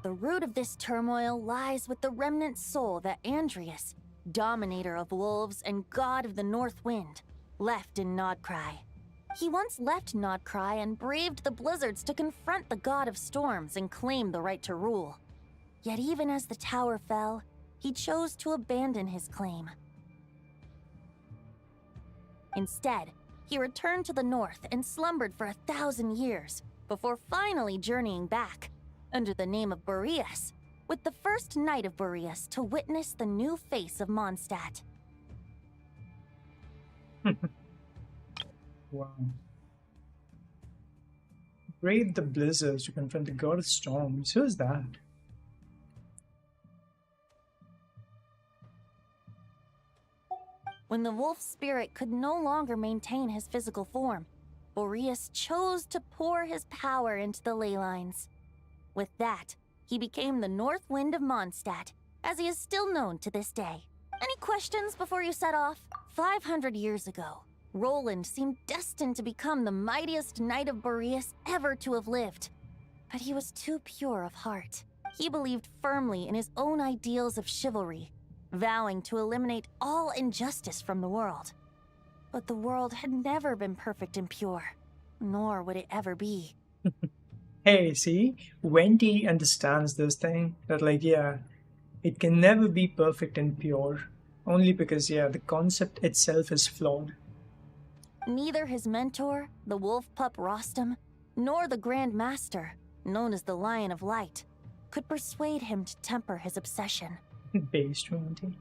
Speaker 2: The root of this turmoil lies with the remnant soul that Andrius, dominator of wolves and god of the North Wind, left in Nodcry. He once left Nodcry and braved the blizzards to confront the god of storms and claim the right to rule. Yet even as the tower fell, he chose to abandon his claim. Instead, he returned to the north and slumbered for 1,000 years, before finally journeying back, under the name of Boreas, with the first knight of Boreas to witness the new face of Mondstadt.
Speaker 1: Wow. Brave the blizzards to confront the god of storms. Who's that?
Speaker 2: When the wolf spirit could no longer maintain his physical form, Boreas chose to pour his power into the ley lines. With that, he became the North Wind of Mondstadt, as he is still known to this day. Any questions before you set off? 500 years ago, Roland seemed destined to become the mightiest knight of Boreas ever to have lived. But he was too pure of heart. He believed firmly in his own ideals of chivalry, vowing to eliminate all injustice from the world. But the world had never been perfect and pure, nor would it ever be.
Speaker 1: Hey, see? Wendy understands this thing. That like, yeah, it can never be perfect and pure. Only because, yeah, the concept itself is flawed.
Speaker 2: Neither his mentor, the wolf pup Rostam, nor the Grand Master, known as the Lion of Light, could persuade him to temper his obsession.
Speaker 1: Base 20.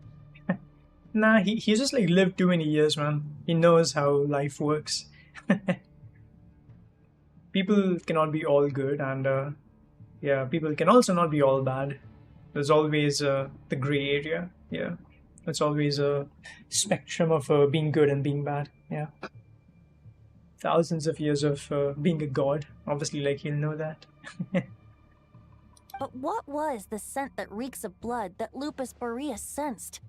Speaker 1: Nah, he's just like lived too many years, man. He knows how life works. People cannot be all good, and yeah, people can also not be all bad. There's always the gray area. Yeah, there's always a spectrum of being good and being bad. Yeah, thousands of years of being a god. Obviously, like he'll know that.
Speaker 2: But what was the scent that reeks of blood that Lupus Boreas sensed?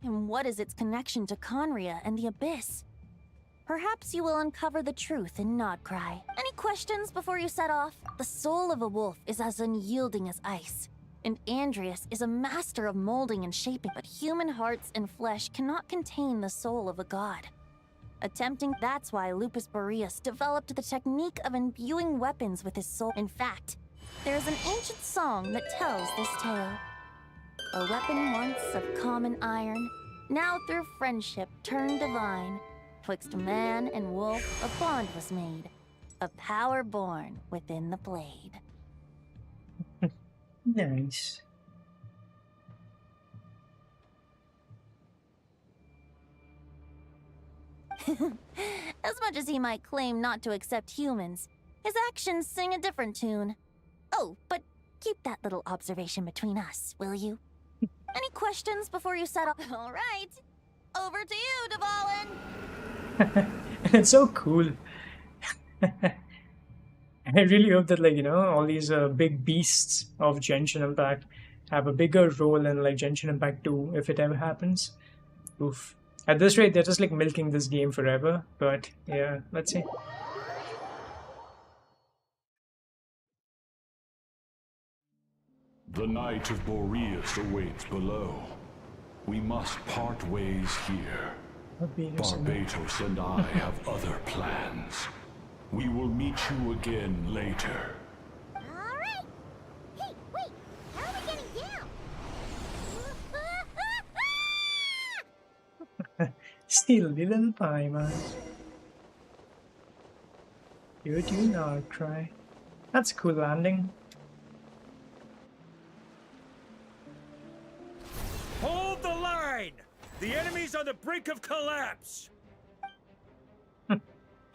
Speaker 2: And what is its connection to Conria and the Abyss? Perhaps you will uncover the truth in Nodcry. Any questions before you set off? The soul of a wolf is as unyielding as ice, and Andrius is a master of molding and shaping, but human hearts and flesh cannot contain the soul of a god. That's why Lupus Boreas developed the technique of imbuing weapons with his soul. In fact, there is an ancient song that tells this tale. A weapon once of common iron, now through friendship turned divine. Twixt man and wolf a bond was made, a power born within the blade.
Speaker 1: Nice.
Speaker 2: As much as he might claim not to accept humans, his actions sing a different tune. Oh, but keep that little observation between us, will you? Any questions before you settle? All right. Over to you, Dvalin.
Speaker 1: It's so cool. I really hope that, like, all these big beasts of Genshin Impact have a bigger role in, like, Genshin Impact 2 if it ever happens. Oof. At this rate, they're just, like, milking this game forever. But, yeah, let's see.
Speaker 11: The Knight of Boreas awaits below. We must part ways here. Barbatos and I have other plans. We will meet you again later.
Speaker 6: Alright! Hey, wait! How are we getting down?
Speaker 1: Still little Paimon. You do not cry. That's a cool landing.
Speaker 19: Hold the line! The enemy's on the brink of collapse!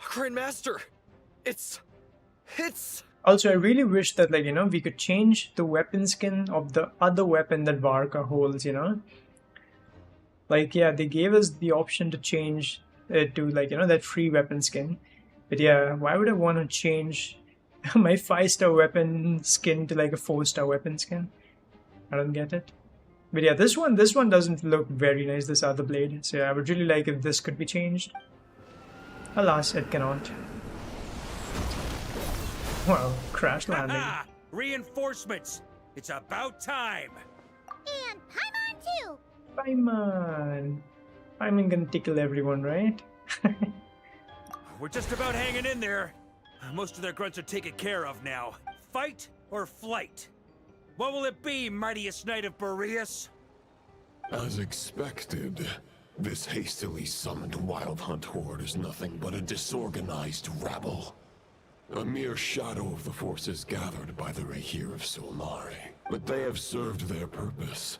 Speaker 9: Grandmaster! It's...
Speaker 1: Also, I really wish that, like, we could change the weapon skin of the other weapon that Varka holds, Like, yeah, they gave us the option to change it to, like, that free weapon skin. But yeah, why would I want to change my 5-star weapon skin to, like, a 4-star weapon skin? I don't get it. But yeah, this one doesn't look very nice, this other blade. So yeah, I would really like if this could be changed. Alas, it cannot. Wow, crash landing.
Speaker 19: Reinforcements! It's about time!
Speaker 6: And Paimon too!
Speaker 1: Paimon! Paimon gonna tickle everyone, right?
Speaker 19: We're just about hanging in there. Most of their grunts are taken care of now. Fight or flight? What will it be, mightiest Knight of Boreas?
Speaker 12: As expected, this hastily summoned Wild Hunt horde is nothing but a disorganized rabble. A mere shadow of the forces gathered by the Rahir of Solmari. But they have served their purpose.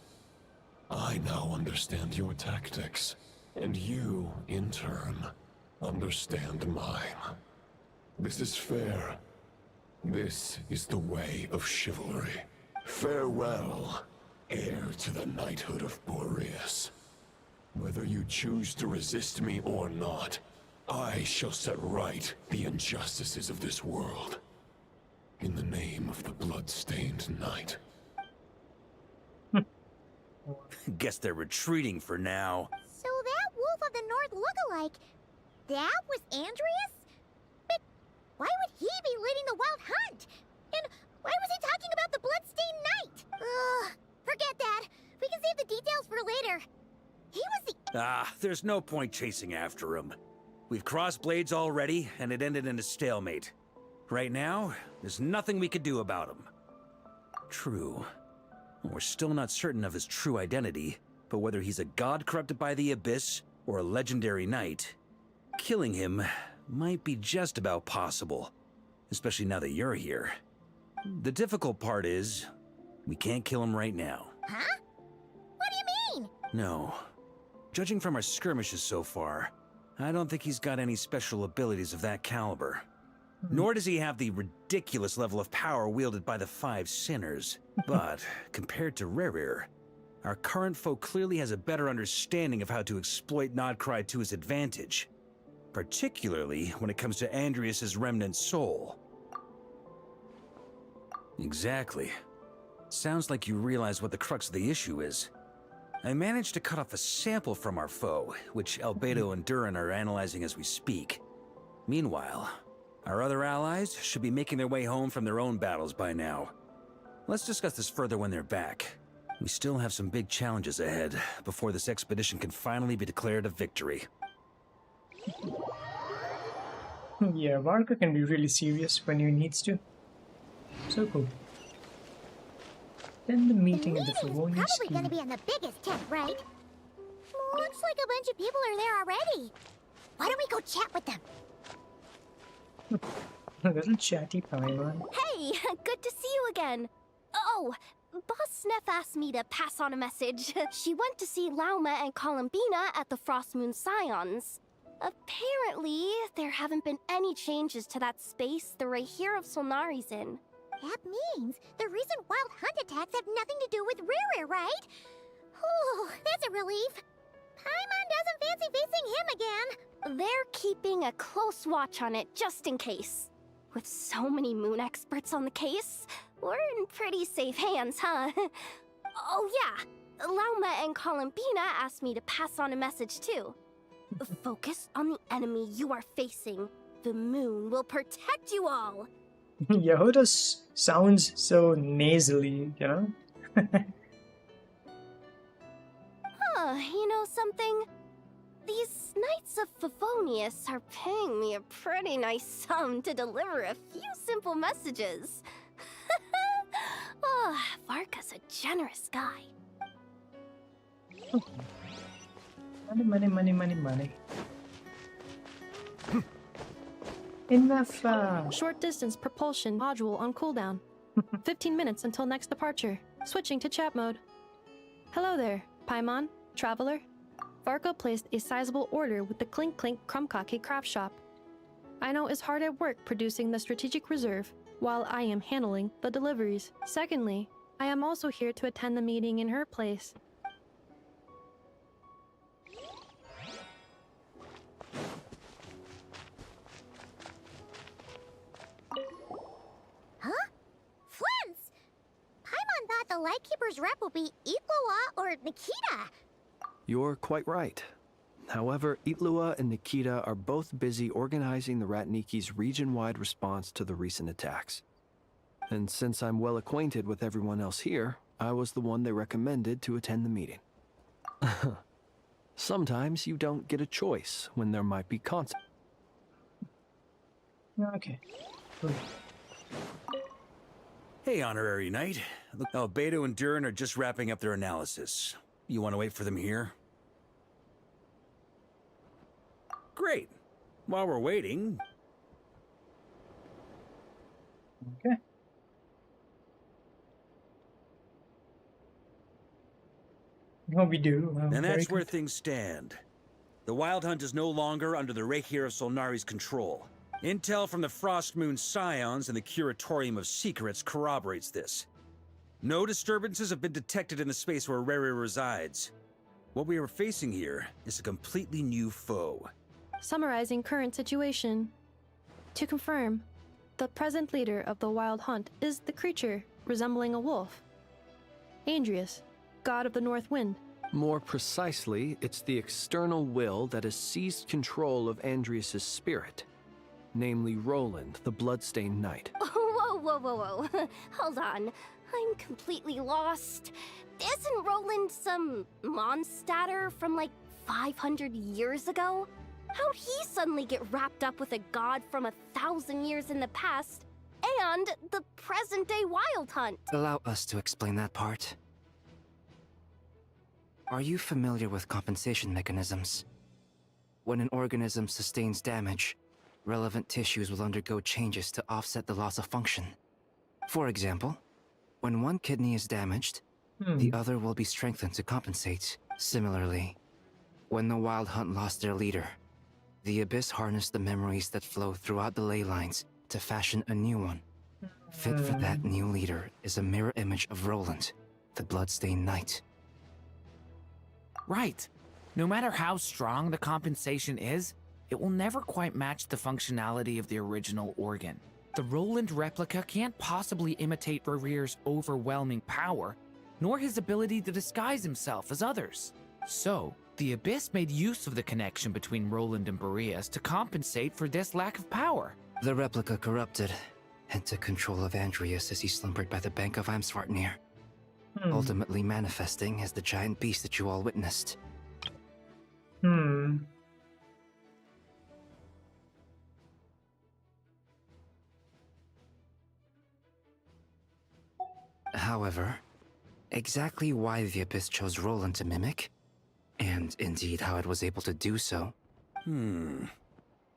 Speaker 12: I now understand your tactics, and you, in turn, understand mine. This is fair. This is the way of chivalry. Farewell, heir to the knighthood of Boreas. Whether you choose to resist me or not, I shall set right the injustices of this world. In the name of the blood-stained knight.
Speaker 19: Guess they're retreating for now.
Speaker 6: So that Wolf of the North lookalike, that was Andreas? But why would he be leading the Wild Hunt? And why was he talking about the Bloodstained Knight? Ugh, forget that. We can save the details for later. He was the...
Speaker 19: There's no point chasing after him. We've crossed blades already, and it ended in a stalemate. Right now, there's nothing we could do about him. True. We're still not certain of his true identity, but whether he's a god corrupted by the Abyss or a legendary knight, killing him might be just about possible, especially now that you're here. The difficult part is, we can't kill him right now.
Speaker 6: Huh? What do you mean?
Speaker 19: No. Judging from our skirmishes so far, I don't think he's got any special abilities of that caliber. Nor does he have the ridiculous level of power wielded by the 5 sinners. But, compared to Rerir, our current foe clearly has a better understanding of how to exploit Krai to his advantage. Particularly when it comes to Andreas' remnant soul. Exactly. Sounds like you realize what the crux of the issue is. I managed to cut off a sample from our foe, which Albedo and Durin are analyzing as we speak. Meanwhile, our other allies should be making their way home from their own battles by now. Let's discuss this further when they're back. We still have some big challenges ahead before this expedition can finally be declared a victory.
Speaker 1: Yeah, Varka can be really serious when he needs to. So cool. Then the meeting at the Favonius
Speaker 6: Probably
Speaker 1: Scheme.
Speaker 6: gonna be in the biggest tent, right? Looks like a bunch of people are there already. Why don't we go chat with them?
Speaker 1: A little chatty Paimon.
Speaker 2: Hey, good to see you again. Oh, Boss Sneff asked me to pass on a message. She went to see Lauma and Columbina at the Frost Moon Scions. Apparently, there haven't been any changes to that space the Rahir of Solnari's in.
Speaker 6: That means the recent wild hunt attacks have nothing to do with Riri, right? Whew, that's a relief. Paimon doesn't fancy facing him again.
Speaker 2: They're keeping a close watch on it just in case. With so many moon experts on the case, we're in pretty safe hands, huh? Oh yeah, Lauma and Columbina asked me to pass on a message too. Focus on the enemy you are facing. The moon will protect you all.
Speaker 1: Yehuda sounds so nasally, you know?
Speaker 2: You know something? These Knights of Favonius are paying me a pretty nice sum to deliver a few simple messages. Varka's a generous guy.
Speaker 1: Money, money, money, money, money. Enough.
Speaker 4: Short distance propulsion module on cooldown. 15 minutes until next departure. Switching to chat mode. Hello there, Paimon, traveler. Varka placed a sizable order with the Clink Clink Krumkake craft shop. I know is hard at work producing the strategic reserve, while I am handling the deliveries. Secondly, I am also here to attend the meeting in her place.
Speaker 6: Huh? Flens! Paimon thought the Lightkeeper's rep would be Itlua or Nikita.
Speaker 5: You're quite right. However, Itlua and Nikita are both busy organizing the Ratniki's region-wide response to the recent attacks. And since I'm well acquainted with everyone else here, I was the one they recommended to attend the meeting. Sometimes you don't get a choice when there might be consequences.
Speaker 1: Okay. Cool.
Speaker 19: Hey, Honorary Knight. Look, Beto and Durin are just wrapping up their analysis. You want to wait for them here? Great. While we're waiting...
Speaker 1: Okay. What we do.
Speaker 19: And that's where things stand. The Wild Hunt is no longer under the Rahir of Solnari's control. Intel from the Frost Moon Scions and the Curatorium of Secrets corroborates this. No disturbances have been detected in the space where Riri resides. What we are facing here is a completely new foe.
Speaker 4: Summarizing current situation. To confirm, the present leader of the Wild Hunt is the creature resembling a wolf. Andrius, god of the North Wind.
Speaker 5: More precisely, it's the external will that has seized control of Andrius' spirit. Namely Roland, the Bloodstained Knight.
Speaker 2: Whoa, whoa, whoa, whoa. Hold on. I'm completely lost. Isn't Roland some Mondstatter from like 500 years ago? How'd he suddenly get wrapped up with a god from 1,000 years in the past and the present-day Wild Hunt?
Speaker 20: Allow us to explain that part. Are you familiar with compensation mechanisms? When an organism sustains damage, relevant tissues will undergo changes to offset the loss of function. For example, when one kidney is damaged, the other will be strengthened to compensate. Similarly, when the Wild Hunt lost their leader, the Abyss harnessed the memories that flow throughout the ley lines to fashion a new one. Fit for that new leader is a mirror image of Roland, the Bloodstained Knight.
Speaker 21: Right. No matter how strong the compensation is, it will never quite match the functionality of the original organ. The Roland replica can't possibly imitate Rarir's overwhelming power, nor his ability to disguise himself as others. So, the Abyss made use of the connection between Roland and Boreas to compensate for this lack of power.
Speaker 20: The replica corrupted and took control of Andrius as he slumbered by the bank of Amsvartnir, ultimately manifesting as the giant beast that you all witnessed. However, exactly why the Abyss chose Roland to mimic, and indeed how it was able to do so.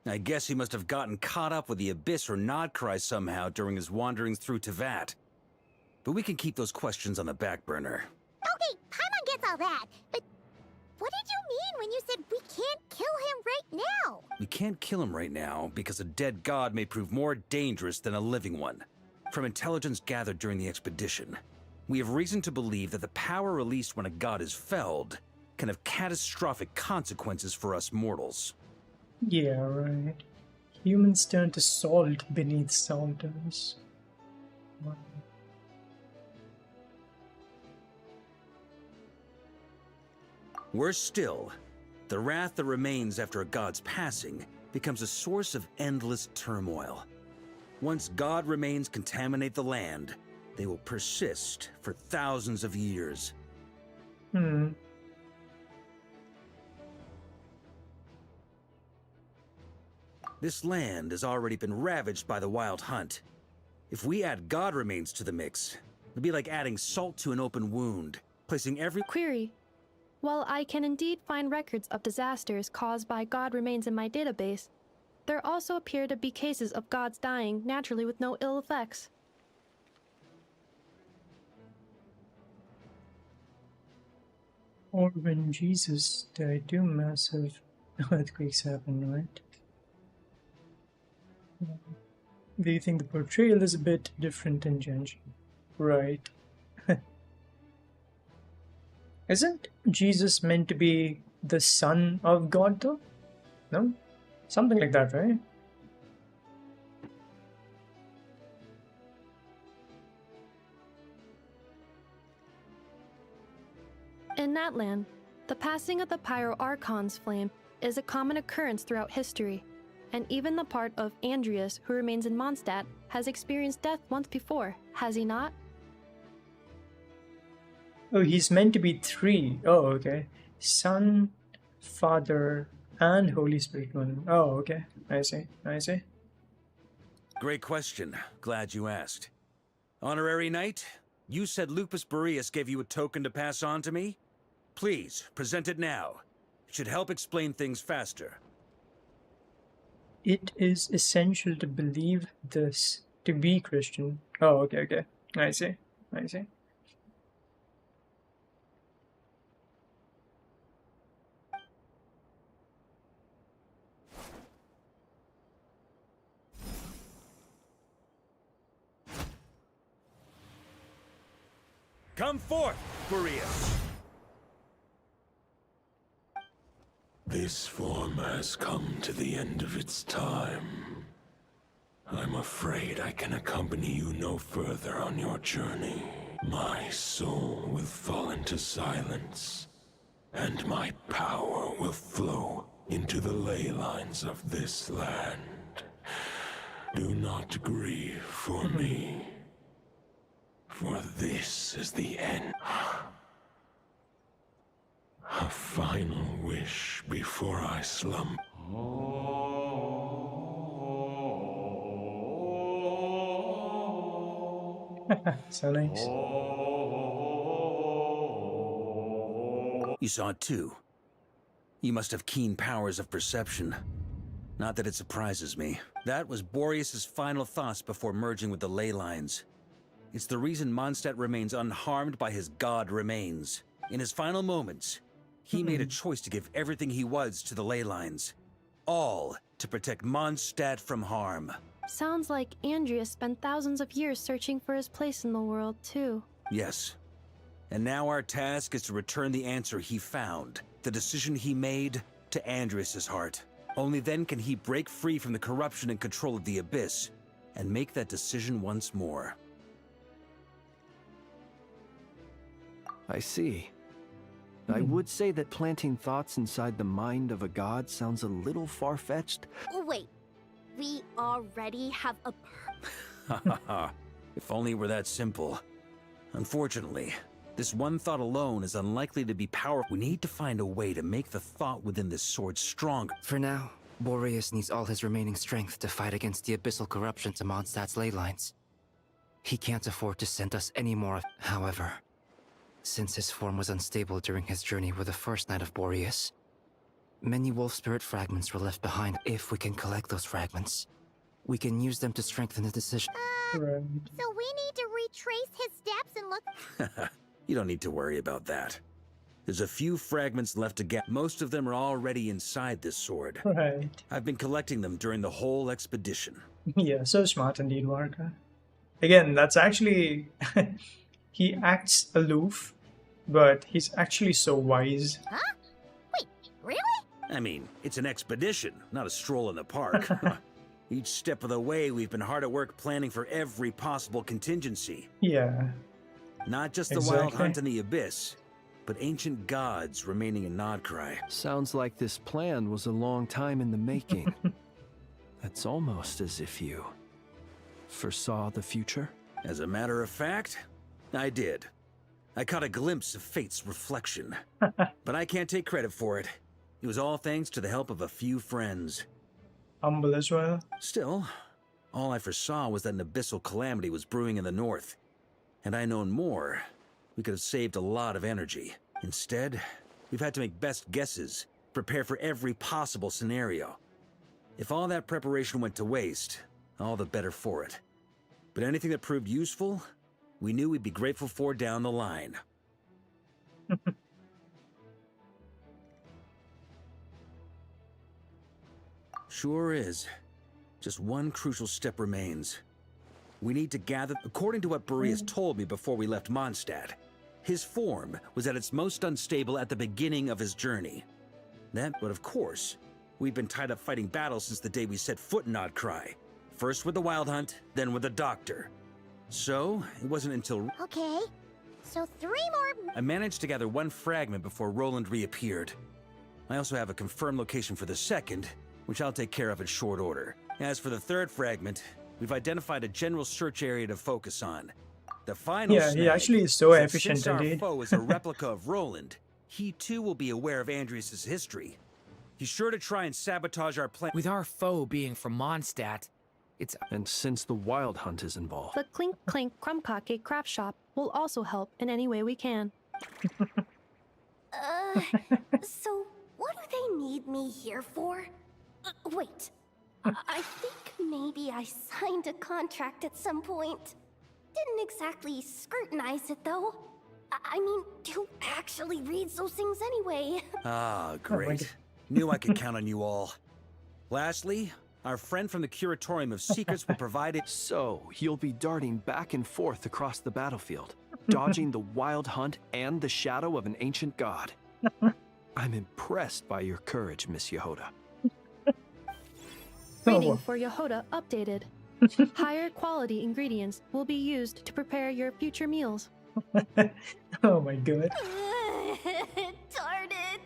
Speaker 19: I guess he must have gotten caught up with the Abyss or Krai somehow during his wanderings through Tevat.
Speaker 8: but we can keep those questions on the back burner.
Speaker 6: Okay, Paimon gets all that, but what did you mean when you said we can't kill him right now?
Speaker 8: We can't kill him right now because a dead god may prove more dangerous than a living one. From intelligence gathered during the expedition, we have reason to believe that the power released when a god is felled can have catastrophic consequences for us mortals.
Speaker 1: Yeah, right. Humans turn to salt beneath salters. Wow.
Speaker 8: Worse still, the wrath that remains after a god's passing becomes a source of endless turmoil. Once god remains contaminate the land, they will persist for thousands of years. This land has already been ravaged by the Wild Hunt. If we add god remains to the mix, it'll be like adding salt to an open wound, placing every—
Speaker 4: Query. While I can indeed find records of disasters caused by god remains in my database, there also appear to be cases of gods dying naturally with no ill effects.
Speaker 1: Or when Jesus died, two massive earthquakes happened, right? Do you think the portrayal is a bit different in Genshin? Right. Isn't Jesus meant to be the son of God though? No? Something like that, right?
Speaker 4: In that land, the passing of the Pyro-Archon's flame is a common occurrence throughout history, and even the part of Andreas who remains in Mondstadt has experienced death once before, has he not?
Speaker 1: Oh, he's meant to be three. Oh, okay. Son, Father, and Holy Spirit one. Oh, okay. I see. I see.
Speaker 8: Great question. Glad you asked. Honorary Knight, you said Lupus Boreas gave you a token to pass on to me? Please, present it now. It should help explain things faster.
Speaker 1: It is essential to believe this, to be Christian. Oh, okay, okay. I see. I see.
Speaker 8: Come forth, Boreas!
Speaker 12: This form has come to the end of its time. I'm afraid I can accompany you no further on your journey. My soul will fall into silence, and my power will flow into the ley lines of this land. Do not grieve for me, for this is the end. A final wish before I slumber.
Speaker 1: So nice.
Speaker 8: You saw it too. You must have keen powers of perception. Not that it surprises me. That was Boreas' final thoughts before merging with the ley lines. It's the reason Mondstadt remains unharmed by his god remains. In his final moments, he made a choice to give everything he was to the ley lines. All to protect Mondstadt from harm.
Speaker 4: Sounds like Andreas spent thousands of years searching for his place in the world, too.
Speaker 8: Yes. And now our task is to return the answer he found, the decision he made, to Andreas' heart. Only then can he break free from the corruption and control of the Abyss, and make that decision once more.
Speaker 5: I see. I would say that planting thoughts inside the mind of a god sounds a little far-fetched.
Speaker 2: Wait, we already have a
Speaker 8: If only it were that simple. Unfortunately, this one thought alone is unlikely to be powerful. We need to find a way to make the thought within this sword stronger.
Speaker 20: For now, Boreas needs all his remaining strength to fight against the abyssal corruption to Mondstadt's ley lines. He can't afford to send us any more. However, since his form was unstable during his journey with the first Knight of Boreas, many wolf spirit fragments were left behind. If we can collect those fragments, we can use them to strengthen the decision.
Speaker 6: So we need to trace his steps and look?
Speaker 8: You don't need to worry about that. There's a few fragments left to get. Most of them are already inside this sword.
Speaker 1: Right.
Speaker 8: I've been collecting them during the whole expedition.
Speaker 1: Yeah, so smart indeed, Varka. Again, that's actually... he acts aloof, but he's actually so wise.
Speaker 6: Huh? Wait, really?
Speaker 8: I mean, it's an expedition, not a stroll in the park. Each step of the way, we've been hard at work planning for every possible contingency.
Speaker 1: Yeah.
Speaker 8: Not just the wild hunt in the abyss, but ancient gods remaining in Krai.
Speaker 5: Sounds like this plan was a long time in the making. It's almost as if you foresaw the future.
Speaker 8: As a matter of fact, I did. I caught a glimpse of fate's reflection. But I can't take credit for it. It was all thanks to the help of a few friends.
Speaker 1: Humble as well.
Speaker 8: Still, all I foresaw was that an abyssal calamity was brewing in the north. Had I known more, we could have saved a lot of energy. Instead, we've had to make best guesses, prepare for every possible scenario. If all that preparation went to waste, all the better for it. But anything that proved useful, we knew we'd be grateful for down the line. Sure is. Just one crucial step remains. We need to gather... According to what Boreas told me before we left Mondstadt, his form was at its most unstable at the beginning of his journey. But of course, we've been tied up fighting battles since the day we set foot in Krai. First with the Wild Hunt, then with the Doctor. So, it wasn't until...
Speaker 6: Okay, so 3 more...
Speaker 8: I managed to gather one fragment before Roland reappeared. I also have a confirmed location for the second, which I'll take care of in short order. As for the third fragment, we've identified a general search area to focus on. The final
Speaker 1: Yeah, he actually is so efficient
Speaker 8: since
Speaker 1: indeed.
Speaker 8: our foe is a replica of Roland, he too will be aware of Andrias' history. He's sure to try and sabotage our plan.
Speaker 21: With our foe being from Mondstadt, it's...
Speaker 5: And since the Wild Hunt is involved...
Speaker 4: The Clink Clink Krumkake craft shop will also help in any way we can.
Speaker 2: So what do they need me here for? Wait, I think maybe I signed a contract at some point. Didn't exactly scrutinize it though. I mean, who actually reads those things anyway?
Speaker 8: Ah, great. Knew I could count on you all. Lastly, our friend from the Curatorium of Secrets will provide it.
Speaker 5: So, you'll be darting back and forth across the battlefield, dodging the Wild Hunt and the shadow of an ancient god. I'm impressed by your courage, Miss Yehoda.
Speaker 4: Rating for Yehoda updated. Higher quality ingredients will be used to prepare your future meals.
Speaker 1: Oh my god.
Speaker 2: Darn it!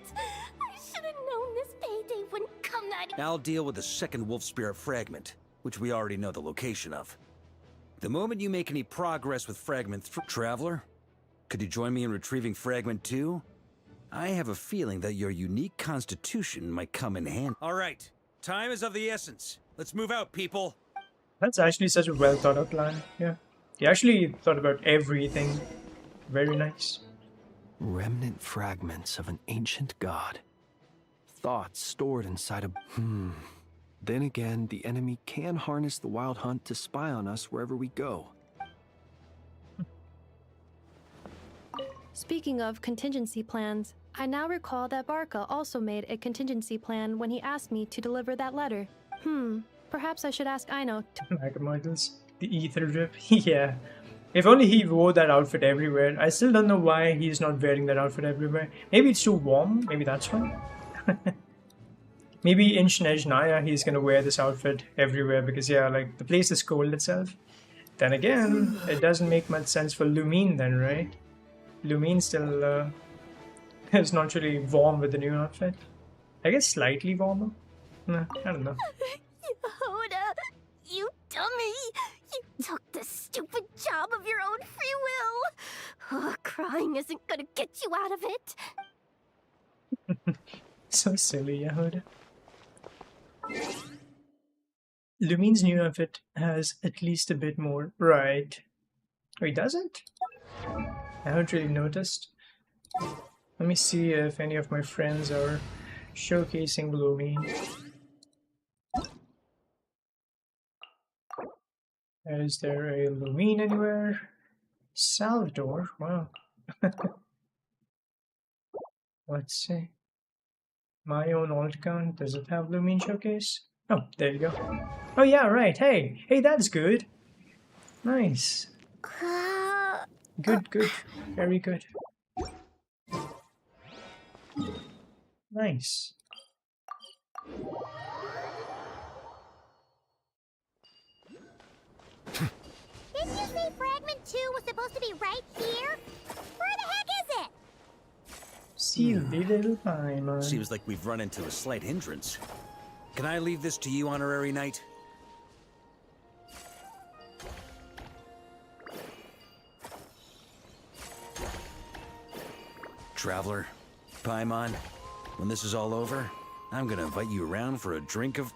Speaker 2: I should have known this payday wouldn't come that...
Speaker 8: I'll deal with the second Wolf Spirit fragment, which we already know the location of. The moment you make any progress with Fragment 3... Traveler, could you join me in retrieving Fragment 2? I have a feeling that your unique constitution might come in handy. All right, time is of the essence. Let's move out, people.
Speaker 1: That's actually such a well thought out plan. Yeah. He actually thought about everything. Very nice.
Speaker 5: Remnant fragments of an ancient god. Thoughts stored inside a... Then again, the enemy can harness the Wild Hunt to spy on us wherever we go.
Speaker 4: Speaking of contingency plans, I now recall that Barca also made a contingency plan when he asked me to deliver that letter. Perhaps I should ask Aino to...
Speaker 1: Micromodules. The ether drip. Yeah. If only he wore that outfit everywhere. I still don't know why he's not wearing that outfit everywhere. Maybe it's too warm. Maybe that's why. Maybe in Snezhnaya he's gonna wear this outfit everywhere because yeah, like the place is cold itself. Then again, it doesn't make much sense for Lumine then, right? Lumine still is not really warm with the new outfit. I guess slightly warmer. Nah, I don't know.
Speaker 2: Yehoda, you dummy! You took the stupid job of your own free will! Oh, crying isn't gonna get you out of it!
Speaker 1: So silly, Yehoda. Lumine's new outfit has at least a bit more. Right. Oh, he doesn't? I haven't really noticed. Let me see if any of my friends are showcasing Lumine. Is there a Lumine anywhere? Salvador, wow. Let's see. My own alt account, does it have Lumine Showcase? Oh, there you go. Oh yeah, right, hey, that's good. Nice. Good, very good. Nice.
Speaker 6: Didn't you say Fragment 2 was supposed to be right here? Where the heck is it?
Speaker 1: Silly little Paimon.
Speaker 19: Seems like we've run into a slight hindrance. Can I leave this to you, Honorary Knight? Traveler, Paimon, when this is all over, I'm gonna invite you around for a drink of...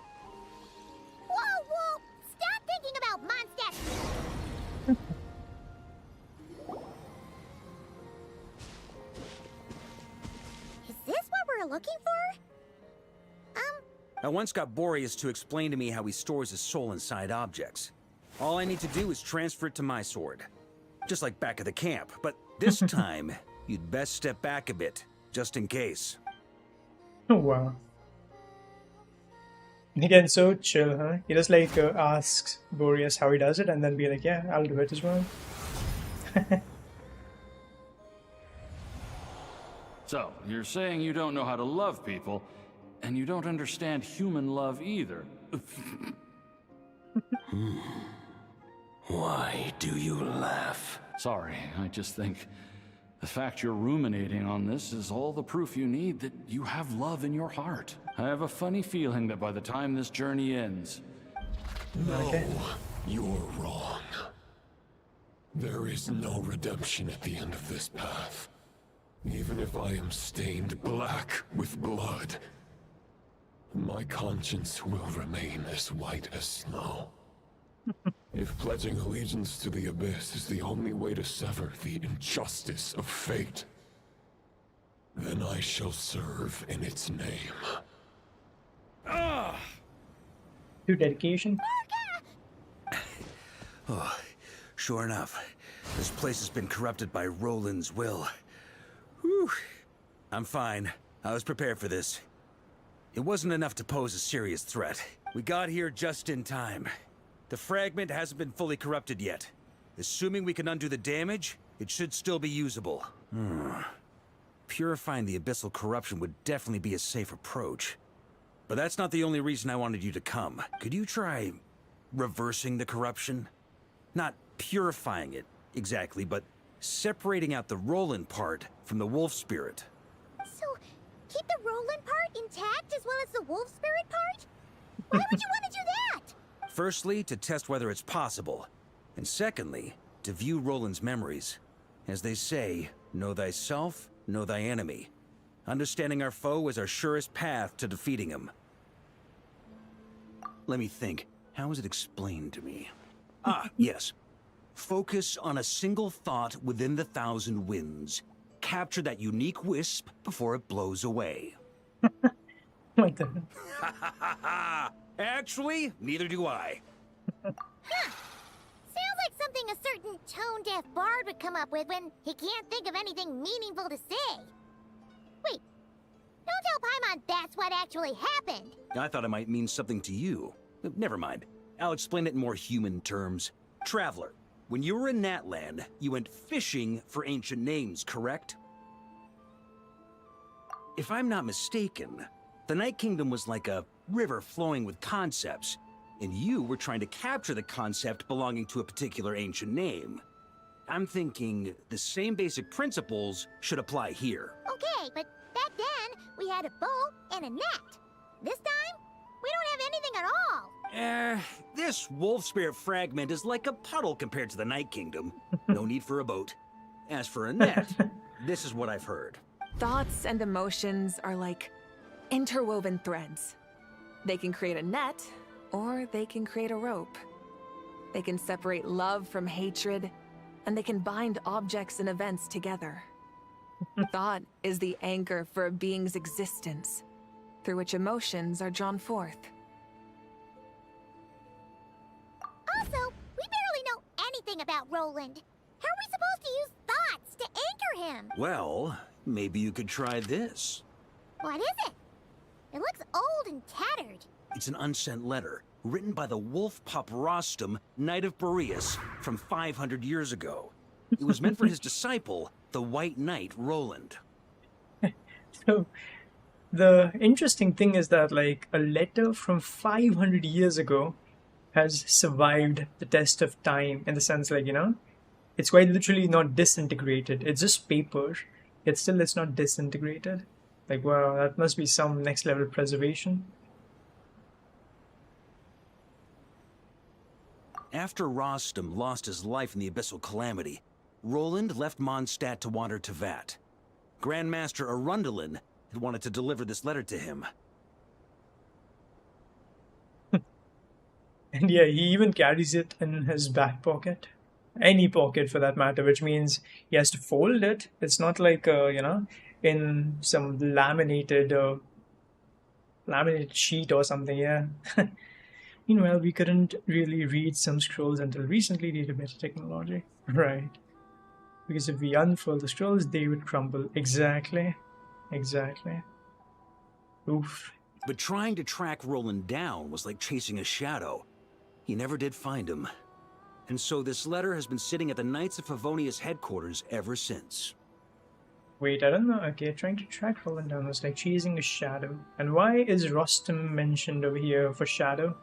Speaker 6: Whoa! Stop thinking about Mondstadt! Is this what we're looking for?
Speaker 19: I once got Boreas to explain to me how he stores his soul inside objects. All I need to do is transfer it to my sword. Just like back at the camp, but this time, you'd best step back a bit, just in case.
Speaker 1: Oh wow. Again, so chill, huh? He just like asks Boreas how he does it and then be like, yeah, I'll do it as well.
Speaker 11: So, you're saying you don't know how to love people, and you don't understand human love either.
Speaker 12: Why do you laugh?
Speaker 11: Sorry, I just think the fact you're ruminating on this is all the proof you need that you have love in your heart. I have a funny feeling that by the time this journey ends...
Speaker 12: No, you're wrong. There is no redemption at the end of this path. Even if I am stained black with blood, my conscience will remain as white as snow. If pledging allegiance to the Abyss is the only way to sever the injustice of fate, then I shall serve in its name.
Speaker 1: To dedication.
Speaker 19: Oh, sure enough, this place has been corrupted by Roland's will. Whew. I'm fine. I was prepared for this. It wasn't enough to pose a serious threat. We got here just in time. The fragment hasn't been fully corrupted yet. Assuming we can undo the damage, it should still be usable. Purifying the abyssal corruption would definitely be a safe approach. But that's not the only reason I wanted you to come. Could you try reversing the corruption? Not purifying it, exactly, but separating out the Roland part from the wolf spirit.
Speaker 6: So, keep the Roland part intact as well as the wolf spirit part? Why would you want to do that?
Speaker 19: Firstly, to test whether it's possible. And secondly, to view Roland's memories. As they say, know thyself, know thy enemy. Understanding our foe is our surest path to defeating him. Let me think. How was it explained to me? Yes. Focus on a single thought within the 1,000 winds. Capture that unique wisp before it blows away.
Speaker 1: What the?
Speaker 19: Actually, neither do I.
Speaker 6: Sounds like something a certain tone-deaf bard would come up with when he can't think of anything meaningful to say. Wait, don't tell Paimon that's what actually happened.
Speaker 19: I thought it might mean something to you. Never mind. I'll explain it in more human terms. Traveler, when you were in Natland, you went fishing for ancient names, correct? If I'm not mistaken, the Night Kingdom was like a river flowing with concepts, and you were trying to capture the concept belonging to a particular ancient name. I'm thinking the same basic principles should apply here.
Speaker 6: Okay, but back then, we had a bow and a net. This time, we don't have anything at all.
Speaker 19: This wolf spirit fragment is like a puddle compared to the Night Kingdom. No need for a boat. As for a net, this is what I've heard.
Speaker 3: Thoughts and emotions are like interwoven threads. They can create a net, or they can create a rope. They can separate love from hatred, and they can bind objects and events together. Thought is the anchor for a being's existence, through which emotions are drawn forth.
Speaker 6: Also, we barely know anything about Roland. How are we supposed to use thoughts to anchor him?
Speaker 19: Well, maybe you could try this.
Speaker 6: What is it? It looks old and tattered.
Speaker 19: It's an unsent letter, written by the wolf pup Rostam, Knight of Boreas, from 500 years ago. It was meant for his disciple, the White Knight Roland.
Speaker 1: So, the interesting thing is that, like, a letter from 500 years ago has survived the test of time, in the sense, like, you know, it's quite literally not disintegrated. It's just paper. It's not disintegrated. Like, wow, that must be some next level preservation.
Speaker 19: After Rostam lost his life in the Abyssal Calamity, Roland left Mondstadt to wander to Vat. Grandmaster Arundel had wanted to deliver this letter to him.
Speaker 1: And yeah, he even carries it in his back pocket. Any pocket for that matter, which means he has to fold it. It's not like, you know, in some laminated sheet or something, yeah. Meanwhile, we couldn't really read some scrolls until recently due to better technology. Right. Because if we unfurl the scrolls, they would crumble. Exactly. Exactly. Oof.
Speaker 19: But trying to track Roland down was like chasing a shadow. He never did find him. And so this letter has been sitting at the Knights of Favonius headquarters ever since.
Speaker 1: Wait, I don't know. Okay, trying to track Roland down was like chasing a shadow. And why is Rostam mentioned over here for shadow?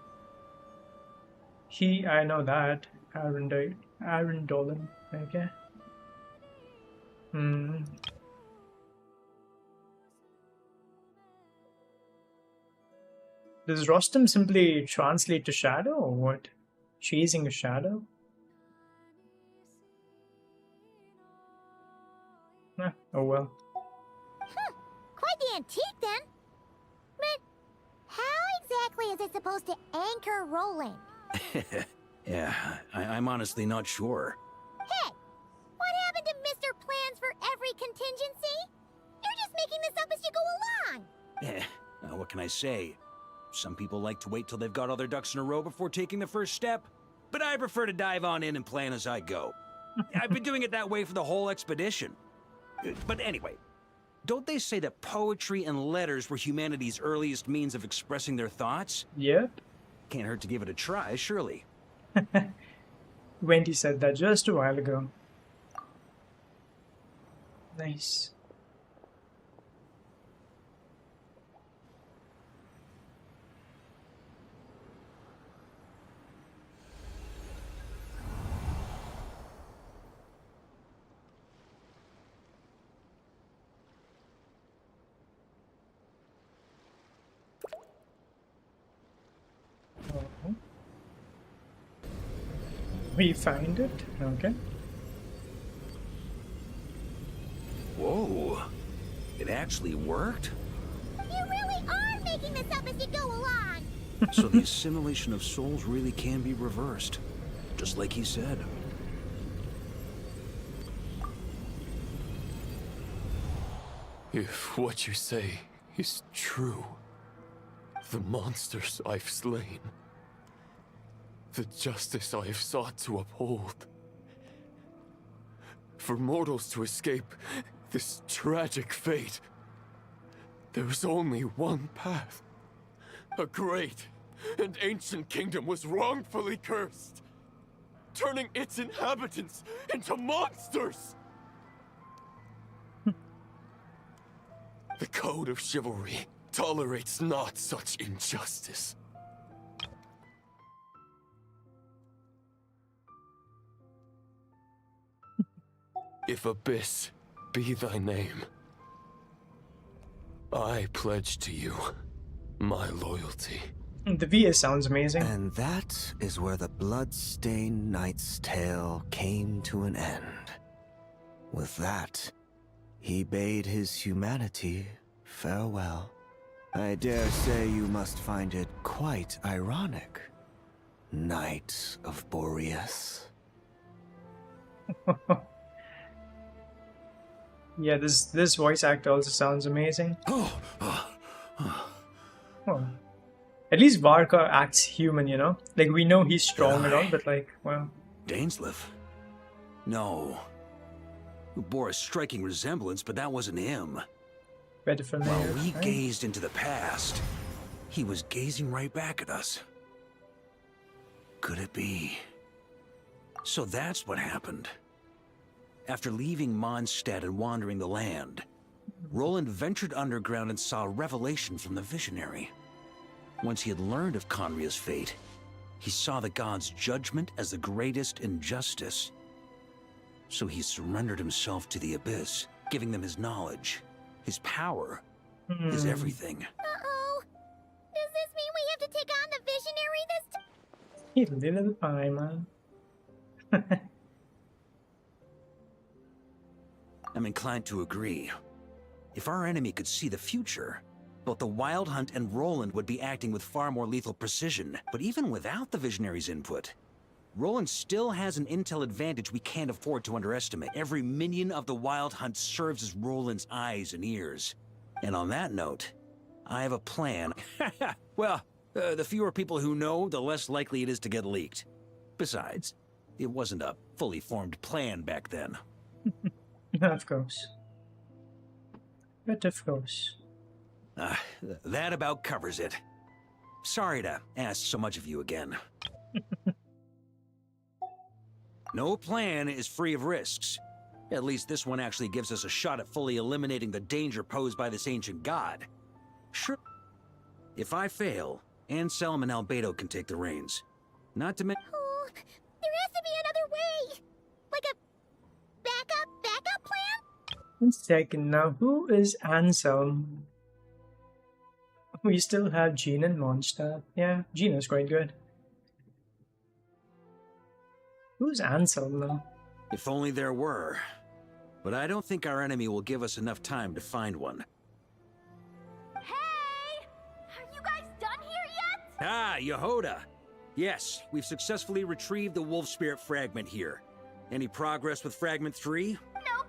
Speaker 1: I know that. Arundel. Okay. Does Rostam simply translate to shadow or what? Chasing a shadow? Oh well.
Speaker 6: Quite the antique then. But how exactly is it supposed to anchor Roland?
Speaker 19: Yeah, I'm honestly not sure.
Speaker 6: Hey, what happened to Mr. Plans for every contingency? You're just making this up as you go along.
Speaker 19: What can I say? Some people like to wait till they've got all their ducks in a row before taking the first step, but I prefer to dive on in and plan as I go. I've been doing it that way for the whole expedition. But anyway, don't they say that poetry and letters were humanity's earliest means of expressing their thoughts?
Speaker 1: Yep.
Speaker 19: Can't hurt to give it a try, surely.
Speaker 1: Wendy said that just a while ago. Nice. We find it. Okay.
Speaker 19: Whoa. It actually worked?
Speaker 6: You really are making this up as you go along.
Speaker 19: So the assimilation of souls really can be reversed. Just like he said.
Speaker 12: If what you say is true, the monsters I've slain, the justice I have sought to uphold, for mortals to escape this tragic fate, there is only one path. A great and ancient kingdom was wrongfully cursed, turning its inhabitants into monsters! The code of chivalry tolerates not such injustice. If Abyss be thy name, I pledge to you my loyalty.
Speaker 1: The VS sounds amazing.
Speaker 5: And that is where the blood-stained knight's tale came to an end. With that, he bade his humanity farewell. I dare say you must find it quite ironic, Knight of Boreas.
Speaker 1: Yeah, this voice actor also sounds amazing. Oh. At least Varka acts human, you know? Like, we know he's strong and all, but like, well...
Speaker 19: Dainsleif. No. Who bore a striking resemblance, but that wasn't him.
Speaker 1: Better for me.
Speaker 19: While we gazed into the past, he was gazing right back at us. Could it be? So that's what happened. After leaving Mondstadt and wandering the land, Roland ventured underground and saw a revelation from the visionary. Once he had learned of Conria's fate, he saw the gods' judgment as the greatest injustice. So he surrendered himself to the Abyss, giving them his knowledge, his power, his everything.
Speaker 6: Uh-oh. Does this mean we have to take on the visionary this time?
Speaker 1: You little pie, man.
Speaker 19: I'm inclined to agree. If our enemy could see the future, both the Wild Hunt and Roland would be acting with far more lethal precision. But even without the Visionary's input, Roland still has an intel advantage we can't afford to underestimate. Every minion of the Wild Hunt serves as Roland's eyes and ears. And on that note, I have a plan. Well, the fewer people who know, the less likely it is to get leaked. Besides, it wasn't a fully formed plan back then.
Speaker 1: Of course. But of course.
Speaker 19: That about covers it. Sorry to ask so much of you again. No plan is free of risks. At least this one actually gives us a shot at fully eliminating the danger posed by this ancient god. Sure. If I fail, Anselm and Albedo can take the reins. Not to mention...
Speaker 6: Oh, there has to be another way! Like a backup plan?
Speaker 1: 1 second now, who is Anselm? We still have Jean and Mondstadt. Yeah, Jean is quite good. Who's Anselm though?
Speaker 19: If only there were. But I don't think our enemy will give us enough time to find one.
Speaker 2: Hey! Are you guys done here yet?
Speaker 19: Ah, Yehoda! Yes, we've successfully retrieved the Wolf Spirit fragment here. Any progress with Fragment 3?
Speaker 2: Nope.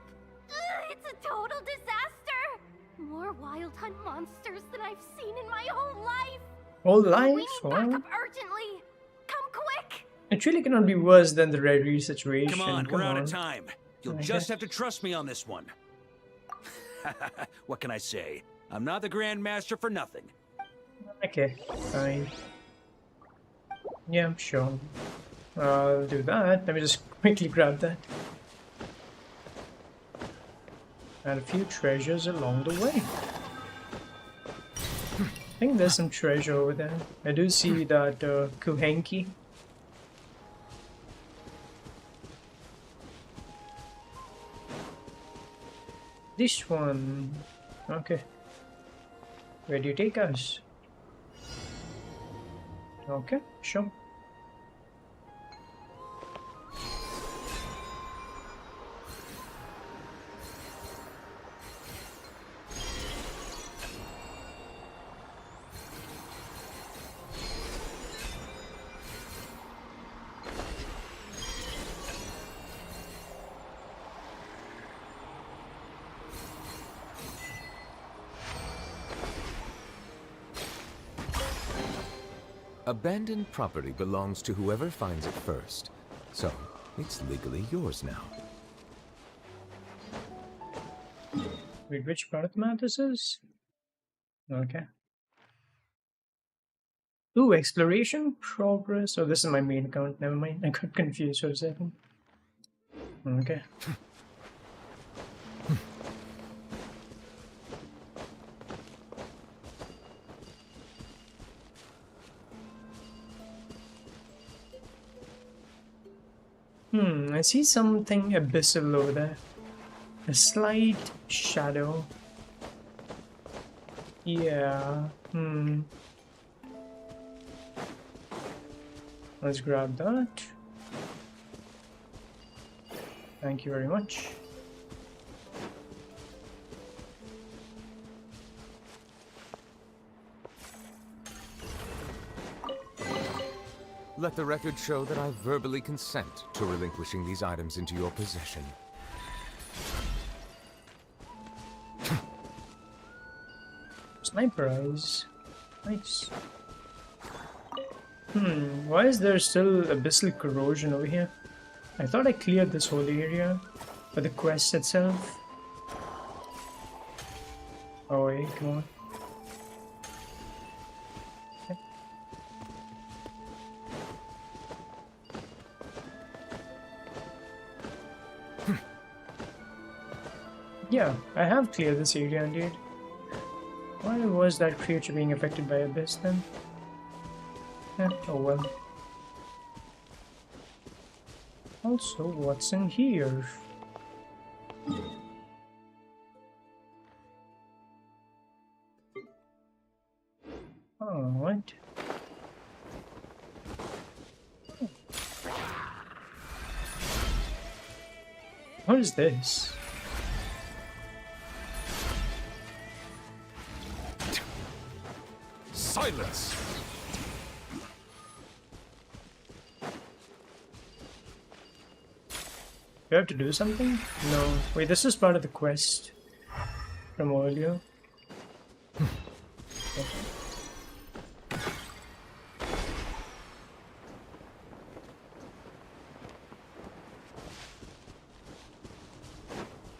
Speaker 2: It's a total disaster. More Wild Hunt monsters than I've seen in my whole life.
Speaker 1: Whole life?
Speaker 2: We need backup urgently. Come quick.
Speaker 1: It really cannot be worse than the Red Reed situation.
Speaker 19: Come on, we're out of time. You'll just have to trust me on this one. What can I say? I'm not the Grand Master for nothing.
Speaker 1: Okay, fine. Yeah, sure. I'll do that. Let me just quickly grab that. And a few treasures along the way. I think there's some treasure over there. I do see that Kuhenki. This one. Okay. Where do you take us? Okay, sure.
Speaker 10: Abandoned property belongs to whoever finds it first, so it's legally yours now.
Speaker 1: Wait, which part of the map this is? Okay. Ooh, exploration progress. Oh, this is my main account. Never mind. I got confused for a second. Okay. I see something abyssal over there. A slight shadow. Yeah. Let's grab that. Thank you very much.
Speaker 10: Let the record show that I verbally consent to relinquishing these items into your possession.
Speaker 1: Sniper eyes. Nice. Why is there still abyssal corrosion over here? I thought I cleared this whole area for the quest itself. Oh wait, come on. Yeah, I have cleared this area indeed. Why was that creature being affected by Abyss then? Oh well. Also, what's in here? Oh, what? What is this?
Speaker 10: Silence!
Speaker 1: Do I have to do something? No. Wait, this is part of the quest from earlier. Okay.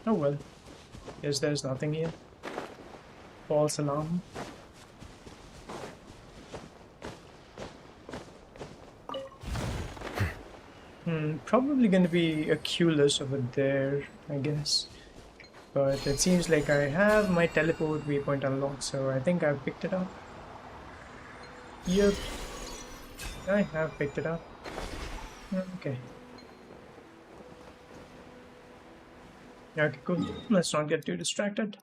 Speaker 1: Oh well. Guess there's nothing here. False alarm. Probably gonna be a Culus over there, I guess. But it seems like I have my teleport waypoint unlocked, so I think I've picked it up. Yep. I have picked it up. Okay. Okay, cool. Let's not get too distracted.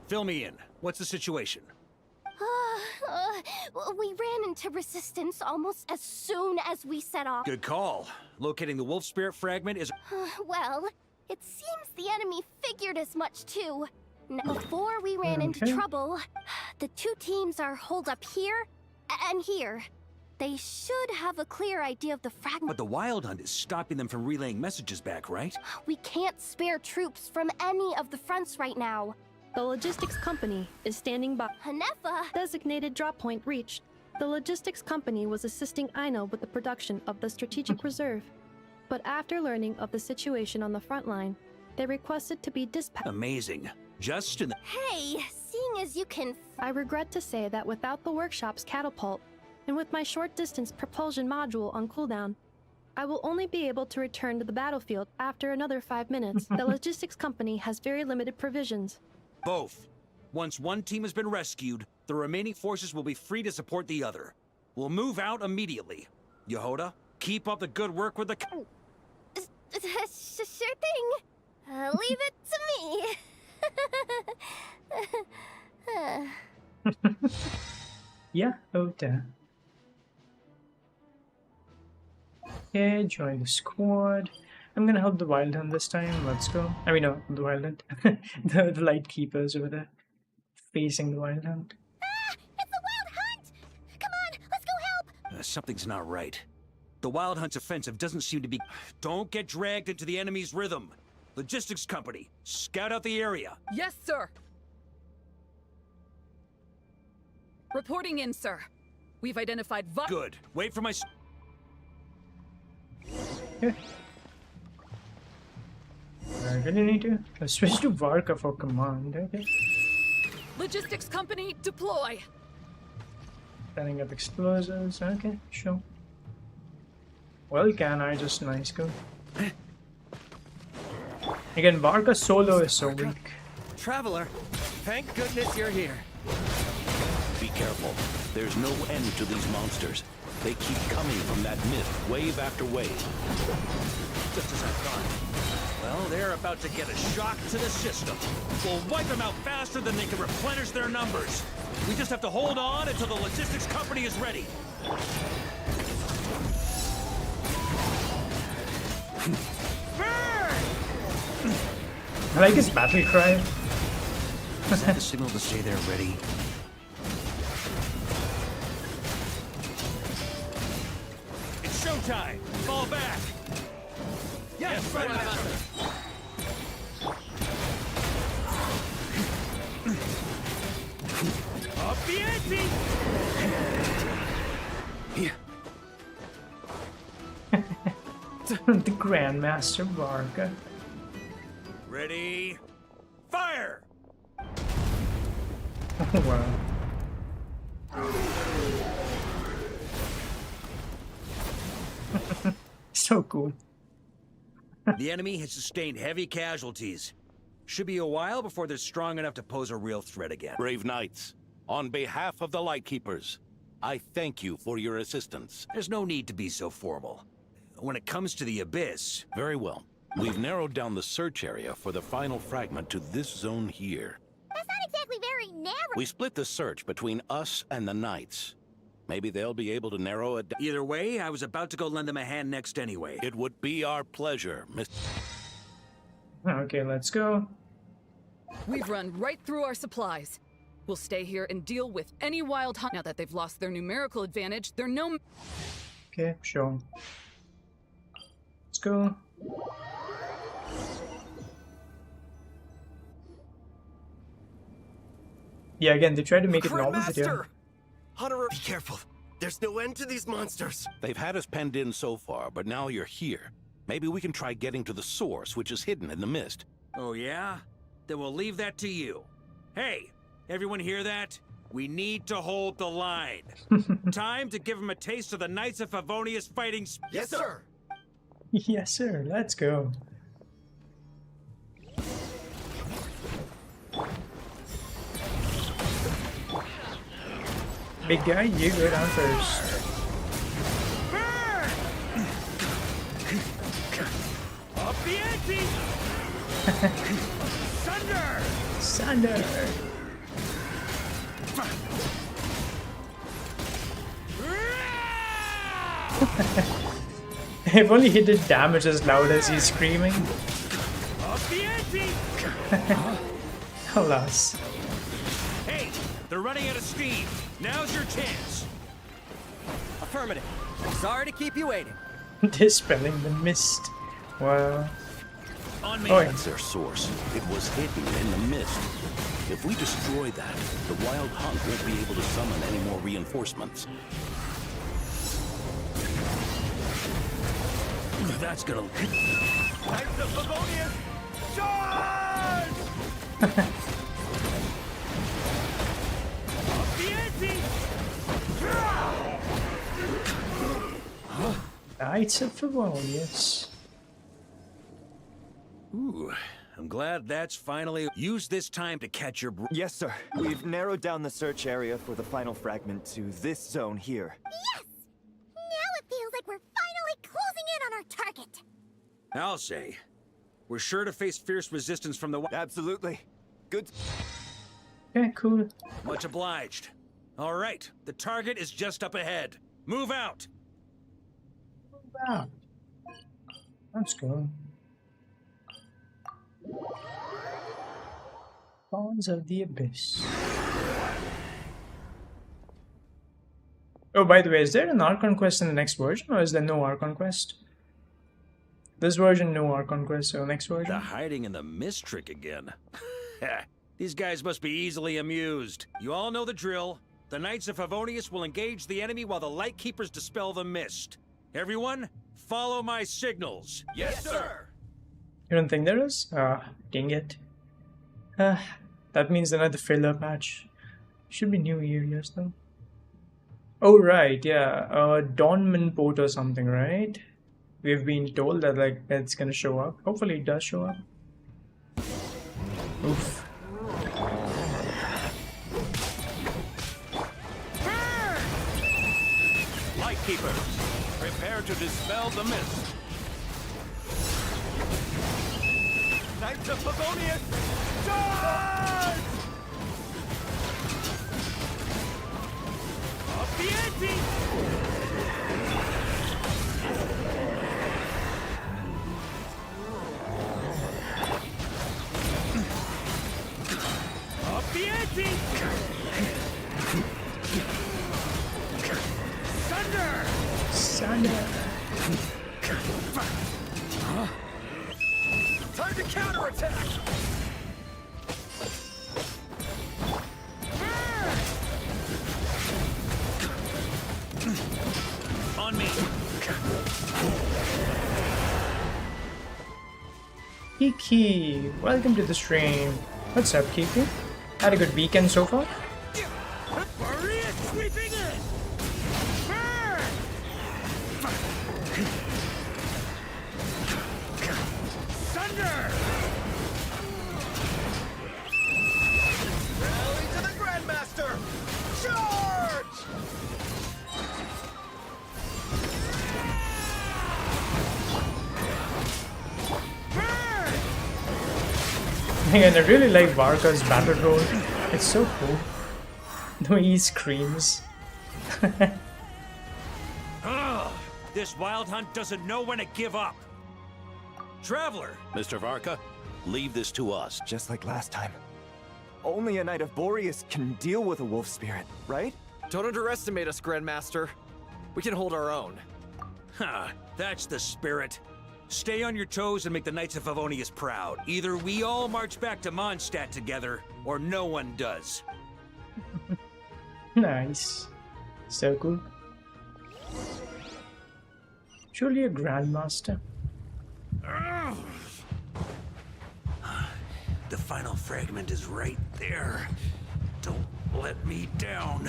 Speaker 19: Fill me in. What's the situation?
Speaker 6: We ran into resistance almost as soon as we set off.
Speaker 19: Good call. Locating the wolf spirit fragment is...
Speaker 6: Well, it seems the enemy figured as much too. Before we ran into trouble, the two teams are holed up here and here. They should have a clear idea of the fragment.
Speaker 19: But the Wild Hunt is stopping them from relaying messages back, right?
Speaker 6: We can't spare troops from any of the fronts right now.
Speaker 4: The logistics company is standing by.
Speaker 6: Hanefa!
Speaker 4: Designated drop point reached. The logistics company was assisting Aino with the production of the strategic reserve. But after learning of the situation on the front line, they requested to be dispatched.
Speaker 19: Amazing. Just in the...
Speaker 6: Hey, seeing as you can...
Speaker 4: I regret to say that without the workshop's catapult, and with my short-distance propulsion module on cooldown, I will only be able to return to the battlefield after another 5 minutes. The logistics company has very limited provisions.
Speaker 19: Both. Once one team has been rescued, the remaining forces will be free to support the other. We'll move out immediately. Yehoda, keep up the good work with the...
Speaker 6: Sure thing. Leave it to me.
Speaker 1: Yeah, Yehoda. Okay, join the squad. I'm gonna help the Wild Hunt this time. Let's go. I mean, no, the Wild Hunt. the Light Keepers over there. Facing the Wild Hunt.
Speaker 6: It's the Wild Hunt! Come on, let's go help!
Speaker 19: Something's not right. The Wild Hunt's offensive doesn't seem to be... Don't get dragged into the enemy's rhythm. Logistics company, scout out the area.
Speaker 3: Yes, sir. Reporting in, sir. We've identified...
Speaker 19: Good. Wait for my...
Speaker 1: Yeah. I really need to switch to Varka for command, okay?
Speaker 3: Logistics company, deploy!
Speaker 1: Setting up explosives, okay, sure. Well, can I just nice go? Again, Varka solo is so weak.
Speaker 13: Traveler, thank goodness you're here.
Speaker 8: Be careful. There's no end to these monsters. They keep coming from that myth, wave after wave.
Speaker 19: Just as I thought. Well, they're about to get a shock to the system. We'll wipe them out faster than they can replenish their numbers. We just have to hold on until the logistics company is ready.
Speaker 1: I like his battle cry.
Speaker 19: Is that the signal to say they're ready? It's showtime! Fall back!
Speaker 13: Yes, right, Master. Up the ante!
Speaker 1: The Grandmaster Varka.
Speaker 19: Ready? Fire!
Speaker 1: Oh, wow. So cool.
Speaker 19: The enemy has sustained heavy casualties. Should be a while before they're strong enough to pose a real threat again.
Speaker 17: Brave knights, on behalf of the Lightkeepers, I thank you for your assistance.
Speaker 19: There's no need to be so formal. When it comes to the Abyss...
Speaker 17: Very well. We've narrowed down the search area for the final fragment to this zone here.
Speaker 6: That's not exactly very narrow.
Speaker 17: We split the search between us and the knights. Maybe they'll be able to narrow it down.
Speaker 19: Either way, I was about to go lend them a hand next anyway.
Speaker 17: It would be our pleasure, Miss...
Speaker 1: Okay, let's go.
Speaker 3: We've run right through our supplies. We'll stay here and deal with any wild hunt. Now that they've lost their numerical advantage, they're no...
Speaker 1: Okay, sure. Let's go. Yeah, again, they tried to make it normal video.
Speaker 13: Hunter, be careful. There's no end to these monsters.
Speaker 17: They've had us penned in so far, but now you're here. Maybe we can try getting to the source, which is hidden in the mist.
Speaker 19: Oh, yeah? Then we'll leave that to you. Hey, everyone hear that? We need to hold the line. Time to give them a taste of the Knights of Favonius fighting...
Speaker 13: Yes, sir!
Speaker 1: Yes, sir. Let's go. Big guy, you go down first.
Speaker 13: Up the ante! Thunder!
Speaker 1: Thunder! If only he did damage as loud as he's screaming.
Speaker 13: Up the ante!
Speaker 1: Alas.
Speaker 19: Hey, they're running out of steam. Now's your chance.
Speaker 13: Affirmative. Sorry to keep you waiting.
Speaker 1: Dispelling the mist. Wow.
Speaker 19: On me.
Speaker 17: That's their source. It was hidden in the mist. If we destroy that, the Wild Hunt won't be able to summon any more reinforcements.
Speaker 19: That's gonna...
Speaker 13: Knights of Favonius, charge! Up the ante!
Speaker 1: Knights of Favonius.
Speaker 19: Ooh, I'm glad that's finally... Use this time to catch your...
Speaker 22: Yes, sir. We've narrowed down the search area for the final fragment to this zone here.
Speaker 6: Yes! Now it feels like we're finally closing in on our target.
Speaker 19: I'll say. We're sure to face fierce resistance from the...
Speaker 22: Absolutely. Good.
Speaker 1: Okay, cool.
Speaker 19: Much obliged. All right, the target is just up ahead. Move out!
Speaker 1: Wow. Let's go. Bonds of the Abyss. Oh, by the way, is there an Archon quest in the next version, or is there no Archon quest? This version, no Archon quest, so next version?
Speaker 19: The hiding in the mist trick again. These guys must be easily amused. You all know the drill. The Knights of Favonius will engage the enemy while the Lightkeepers dispel the mist. Everyone, follow my signals.
Speaker 13: Yes, sir!
Speaker 1: You don't think there is? Dang it. That means another filler patch. Should be new areas though. Oh right, yeah. Dawnman Port or something, right? We've been told that like that's gonna show up. Hopefully it does show up. Oof.
Speaker 17: Lightkeepers, prepare to dispel the mist.
Speaker 13: Knights of Favonius, charge! Up the ante! Up the ante! Thunder!
Speaker 1: Thunder!
Speaker 9: Time to counterattack!
Speaker 19: On me!
Speaker 1: Kiki, welcome to the stream. What's up, Kiki? Had a good weekend so far?
Speaker 19: Maria sweeping in! Thunder!
Speaker 9: Rally to the Grandmaster! Charge!
Speaker 1: And I really like Varka's battle roll. It's so cool. The way he screams.
Speaker 19: This wild hunt doesn't know when to give up. Traveler!
Speaker 17: Mr. Varka, leave this to us.
Speaker 22: Just like last time. Only a Knight of Boreas can deal with a wolf spirit, right?
Speaker 9: Don't underestimate us, Grandmaster. We can hold our own.
Speaker 19: Ha! That's the spirit. Stay on your toes and make the Knights of Favonius proud. Either we all march back to Mondstadt together, or no one does.
Speaker 1: Nice. So cool. Surely a Grandmaster.
Speaker 19: The final fragment is right there. Don't let me down.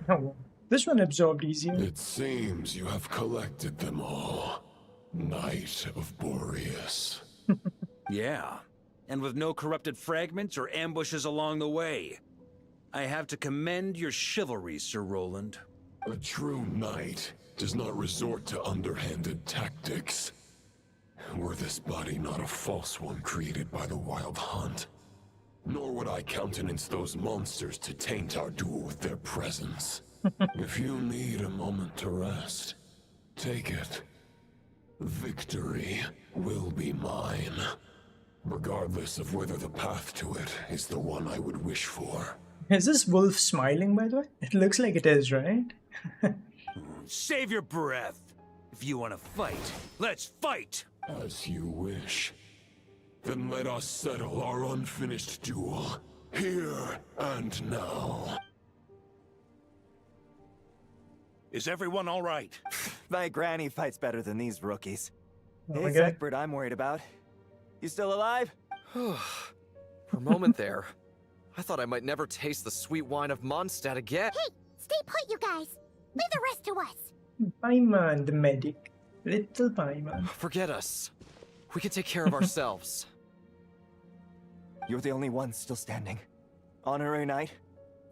Speaker 1: Oh, this one absorbed easier.
Speaker 12: It seems you have collected them all. Knight of Boreas.
Speaker 19: Yeah, and with no corrupted fragments or ambushes along the way. I have to commend your chivalry, Sir Roland.
Speaker 12: A true knight does not resort to underhanded tactics. Were this body not a false one created by the Wild Hunt, nor would I countenance those monsters to taint our duel with their presence. If you need a moment to rest, take it. Victory will be mine, regardless of whether the path to it is the one I would wish for.
Speaker 1: Is this wolf smiling, by the way? It looks like it is, right?
Speaker 19: Save your breath. If you want to fight, let's fight!
Speaker 12: As you wish. Then let us settle our unfinished duel, here and now.
Speaker 17: Is everyone all right?
Speaker 22: My granny fights better than these rookies.
Speaker 1: Oh my
Speaker 22: It's
Speaker 1: God.
Speaker 22: Egbert I'm worried about. You still alive?
Speaker 9: For a moment there, I thought I might never taste the sweet wine of Mondstadt again.
Speaker 6: Hey, stay put, you guys. Leave the rest to us.
Speaker 1: Paimon, the medic. Little Paimon.
Speaker 9: Forget us. We can take care of ourselves.
Speaker 22: You're the only one still standing. Honorary Knight,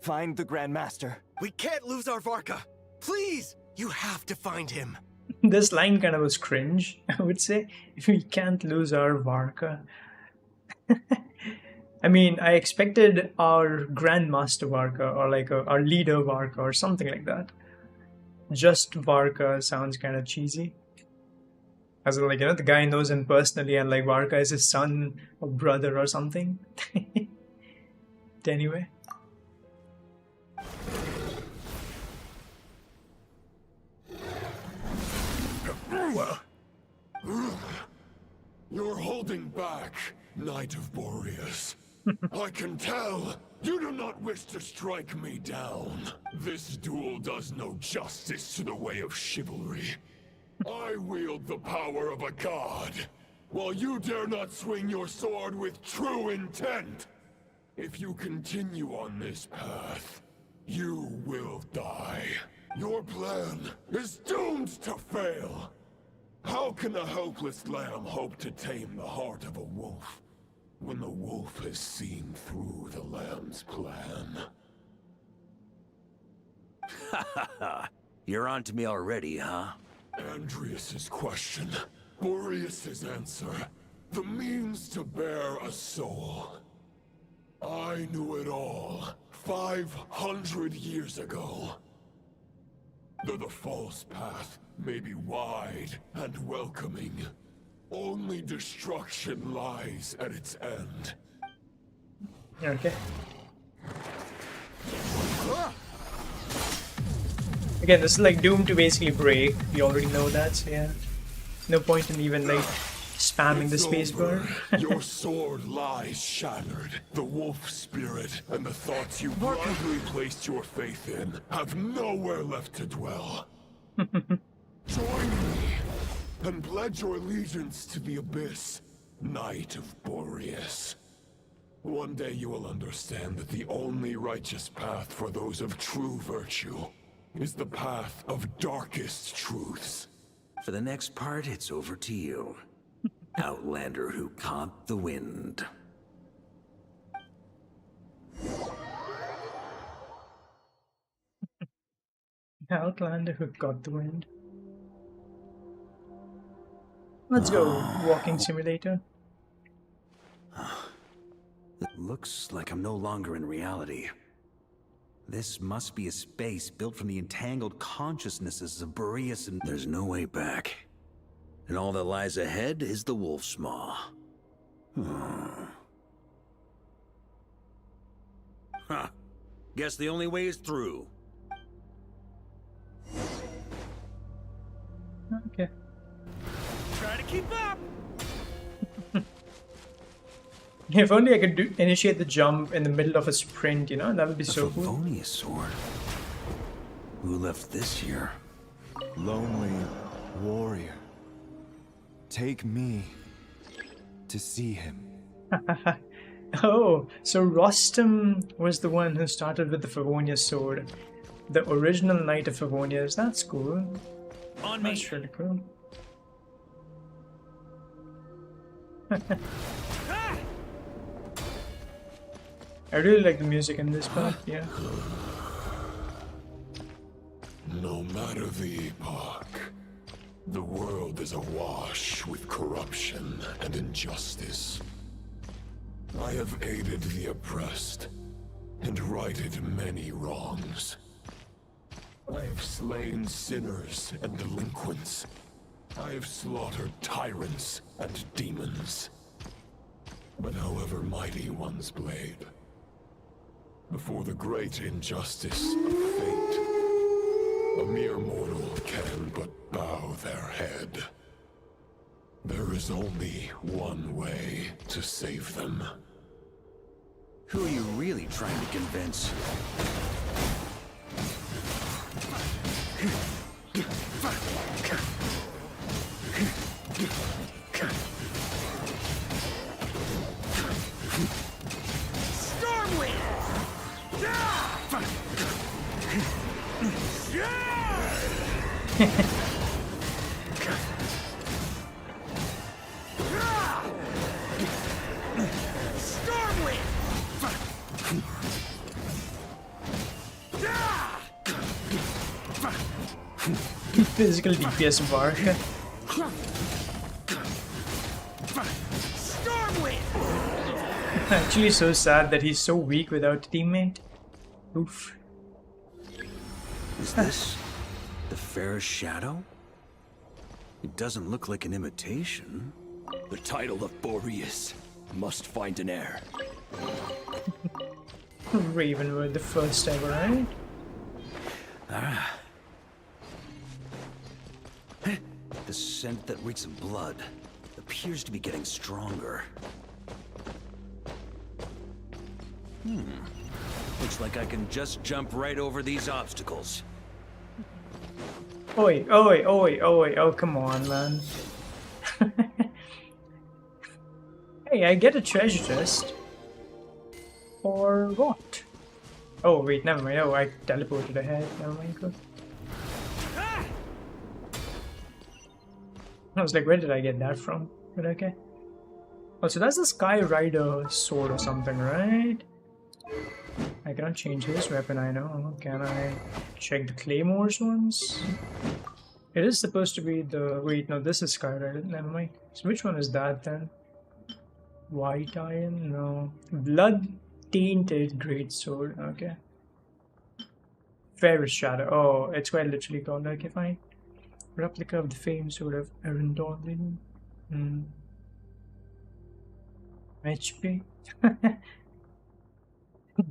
Speaker 22: find the Grand Master.
Speaker 13: We can't lose our Varka. Please, you have to find him.
Speaker 1: This line kind of was cringe, I would say. We can't lose our Varka. I mean, I expected our Grandmaster Varka, or like our leader Varka, or something like that. Just Varka sounds kind of cheesy. As in, like, you know, the guy knows him personally, and like Varka is his son or brother or something. But anyway. Wow.
Speaker 12: You're holding back, Knight of Boreas. I can tell you do not wish to strike me down. This duel does no justice to the way of chivalry. I wield the power of a god, while you dare not swing your sword with true intent. If you continue on this path, you will die. Your plan is doomed to fail. How can a helpless lamb hope to tame the heart of a wolf, when the wolf has seen through the lamb's plan?
Speaker 19: Ha ha ha. You're on to me already, huh?
Speaker 12: Andreas's question, Boreas's answer, the means to bear a soul. I knew it all 500 years ago. Though the false path may be wide and welcoming, only destruction lies at its end.
Speaker 1: Okay. Again, this is like doomed to basically break. We already know that, so yeah. No point in even like spamming the spacebar.
Speaker 12: Your sword lies shattered. The wolf spirit and the thoughts you blindly placed your faith in have nowhere left to dwell. Join me and pledge your allegiance to the abyss, Knight of Boreas. One day you will understand that the only righteous path for those of true virtue is the path of darkest truths.
Speaker 8: For the next part, it's over to you. Outlander who caught the wind.
Speaker 1: Outlander who got the wind. Let's go, walking simulator.
Speaker 8: It looks like I'm no longer in reality. This must be a space built from the entangled consciousnesses of Boreas, and there's no way back. And all that lies ahead is the Wolf's Maw. Huh. Guess the only way is through.
Speaker 1: Okay.
Speaker 19: Try to keep up!
Speaker 1: If only I could initiate the jump in the middle of a sprint, you know? That would be so cool.
Speaker 8: Favonius sword. Who left this here?
Speaker 22: Lonely warrior. Take me to see him.
Speaker 1: Oh, so Rostam was the one who started with the Favonius sword. The original Knight of Favonius. That's cool. That's really cool. I really like the music in this part, yeah.
Speaker 12: No matter the epoch, the world is awash with corruption and injustice. I have aided the oppressed and righted many wrongs. I have slain sinners and delinquents. I have slaughtered tyrants and demons. But however mighty one's blade, before the great injustice of fate, a mere mortal can but bow their head. There is only one way to save them.
Speaker 8: Who are you really trying to convince?
Speaker 1: Physical DPS bar. Actually so sad that he's so weak without a teammate. Oof.
Speaker 8: Is this the fairest shadow? It doesn't look like an imitation.
Speaker 15: The title of Boreas must find an heir.
Speaker 1: Raven were the first ever, right?
Speaker 8: Ah. The scent that reeks of blood appears to be getting stronger. Looks like I can just jump right over these obstacles.
Speaker 1: Oi, oi, oi, oi, oh come on, man. Hey, I get a treasure chest. Or what? Oh wait, never mind. Oh, I teleported ahead. Never mind. Cool. I was like, where did I get that from? But okay. Oh, so that's a Sky Rider sword or something, right? I cannot change his weapon, I know. Can I check the Claymores ones? It is supposed to be the... Wait, no, this is Sky Rider. Never mind. So which one is that then? White Iron? No. Blood Tainted Greatsword. Okay. Fairest Shadow. Oh, it's quite literally called. Okay, fine. Replica of the famed sword of Arundel. HP.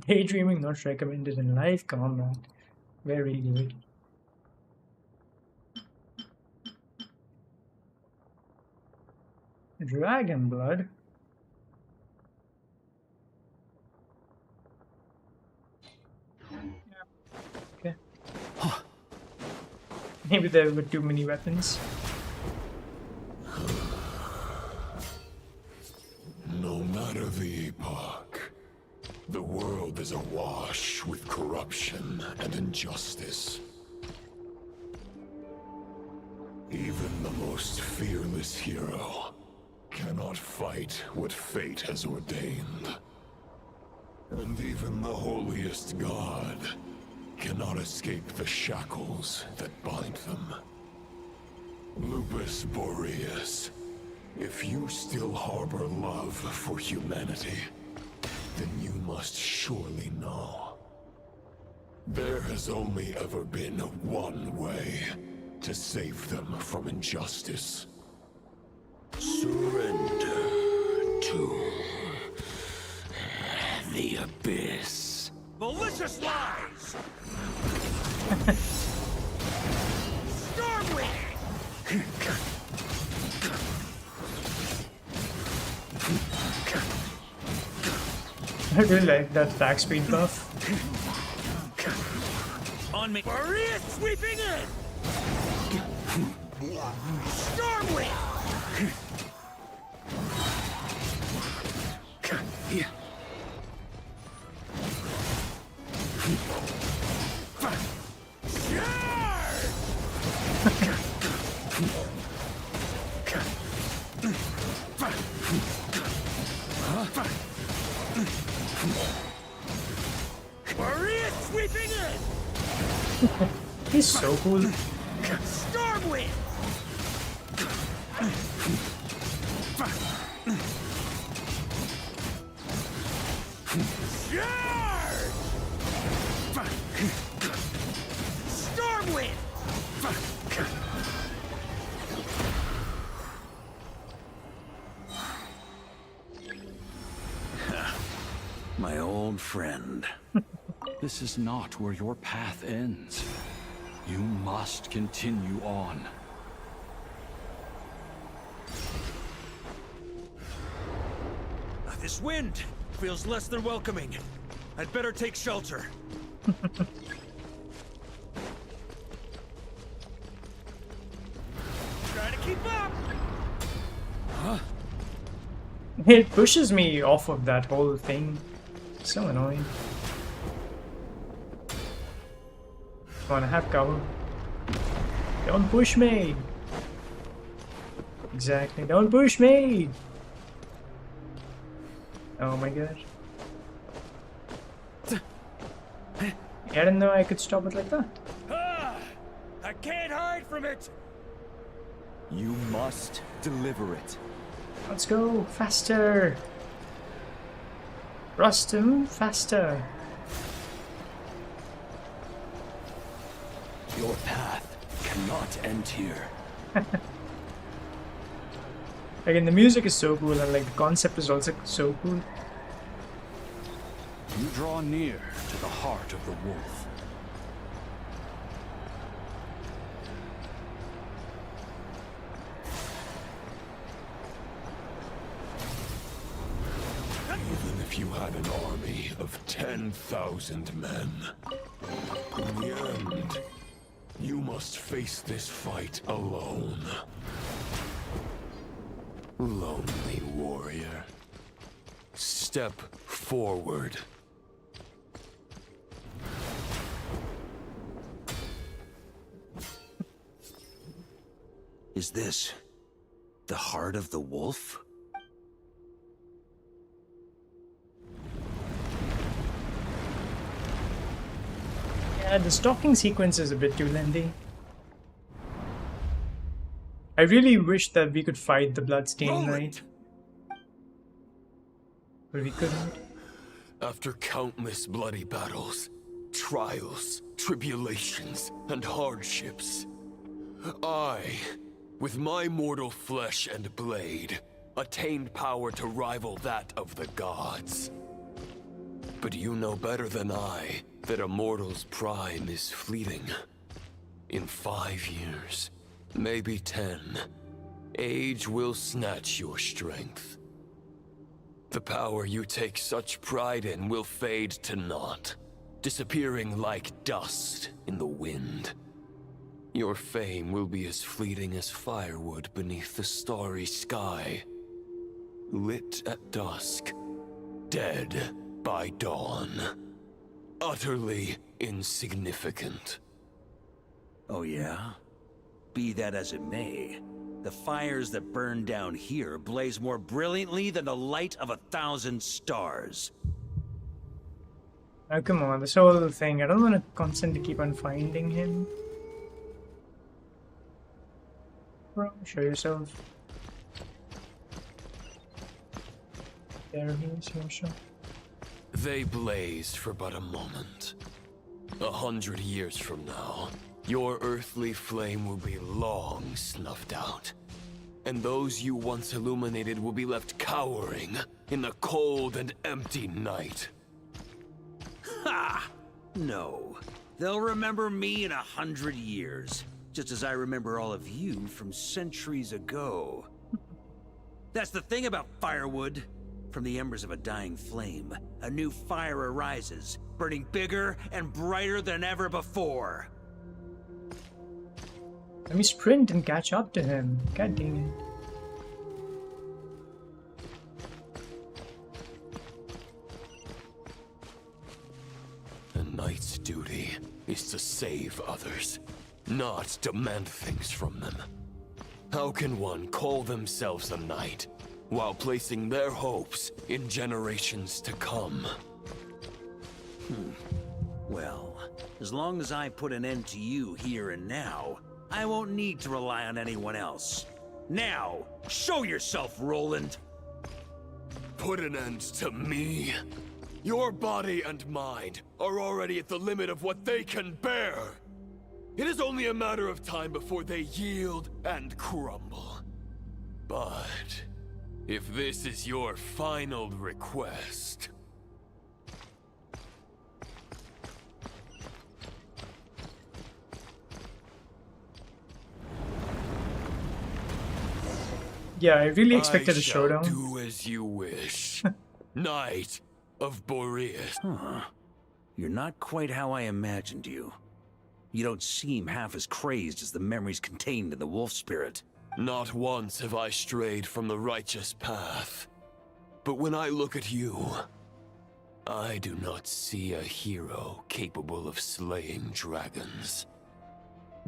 Speaker 1: Daydreaming not recommended in life. Come on, man. Very good. Dragon blood? Okay. Maybe there were too many weapons.
Speaker 12: No matter the epoch, the world is awash with corruption and injustice. Even the most fearless hero cannot fight what fate has ordained. And even the holiest god cannot escape the shackles that bind them. Lupus Boreas, if you still harbor love for humanity, then you must surely know. There has only ever been one way to save them from injustice.
Speaker 17: Surrender to the abyss.
Speaker 19: Malicious lies! Stormwind!
Speaker 1: I really like that attack speed buff.
Speaker 19: On me! Maria sweeping in! Stormwind! Maria sweeping in!
Speaker 1: He's so cool.
Speaker 19: Stormwind! Stormwind!
Speaker 8: My old friend.
Speaker 11: This is not where your path ends. You must continue on.
Speaker 19: This wind feels less than welcoming. I'd better take shelter. Trying to keep up!
Speaker 1: Huh? It pushes me off of that whole thing. So annoying. Come on, I have cover. Don't push me! Exactly, don't push me! Oh my god. I didn't know I could stop it like that.
Speaker 19: I can't hide from it!
Speaker 22: You must deliver it.
Speaker 1: Let's go, faster! Rustum, faster!
Speaker 15: Your path cannot end here.
Speaker 1: Again, the music is so cool and like the concept is also so cool.
Speaker 11: You draw near to the heart of the wolf.
Speaker 12: Even if you had an army of 10,000 men, in the end, you must face this fight alone. Lonely warrior. Step forward.
Speaker 8: Is this the heart of the wolf?
Speaker 1: Yeah, the stalking sequence is a bit too lengthy. I really wish that we could fight the Bloodstained Knight. But we couldn't.
Speaker 12: After countless bloody battles, trials, tribulations, and hardships, I, with my mortal flesh and blade, attained power to rival that of the gods. But you know better than I that a mortal's prime is fleeting. In 5 years, maybe 10,
Speaker 15: Age will snatch your strength. The power you take such pride in will fade to naught, disappearing like dust in the wind. Your fame will be as fleeting as firewood beneath the starry sky, lit at dusk, dead by dawn. Utterly insignificant.
Speaker 19: Oh yeah? Be that as it may, the fires that burn down here blaze more brilliantly than the light of 1,000 stars.
Speaker 1: Oh, come on, this whole thing. I don't want to constantly keep on finding him. Bro, show yourself. There he is, Yosha.
Speaker 15: They blaze for but a moment. 100 years from now, your earthly flame will be long snuffed out. And those you once illuminated will be left cowering in the cold and empty night.
Speaker 19: Ha! No. They'll remember me in 100 years, just as I remember all of you from centuries ago. That's the thing about firewood. From the embers of a dying flame, a new fire arises, burning bigger and brighter than ever before.
Speaker 1: Let me sprint and catch up to him. God dang
Speaker 15: A
Speaker 1: it.
Speaker 15: knight's duty is to save others, not demand things from them. How can one call themselves a knight while placing their hopes in generations to come?
Speaker 19: Well, as long as I put an end to you here and now, I won't need to rely on anyone else. Now, show yourself, Roland!
Speaker 15: Put an end to me? Your body and mind are already at the limit of what they can bear. It is only a matter of time before they yield and crumble. But if this is your final request...
Speaker 1: Yeah, I really expected a
Speaker 15: I shall
Speaker 1: showdown.
Speaker 15: do as you wish. Knight of Boreas.
Speaker 19: Huh. You're not quite how I imagined you. You don't seem half as crazed as the memories contained in the wolf spirit.
Speaker 15: Not once have I strayed from the righteous path. But when I look at you, I do not see a hero capable of slaying dragons.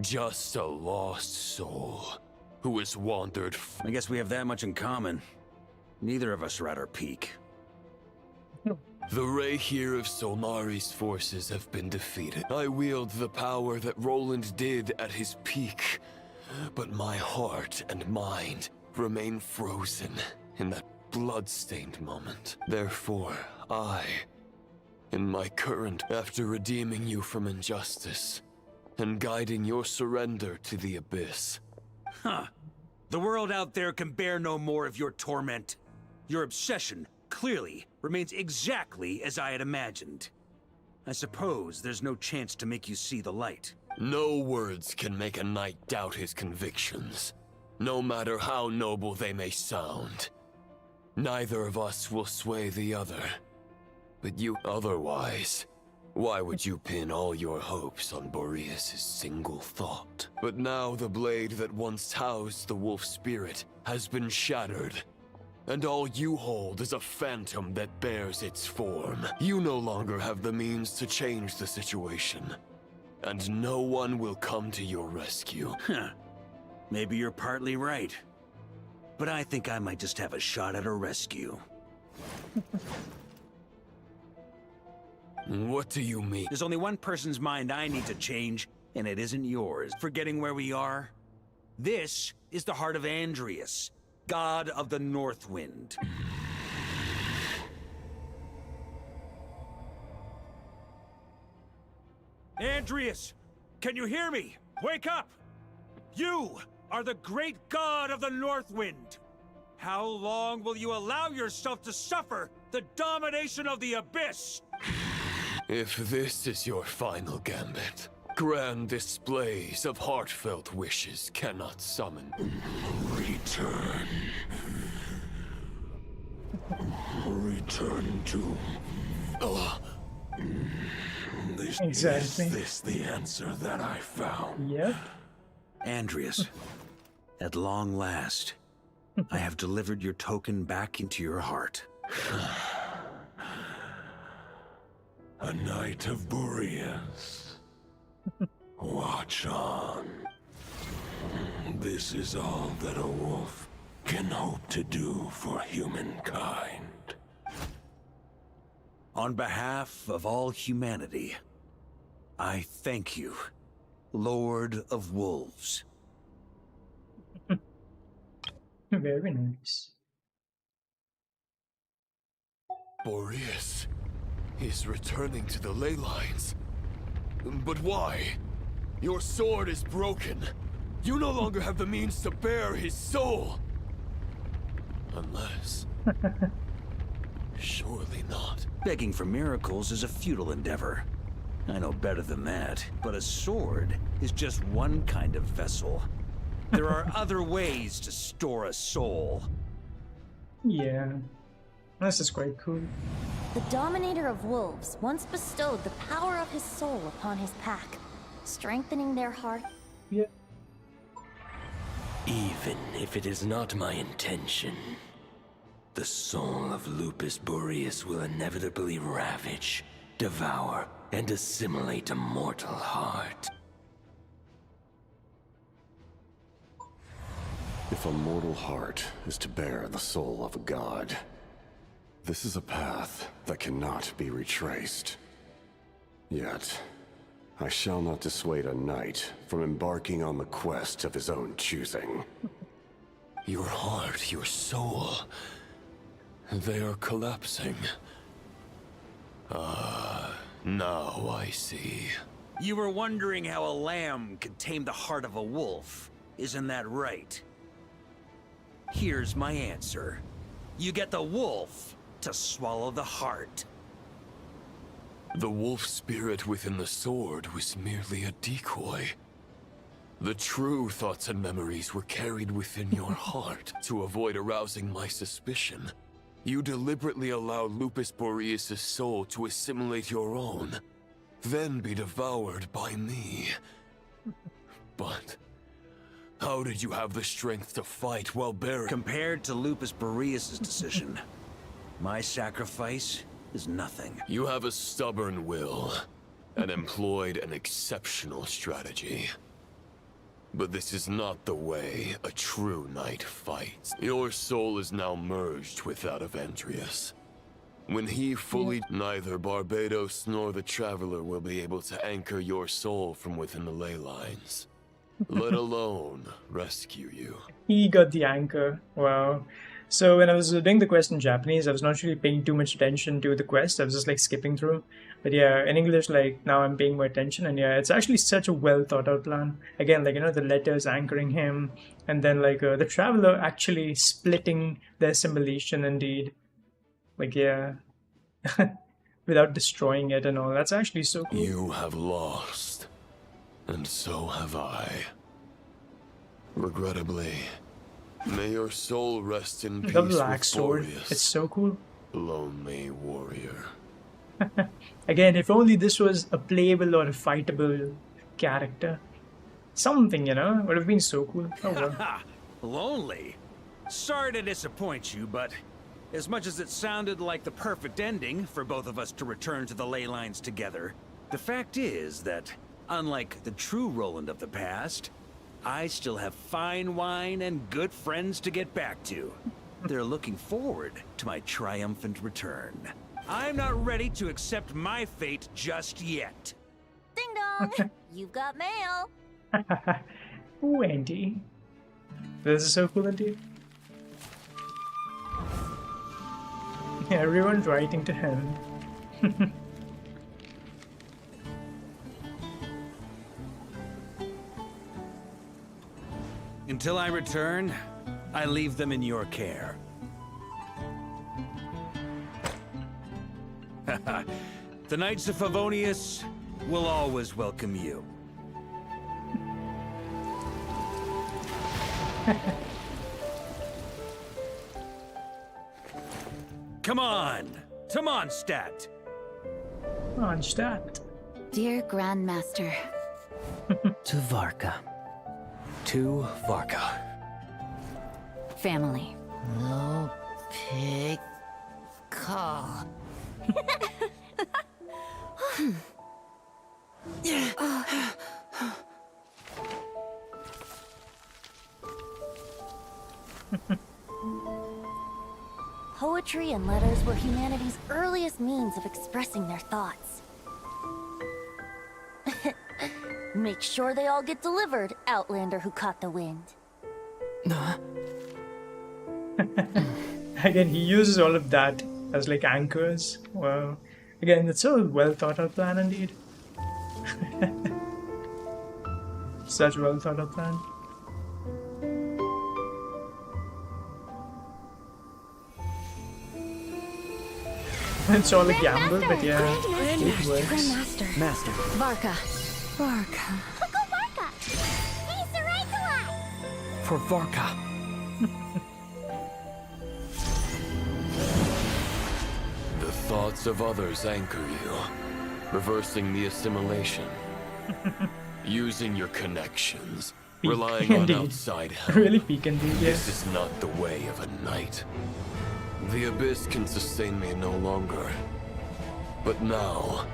Speaker 15: Just a lost soul who has wandered.
Speaker 19: I guess we have that much in common. Neither of us are at our peak.
Speaker 15: The Rayhir of Solnari's forces have been defeated. I wield the power that Roland did at his peak, but my heart and mind remain frozen in that blood-stained moment. Therefore, I, in my current, after redeeming you from injustice and guiding your surrender to the abyss.
Speaker 19: Huh. The world out there can bear no more of your torment. Your obsession clearly remains exactly as I had imagined. I suppose there's no chance to make you see the light.
Speaker 15: No words can make a knight doubt his convictions, no matter how noble they may sound. Neither of us will sway the other. But you otherwise, why would you pin all your hopes on Boreas' single thought? But now the blade that once housed the wolf spirit has been shattered, and all you hold is a phantom that bears its form. You no longer have the means to change the situation, and no one will come to your rescue.
Speaker 19: Huh. Maybe you're partly right. But I think I might just have a shot at a rescue.
Speaker 15: What do you mean?
Speaker 19: There's only one person's mind I need to change, and it isn't yours. Forgetting where we are? This is the heart of Andrias, god of the North Wind. Andrias, can you hear me? Wake up! You are the great god of the North Wind. How long will you allow yourself to suffer the domination of the Abyss?
Speaker 15: If this is your final gambit, Grand displays of heartfelt wishes cannot summon.
Speaker 12: Return. Return to...
Speaker 1: Exactly.
Speaker 12: Is this the answer that I found?
Speaker 1: Yep.
Speaker 8: Andreas, at long last, I have delivered your token back into your heart.
Speaker 12: A knight of Boreas. Watch on. This is all that a wolf can hope to do for humankind.
Speaker 8: On behalf of all humanity, I thank you, Lord of Wolves.
Speaker 1: Very nice.
Speaker 15: Boreas is returning to the ley lines. But why? Your sword is broken. You no longer have the means to bear his soul. Unless... Surely not.
Speaker 8: Begging for miracles is a futile endeavor. I know better than that, but a sword is just one kind of vessel. There are other ways to store a soul.
Speaker 1: Yeah, this is quite cool.
Speaker 2: The Dominator of Wolves once bestowed the power of his soul upon his pack, strengthening their heart.
Speaker 1: Yeah.
Speaker 13: Even if it is not my intention, the soul of Lupus Boreas will inevitably ravage, devour, and assimilate a mortal heart.
Speaker 14: If a mortal heart is to bear the soul of a god, this is a path that cannot be retraced. Yet, I shall not dissuade a knight from embarking on the quest of his own choosing.
Speaker 15: Your heart, your soul... They are collapsing. Now I see.
Speaker 8: You were wondering how a lamb could tame the heart of a wolf, isn't that right? Here's my answer. You get the wolf to swallow the heart.
Speaker 15: The wolf spirit within the sword was merely a decoy. The true thoughts and memories were carried within your heart. To avoid arousing my suspicion, you deliberately allowed Lupus Boreas' soul to assimilate your own, then be devoured by me. But how did you have the strength to fight while bearing...
Speaker 8: Compared to Lupus Boreas' decision, my sacrifice is nothing.
Speaker 15: You have a stubborn will, and employed an exceptional strategy. But this is not the way a true knight fights. Your soul is now merged with that of Andreas. When he fully... Neither Barbados nor the Traveler will be able to anchor your soul from within the ley lines. Let alone rescue you.
Speaker 1: He got the anchor. Wow. So when I was doing the quest in Japanese, I was not really paying too much attention to the quest. I was just like skipping through. But yeah, in English, like now I'm paying more attention, and yeah, it's actually such a well thought out plan. Again, like, you know, the letters anchoring him, and then like the Traveler actually splitting the assimilation indeed. Like, yeah, without destroying it and all. That's actually so cool.
Speaker 15: You have lost, and so have I. Regrettably, may your soul rest in peace.
Speaker 1: The black
Speaker 15: with
Speaker 1: sword.
Speaker 15: Boreas,
Speaker 1: It's so cool.
Speaker 15: lonely warrior.
Speaker 1: Again, if only this was a playable or a fightable character. Something, you know, would have been so cool. Oh well.
Speaker 19: Lonely? Sorry to disappoint you, but as much as it sounded like the perfect ending for both of us to return to the ley lines together, the fact is that, unlike the true Roland of the past, I still have fine wine and good friends to get back to. They're looking forward to my triumphant return. I'm not ready to accept my fate just yet.
Speaker 2: Ding dong! You've got mail!
Speaker 1: Ooh, Andy. This is so cool indeed. Yeah, everyone's writing to him.
Speaker 19: Until I return, I leave them in your care. The Knights of Favonius will always welcome you. Come on! To Mondstadt!
Speaker 1: Mondstadt.
Speaker 2: Dear Grandmaster.
Speaker 20: To Varka. To Varka.
Speaker 2: Family.
Speaker 16: No pig call.
Speaker 2: Poetry and letters were humanity's earliest means of expressing their thoughts. Make sure they all get delivered, Outlander who caught the wind.
Speaker 1: Again, he uses all of that as like anchors. Wow. Again, it's a well thought out plan indeed. Such well thought out plan. It's all a gamble, but yeah, it works.
Speaker 2: Grandmaster.
Speaker 20: Master.
Speaker 2: Varka. Varka.
Speaker 6: Go Varka! He's the right one!
Speaker 20: For Varka.
Speaker 15: The thoughts of others anchor you, reversing the assimilation, using your connections, relying on
Speaker 1: indeed.
Speaker 15: outside help.
Speaker 1: Really peak indeed, yes.
Speaker 15: This is not the way of a knight. The abyss can sustain me no longer. But now,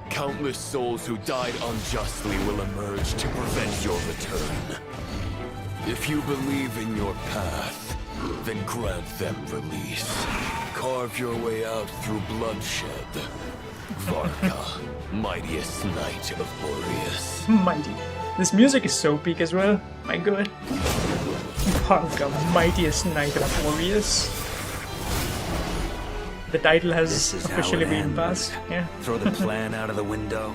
Speaker 15: countless souls who died unjustly will emerge to prevent your return. If you believe in your path, then grant them release. Carve your way out through bloodshed. Varka, mightiest knight of Boreas.
Speaker 1: Mighty. This music is so peak as well. My god. Varka, mightiest knight of Boreas. The title has officially been passed. Yeah.
Speaker 19: Throw the plan out of the window.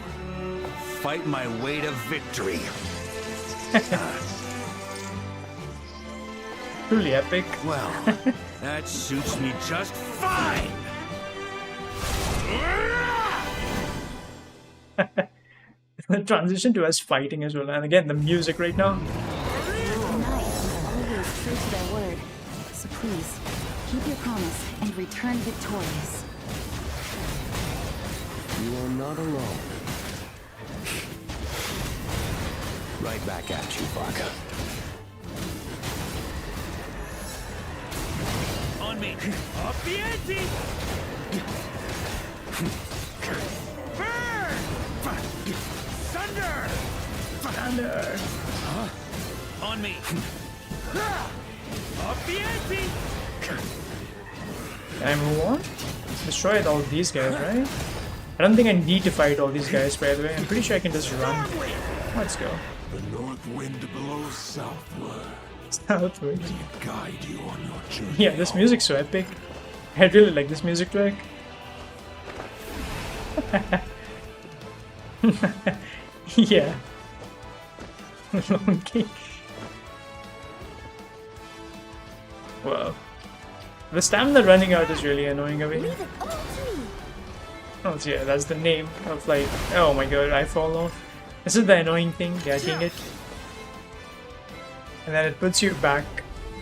Speaker 19: Fight my way to victory.
Speaker 1: Truly epic.
Speaker 19: Well, that suits me just fine.
Speaker 1: The transition to us fighting as well, and again the music right now.
Speaker 2: Knights are always true to their word. So please, keep your promise and return victorious.
Speaker 5: You are not alone. Right back at you, Varka.
Speaker 19: On me. Up the ante. Burn! Thunder!
Speaker 1: Thunder!
Speaker 19: On me. Up the ante.
Speaker 1: Can I move on? Destroyed all these guys, right? I don't think I need to fight all these guys, by the way. I'm pretty sure I can just run. Let's go.
Speaker 12: The north wind blows southward.
Speaker 1: Southward.
Speaker 12: Guide you on your journey.
Speaker 1: Yeah, this music's so epic. I really like this music track. Yeah. Okay. Wow. The stamina running out is really annoying of me. Oh yeah, that's the name of like, oh my god, I fall off. This is the annoying thing, getting it. And then it puts you back.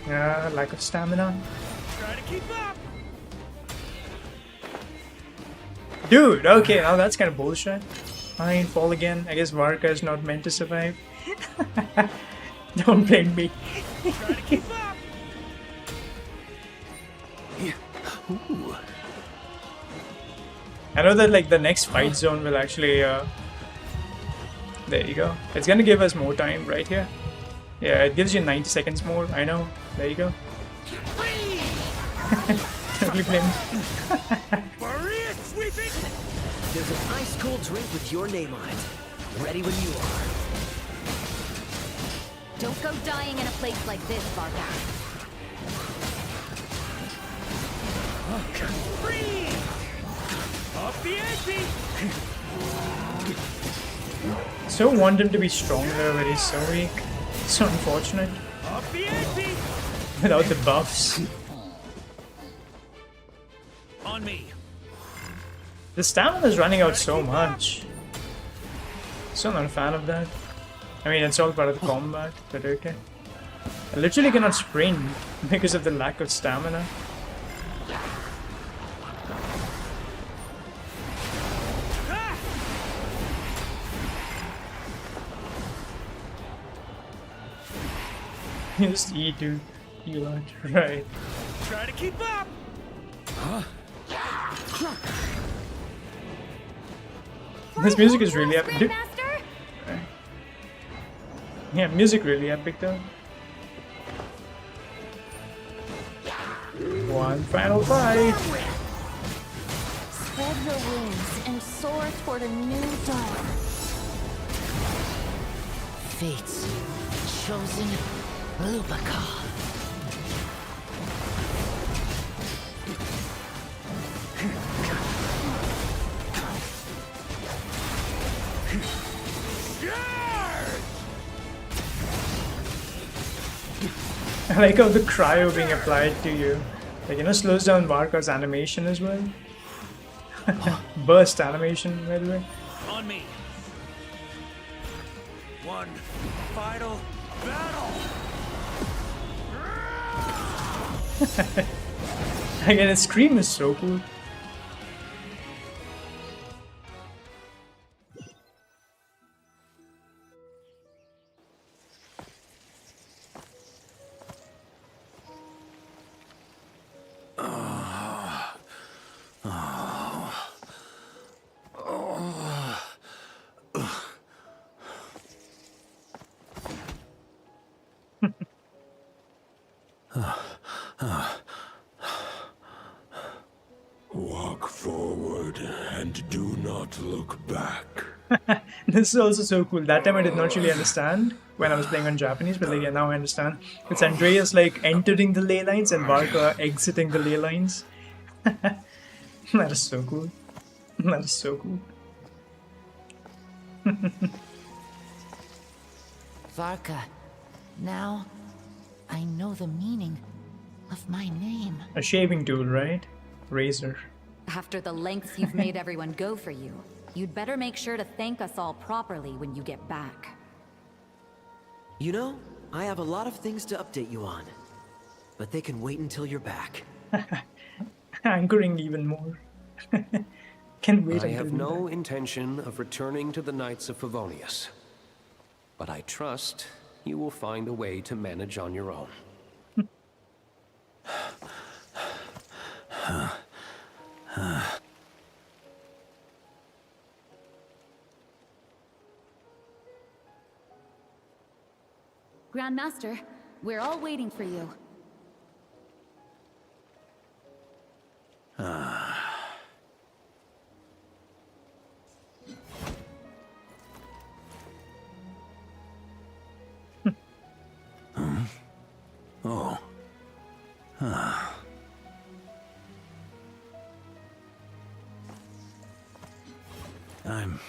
Speaker 1: Lack of stamina.
Speaker 19: Try to keep up.
Speaker 1: Dude, okay, now that's kind of bullshit. Fine, fall again. I guess Varka is not meant to survive. Don't blame me.
Speaker 19: Try to keep up.
Speaker 5: Ooh.
Speaker 1: I know that like the next fight zone will actually there you go. It's gonna give us more time right here. Yeah, it gives you 90 seconds more. I know. There you go. Totally blame me.
Speaker 19: Boreas sweeping.
Speaker 16: There's an ice cold drink with your name on it. Ready when you are.
Speaker 2: Don't go dying in a place like this, Varka.
Speaker 19: Free. Up the ante.
Speaker 1: So want him to be stronger, but he's so weak. So unfortunate.
Speaker 19: Up the ante.
Speaker 1: Without the buffs.
Speaker 19: On me.
Speaker 1: The stamina is running out so much. So not a fan of that. I mean, it's all part of the combat, but okay. I literally cannot sprint because of the lack of stamina. Just E to heal out, right?
Speaker 19: Try to keep up! Huh?
Speaker 1: This music is really epic. Yeah, music really epic though. One final fight.
Speaker 2: Spread your wings and soar toward a new dawn. Fate's chosen Lupica.
Speaker 1: I like how the cryo being applied to you. Like, you know, slows down Varka's animation as well. Burst animation, by the way.
Speaker 19: On me. One final battle.
Speaker 1: Again, his scream is so cool.
Speaker 12: Walk forward and do not look back.
Speaker 1: This is also so cool. That time I did not really understand when I was playing on Japanese, but like, yeah, now I understand. It's Andreas like entering the ley lines and Varka exiting the ley lines. That is so cool. That is so cool.
Speaker 2: Varka, now I know the meaning of my name.
Speaker 1: A shaving tool, right? Razor.
Speaker 7: After the lengths you've made everyone go for you, you'd better make sure to thank us all properly when you get back.
Speaker 16: You know, I have a lot of things to update you on, but they can wait until you're back.
Speaker 1: Anchoring even more. Can wait
Speaker 5: I
Speaker 1: until
Speaker 5: have
Speaker 1: you're
Speaker 5: no
Speaker 1: back.
Speaker 5: intention of returning to the Knights of Favonius, but I trust you will find a way to manage on your own.
Speaker 7: Grandmaster, we're all waiting for you.
Speaker 8: Oh. I'm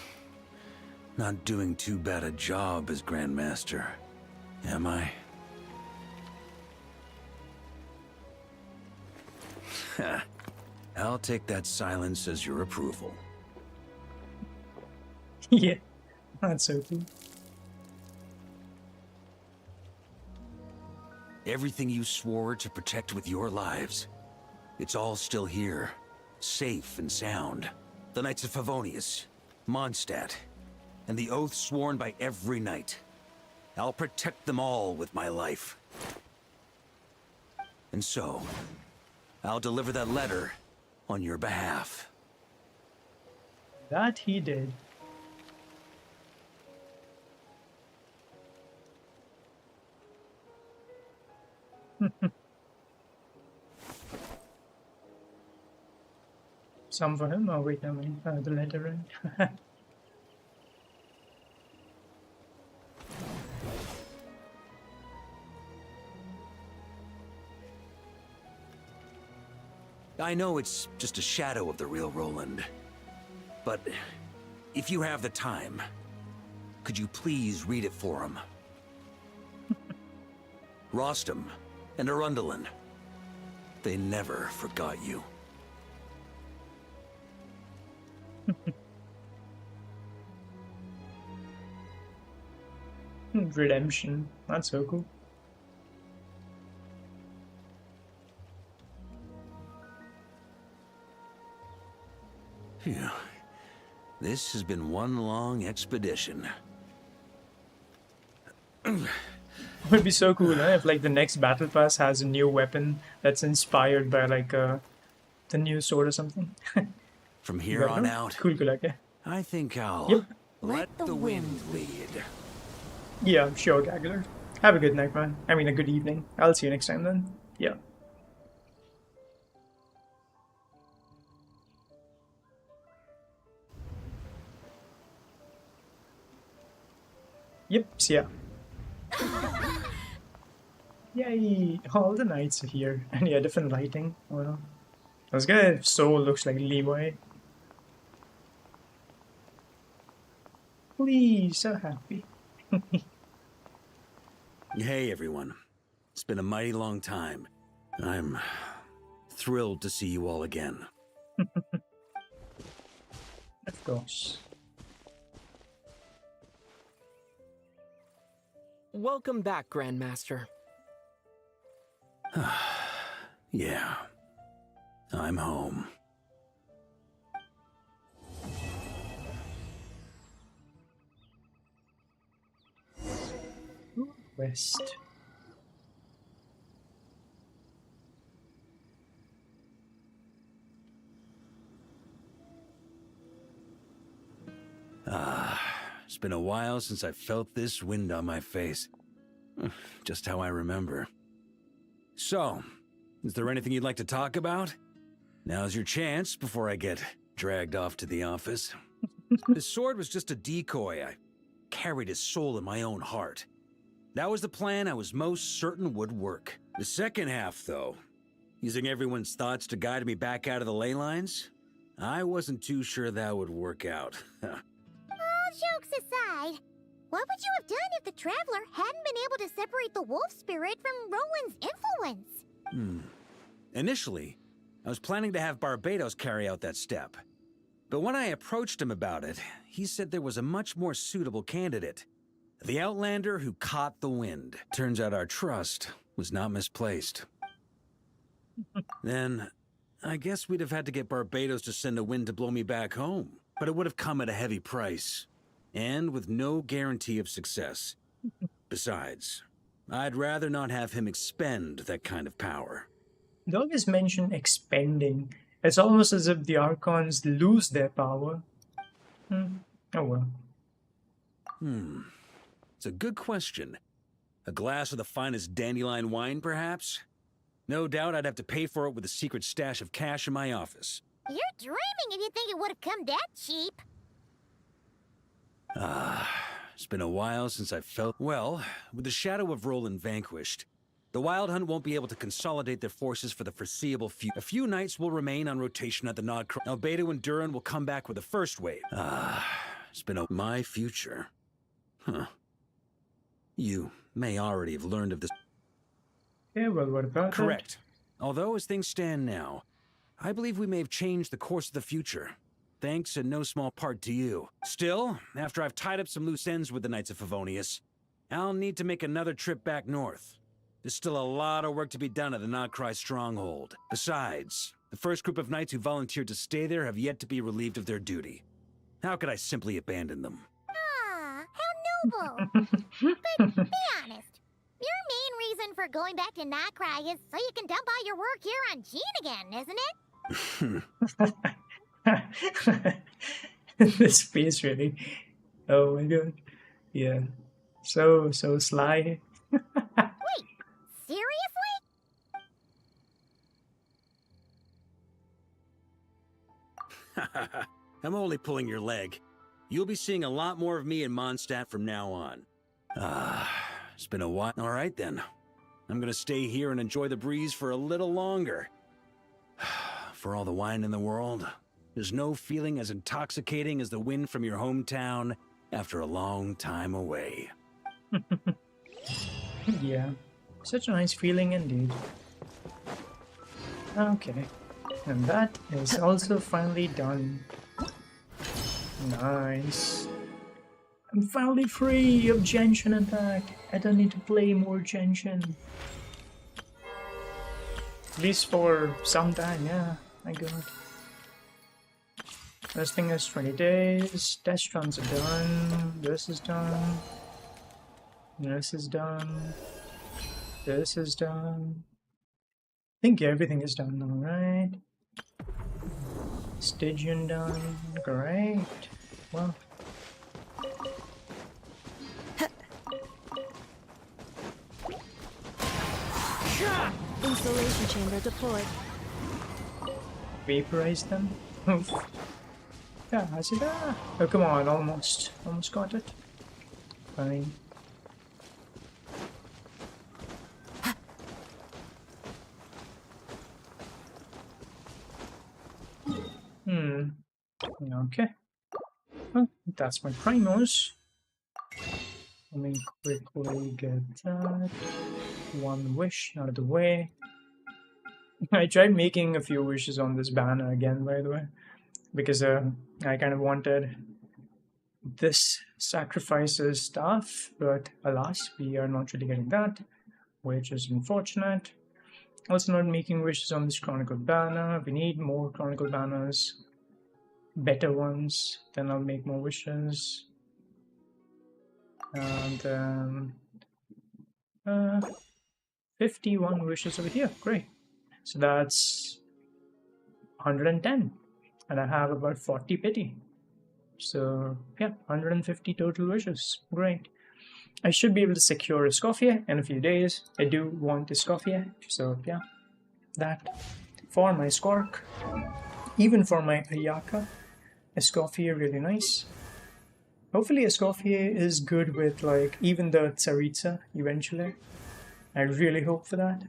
Speaker 8: not doing too bad a job as Grandmaster, am I? I'll take that silence as your approval.
Speaker 1: Yeah, that's so cool.
Speaker 8: Everything you swore to protect with your lives, it's all still here, safe and sound. The Knights of Favonius, Mondstadt, and the oath sworn by every knight. I'll protect them all with my life. And so, I'll deliver that letter on your behalf.
Speaker 1: That he did. Some for him? Oh wait, no, the letter, right?
Speaker 8: I know it's just a shadow of the real Roland, but if you have the time, could you please read it for him? Rostam and Arundelen, they never forgot you.
Speaker 1: Redemption. That's so cool.
Speaker 8: This has been one long expedition.
Speaker 1: It would be so cool, if like the next battle pass has a new weapon that's inspired by like the new sword or something.
Speaker 8: From here on out,
Speaker 1: cool, okay.
Speaker 8: I think I'll let the wind lead.
Speaker 1: Yeah, I'm sure, Gagler. Have a good night, man. I mean, a good evening. I'll see you next time then. Yeah. Yep, see ya. Yay! All the knights are here. And yeah, different lighting. Well, this guy soul looks like Levi. Please, so happy.
Speaker 8: Hey everyone. It's been a mighty long time. I'm thrilled to see you all again.
Speaker 1: Of course.
Speaker 18: Welcome back, Grandmaster.
Speaker 8: Yeah. I'm home.
Speaker 1: West.
Speaker 8: It's been a while since I felt this wind on my face. Just how I remember. So, is there anything you'd like to talk about? Now's your chance before I get dragged off to the office. The sword was just a decoy. I carried his soul in my own heart. That was the plan I was most certain would work. The second half, though, using everyone's thoughts to guide me back out of the ley lines, I wasn't too sure that would work out.
Speaker 6: All jokes aside, what would you have done if the Traveler hadn't been able to separate the wolf spirit from Roland's influence?
Speaker 8: Initially, I was planning to have Barbatos carry out that step. But when I approached him about it, he said there was a much more suitable candidate. The Outlander who caught the wind. Turns out our trust was not misplaced. Then, I guess we'd have had to get Barbatos to send a wind to blow me back home. But it would have come at a heavy price. And with no guarantee of success. Besides, I'd rather not have him expend that kind of power.
Speaker 1: They always mention expending. It's almost as if the Archons lose their power. Oh well.
Speaker 8: It's a good question. A glass of the finest dandelion wine, perhaps? No doubt I'd have to pay for it with a secret stash of cash in my office.
Speaker 6: You're dreaming if you think it would have come that cheap.
Speaker 8: It's been a while since I felt... Well, with the shadow of Roland vanquished, the Wild Hunt won't be able to consolidate their forces for the foreseeable future. A few knights will remain on rotation at the Nod. Albedo and Durin will come back with the first wave. It's been my future. Huh. You may already have learned of this.
Speaker 1: Yeah, well, what about
Speaker 8: Correct. Although, as things stand now, I believe we may have changed the course of the future. Thanks in no small part to you. Still, after I've tied up some loose ends with the Knights of Favonius, I'll need to make another trip back north. There's still a lot of work to be done at the Krai stronghold. Besides, the first group of knights who volunteered to stay there have yet to be relieved of their duty. How could I simply abandon them?
Speaker 6: Ah, how noble. But be honest, your main reason for going back to Krai is so you can dump all your work here on Jean again, isn't it?
Speaker 1: This face really. Oh my god. Yeah. So sly.
Speaker 6: Wait, seriously?
Speaker 8: I'm only pulling your leg. You'll be seeing a lot more of me in Mondstadt from now on. It's been a while. All right then. I'm gonna stay here and enjoy the breeze for a little longer. For all the wine in the world, there's no feeling as intoxicating as the wind from your hometown after a long time away.
Speaker 1: Yeah, such a nice feeling indeed. Okay, and that is also finally done. Nice. I'm finally free of Genshin Impact. I don't need to play more Genshin. At least for some time, yeah. My god. This thing is 20 days. Test runs are done. This is done. This is done. This is done. I think everything is done now, right? Stygian done. Great. Well.
Speaker 4: Insulation chamber deployed.
Speaker 1: Vaporize them. Yeah, I see that. Oh, come on, almost got it. Fine. Okay. Well, that's my primos. Let me quickly get that. One wish out of the way. I tried making a few wishes on this banner again, by the way, because I kind of wanted this sacrifices stuff, but alas, we are not really getting that, which is unfortunate. Also not making wishes on this Chronicle banner. We need more Chronicle banners, better ones, then I'll make more wishes. And 51 wishes over here, great. So that's 110, and I have about 40 pity. So yeah, 150 total wishes, great. I should be able to secure Escoffier in a few days. I do want Escoffier, so yeah, that. For my Skork, even for my Ayaka, Escoffier really nice. Hopefully Escoffier is good with like even the Tsaritsa eventually. I really hope for that.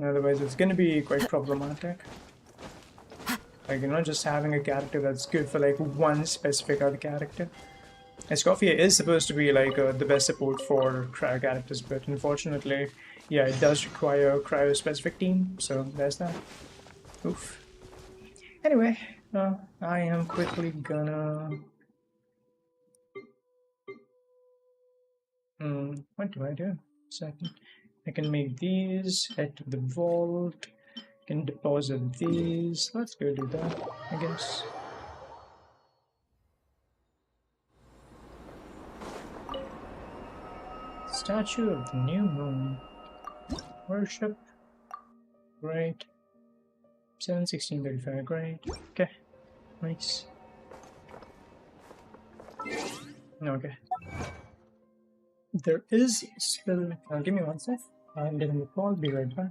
Speaker 1: Otherwise it's gonna be quite problematic. Like, you know, just having a character that's good for like one specific other character. Escoffier is supposed to be like the best support for cryo characters, but unfortunately, yeah, it does require a cryo specific team, so there's that. Oof. Anyway, I am quickly gonna... what do I do? Second. I can make these, head to the vault, can deposit these. Let's go do that, I guess. Statue of the New Moon. Worship. Great. 7/16/35, great. Okay. Nice. Okay. There is still... give me one sec. I'm getting the call, be right back.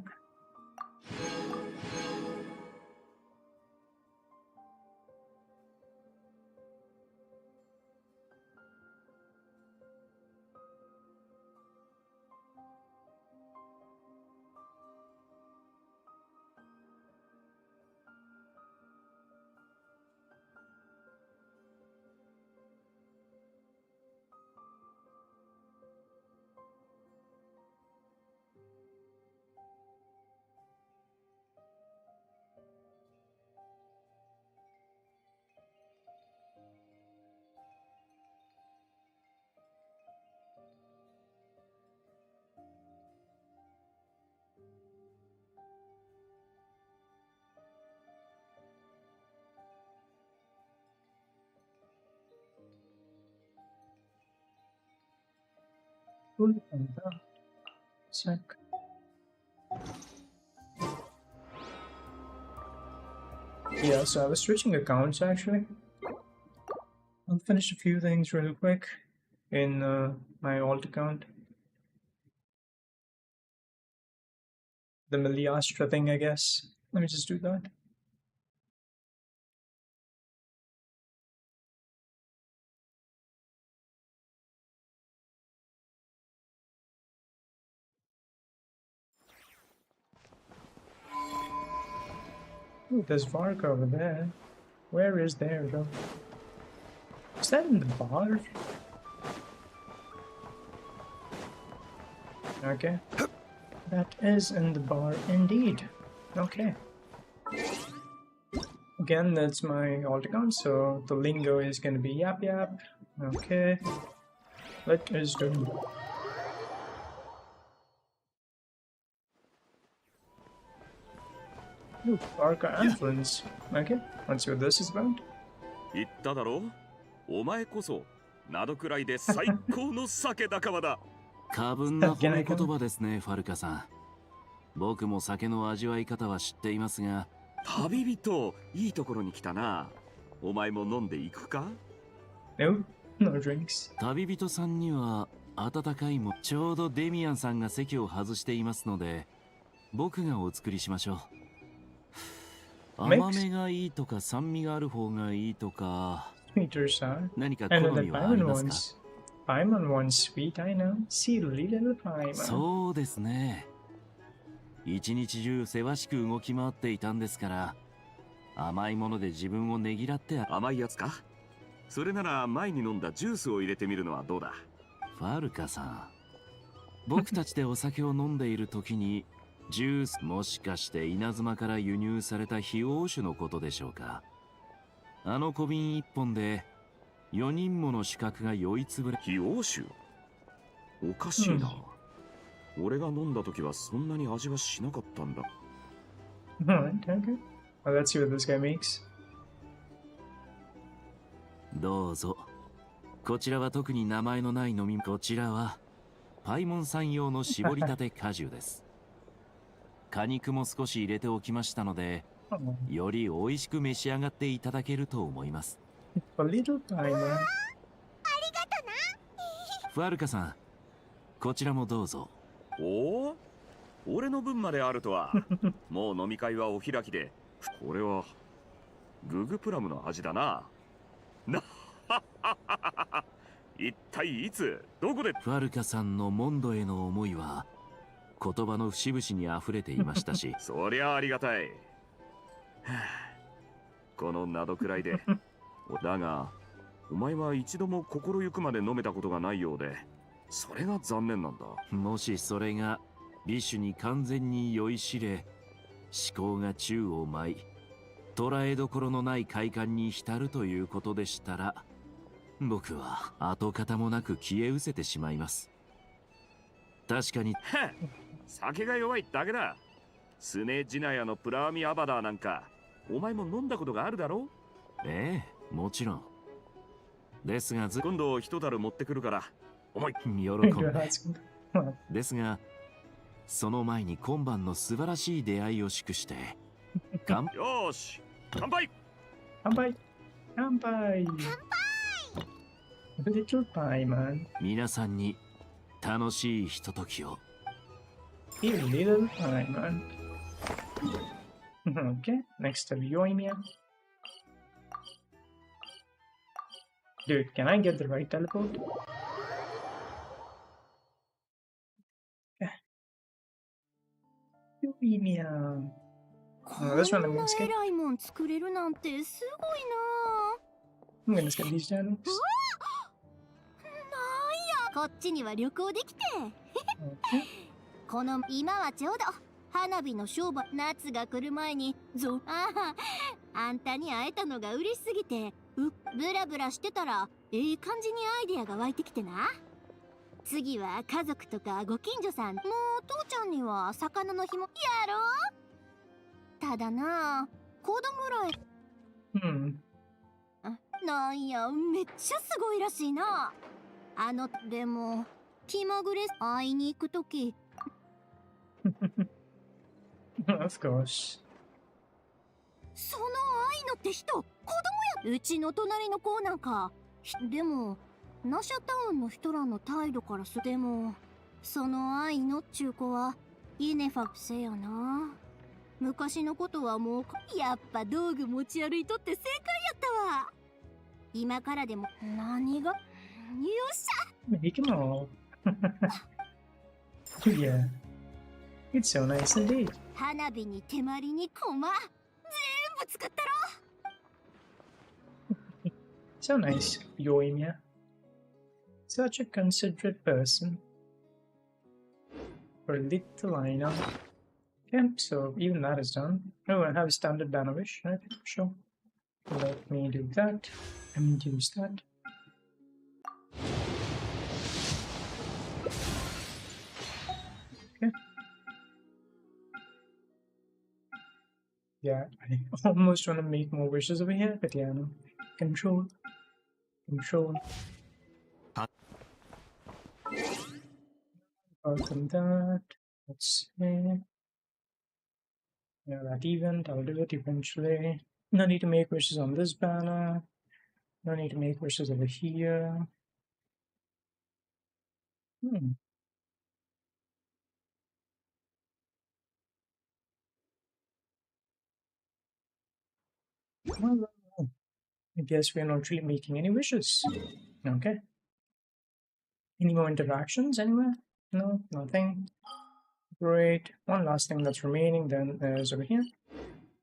Speaker 1: Sec. Yeah, so I was switching accounts actually. I'll finish a few things real quick in my alt account. The Miliastra thing, I guess. Let me just do that. Ooh, there's Varka over there. Where is there though? Is that in the bar? Okay. That is in the bar indeed. Okay. Again, that's my alt account, so the lingo is gonna be yap yap. Okay. Let us go. Ooh, Arca Influence. Okay, let's see what this is about.
Speaker 10: 言っただろう。お前こそナドくらいで最高の酒仲間だ。
Speaker 17: 過分な褒め言葉ですね、ファルカさん。僕も酒の味わい方は知っていますが。
Speaker 10: 旅人、いいところに来たな。お前も飲んでいくか？
Speaker 1: No, no drinks.
Speaker 17: 旅人さんには温かいも。ちょうどデミアンさんが席を外していますので、僕がお作りしましょう。甘めがいいとか酸味がある方がいいとか。
Speaker 1: Sweet or sour?
Speaker 17: 何か
Speaker 1: I
Speaker 17: 好
Speaker 1: know that
Speaker 17: みはあり
Speaker 1: Paimon
Speaker 17: ますか？
Speaker 1: wants. Paimon wants sweet, I know. Silly little Paimon.
Speaker 17: そうですね。一日中せわしく動き回っていたんですから、甘いもので自分をねぎらって。
Speaker 10: 甘いやつか？それなら前に飲んだジュースを入れてみるのはどうだ？
Speaker 17: ファルカさん、僕たちでお酒を飲んでいる時にジュース、もしかして稲妻から輸入された非王酒のことでしょうか？あの小瓶一本で4人もの主角が酔いつぶれ。
Speaker 10: 非王酒？おかしいな。俺が飲んだ時はそんなに味はしなかったんだ。
Speaker 1: Alright, okay. Well, let's see what this guy makes.
Speaker 17: どうぞ。こちらは特に名前のない飲み。こちらはパイモンさん用の絞りたて果汁です。果肉も少し入れておきましたので、より美味しく召し上がっていただけると思います。
Speaker 1: A little Paimon.
Speaker 17: ファルカさん、こちらもどうぞ。
Speaker 10: おお、俺の分まであるとは。もう飲み会はお開きで。これはググプラムの味だな。な一体いつどこで？
Speaker 17: ファルカさんのモンドへの思いは言葉の節々にあふれていましたし。
Speaker 10: そりゃありがたい。このなどくらいで。だがお前は一度も心ゆくまで飲めたことがないようで、それが残念なんだ。
Speaker 17: もしそれがビシュに完全に酔いしれ、思考が宙を舞い、捉えどころのない快感に浸るということでしたら、僕は跡形もなく消え失せてしまいます。確かに。
Speaker 10: 酒が弱いだけだ。スネジナヤのプラーミアバダーなんかお前も飲んだことがあるだろ？
Speaker 17: ええ、もちろん。ですが
Speaker 10: 今度一樽持ってくるから思い
Speaker 17: 喜んで。ですがその前に今晩の素晴らしい出会いを祝して
Speaker 10: よーし、乾杯。
Speaker 1: 乾杯。乾杯。Little Paimon.
Speaker 17: 皆さんに楽しいひとときを。
Speaker 1: A little Paimon. Okay, next up, Yoimiya. Dude, can I get the right teleport? Yoimiya. Oh, this one I'm gonna skip.
Speaker 2: 偉いもん作れるなんてすごいな。
Speaker 1: I'm gonna skip these dialogues.
Speaker 2: なんや、こっちには旅行できて。この今はちょうど花火の商売。夏が来る前にあんたに会えたのが嬉しすぎてブラブラしてたらいい感じにアイデアが湧いてきてな。次は家族とかご近所さん。もう父ちゃんには魚の紐やろう。ただな、子供らへなんや、めっちゃすごいらしいな。でも気まぐれ会いに行くとき
Speaker 1: Of course.
Speaker 2: その愛のって人、子供や。うちの隣の子なんか。でもナシャタウンの人らの態度からす。でもその愛のっちゅう子はイネファせやな。昔のことはもうやっぱ道具持ち歩いとって正解やったわ。今からでも何が。よっしゃ。
Speaker 1: Make them all. Yeah. It's so nice indeed.
Speaker 2: 花火に手まりに駒全部作ったろ。
Speaker 1: So nice, Yoimiya. Such a considerate person. For little Aina. Okay, so even that is done. Oh, I have a standard banner wish. Okay, sure. Let me do that. And use that. Okay. Yeah, I almost want to make more wishes over here, but yeah, no. Control. Control. Apart from that, let's see. Yeah, that event, I'll do it eventually. No need to make wishes on this banner. No need to make wishes over here. Hmm. Well, I guess we're not really making any wishes. Okay. Any more interactions anywhere? No, nothing. Great. One last thing that's remaining then is over here.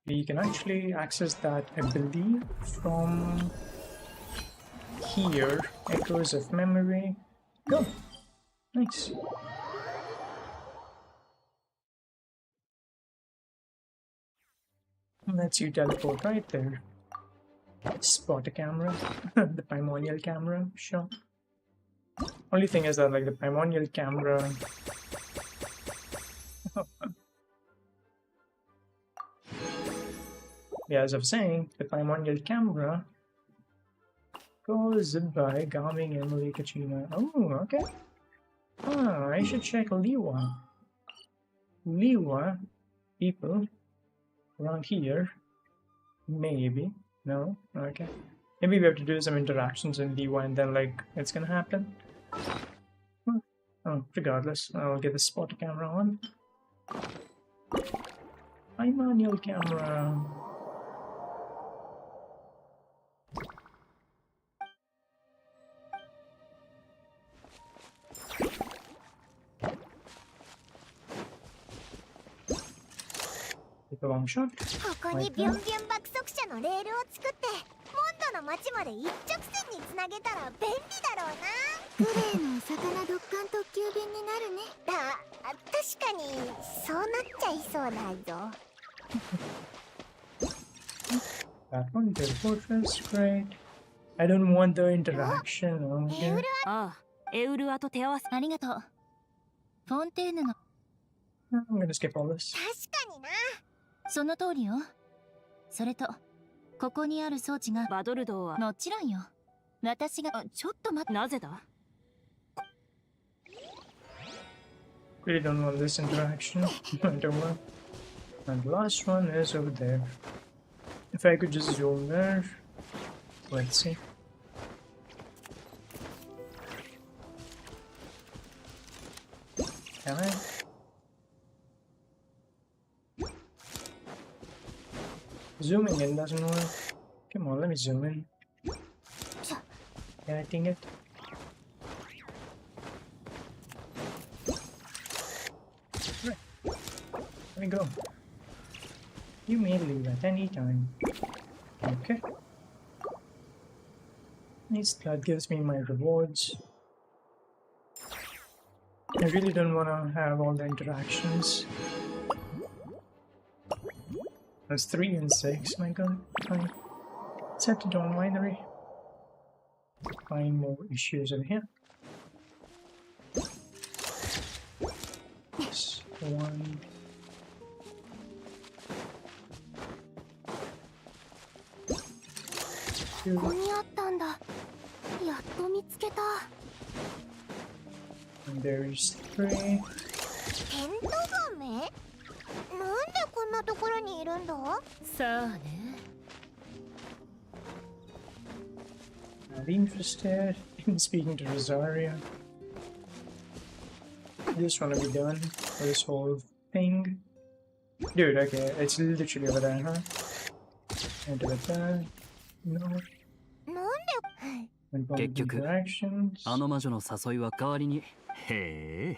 Speaker 1: We can actually access that, I believe, from here. Echoes of memory. Go. Nice. Lets you teleport right there. Spot a camera. The primordial camera, sure. Only thing is that, like, the primordial camera. Yeah, as I was saying, the primordial camera goes by Gaming Emily Kachina. Oh, okay. Ah, I should check Liwa. Liwa people around here. Maybe. No? Okay. Maybe we have to do some interactions in Liwa and then, like, it's gonna happen. Oh, regardless, I'll get the spot camera on. My manual camera. Take a long shot.
Speaker 6: ここにビュンビュン爆速車のレールを作ってモンドの町まで一直線につなげたら便利だろうな。グレーのお魚ドッカン特急便になるね。確かにそうなっちゃいそうだぞ。
Speaker 1: That one, the fortress, great. I don't want the interaction on here.
Speaker 2: ああ、エウルアと手合わせありがとう。フォンテーヌの
Speaker 1: I'm gonna skip all this.
Speaker 6: 確かにな。
Speaker 2: その通りよ。それとここにある装置がバドルドーはもちろんよ。私がちょっと待ってなぜだ
Speaker 1: Really don't want this interaction. I don't want. And the last one is over there. If I could just zoom there. Let's see. Can I? Zooming in doesn't work. Come on, let me zoom in. Yeah, I think it. Right. Let me go. You may leave at any time. Okay. Nice, that gives me my rewards. I really don't want to have all the interactions. That's 3 and 6, my god. Fine. Let's head to Dawn Winery. Find more issues over here. This one. Two.
Speaker 6: ここにあったんだ。やっと見つけた。
Speaker 1: And there's 3.
Speaker 6: テントガメ？なんでこんなところにいるんだ？
Speaker 2: さあね。
Speaker 1: Not interested in speaking to Rosaria. I just want to be done with this whole thing. Dude, okay, it's literally over there, huh? Enter with that. No.
Speaker 6: なんで？
Speaker 17: 結局
Speaker 1: Interactions.
Speaker 17: あの魔女の誘いは代わりにへえ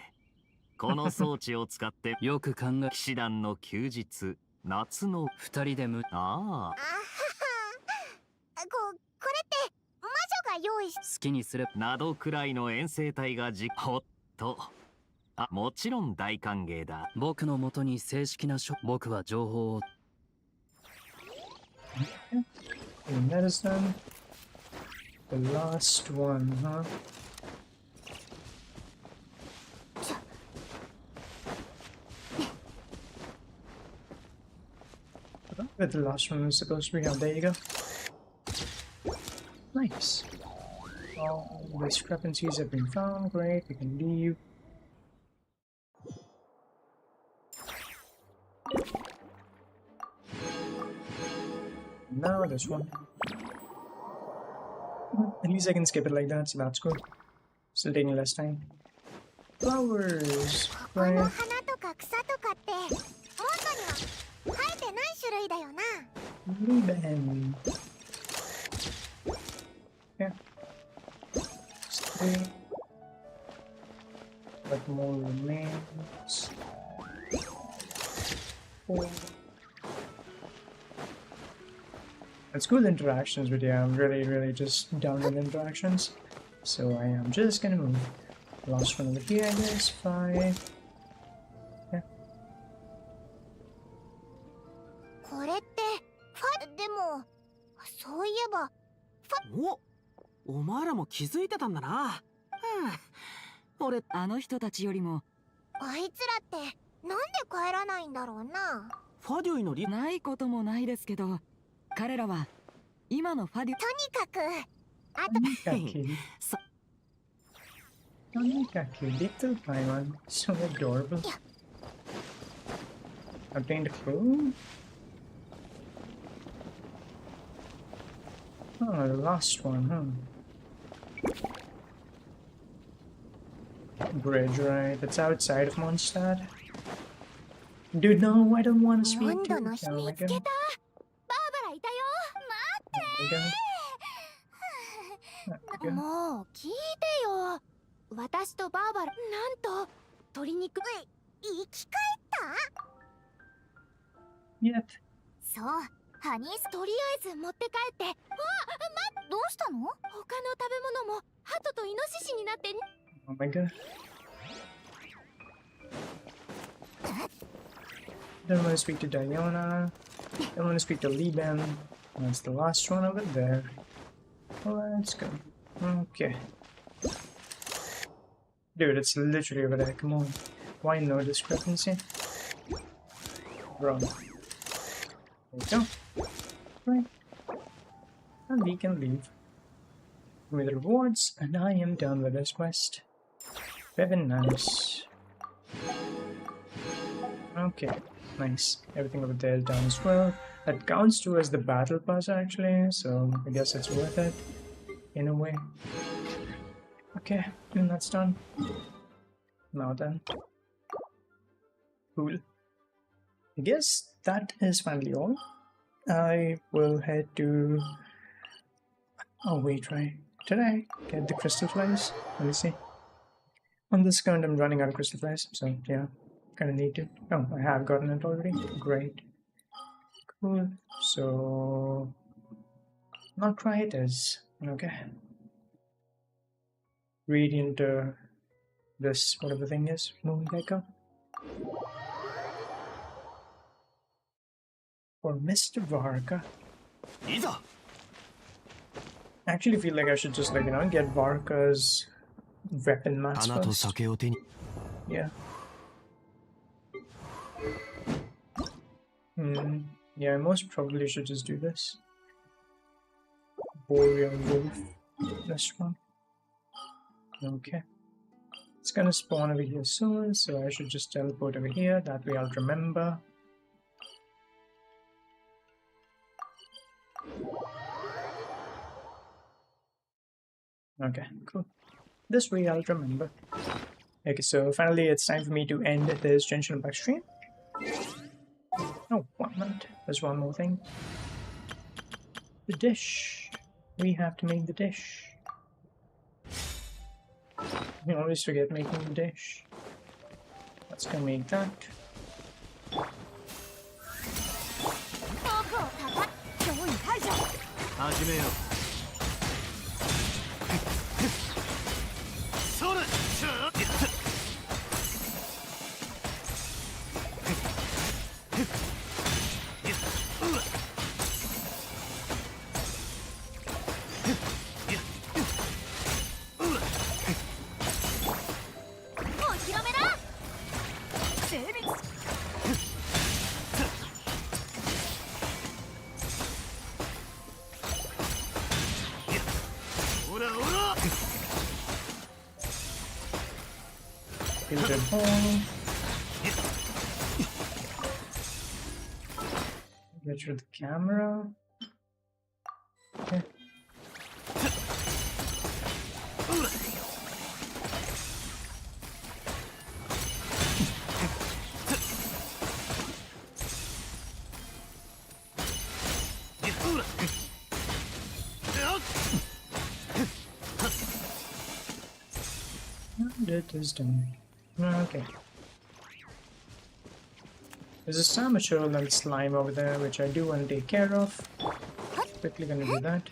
Speaker 17: この装置を使ってよく考え騎士団の休日夏の二人でああ
Speaker 6: これって魔女が用意し
Speaker 17: 好きにすればなどくらいの遠征隊がほっともちろん大歓迎だ僕のもとに正式な僕は情報を
Speaker 1: And that is done. The last one, huh? But the last one was supposed to be out. There you go. discrepancies have been found. Great, we can leave. Now this one. At least I can skip it like that, so that's good. Still taking less time. Flowers. Right. Ribbon. Yeah. Still. But more remains. 4. It's cool interactions, but yeah, I'm really just down with interactions. So I am just gonna move. Last one over here, I guess. 5. Yeah.
Speaker 6: これってでもそういえば
Speaker 3: お前らも気づいてたんだな。俺
Speaker 7: あの人たちよりも
Speaker 6: あいつらってなんで帰らないんだろうな。
Speaker 3: ファデュイの
Speaker 7: ないこともないですけど、彼らは今のファデュ
Speaker 6: とにかくあと
Speaker 1: とにかく little Paimon, so adorable. Obtained a clue? Oh, the last one, huh? Bridge, right? It's outside of Mondstadt. Dude, no, I don't want to speak to him. Oh my god. Oh my god.
Speaker 6: もう聞いてよ。私とバーバラ、なんと鶏肉生き返った？
Speaker 1: Yet.
Speaker 6: そう、ハニースとりあえず持って帰って。どうしたの？他の食べ物もハトとイノシシになって。
Speaker 1: Oh my god. Don't want to speak to Diana. Don't want to speak to Lieben. That's the last one over there. Let's go. Okay. Dude, it's literally over there. Come on. Why no discrepancy? Wrong. There we go. Right. And we can leave. With rewards, and I am done with this quest. Very nice. Okay, nice. Everything over there is done as well. That counts towards the battle pass actually, so I guess it's worth it in a way. Okay, and that's done. Now then. Cool. I guess that is finally all. I will head to... Oh wait, right. Did I get the crystal flies? Let me see. On this count, I'm running out of crystal flies, so yeah, kinda need to. Oh, I have gotten it already. Great. Cool. So... not Krai it is. Okay. Radiant, this, whatever thing is, Moon Gecko. For Mr. Varka. I actually feel like I should just, like, you know, get Varka's weapon mats first. Yeah. Yeah, I most probably should just do this. Boreal Wolf. This one. Okay. It's gonna spawn over here soon, so I should just teleport over here. That way I'll remember. Okay, cool. This way I'll remember. Okay, so finally it's time for me to end this Genshin Impact stream. Oh, 1 minute. There's one more thing. The dish. We have to make the dish. We always forget making the dish. Let's go make that. Filtered hole. Get rid of the camera. Okay. That is done. Okay. There's a Samuel and slime over there, which I do want to take care of. Quickly gonna do that.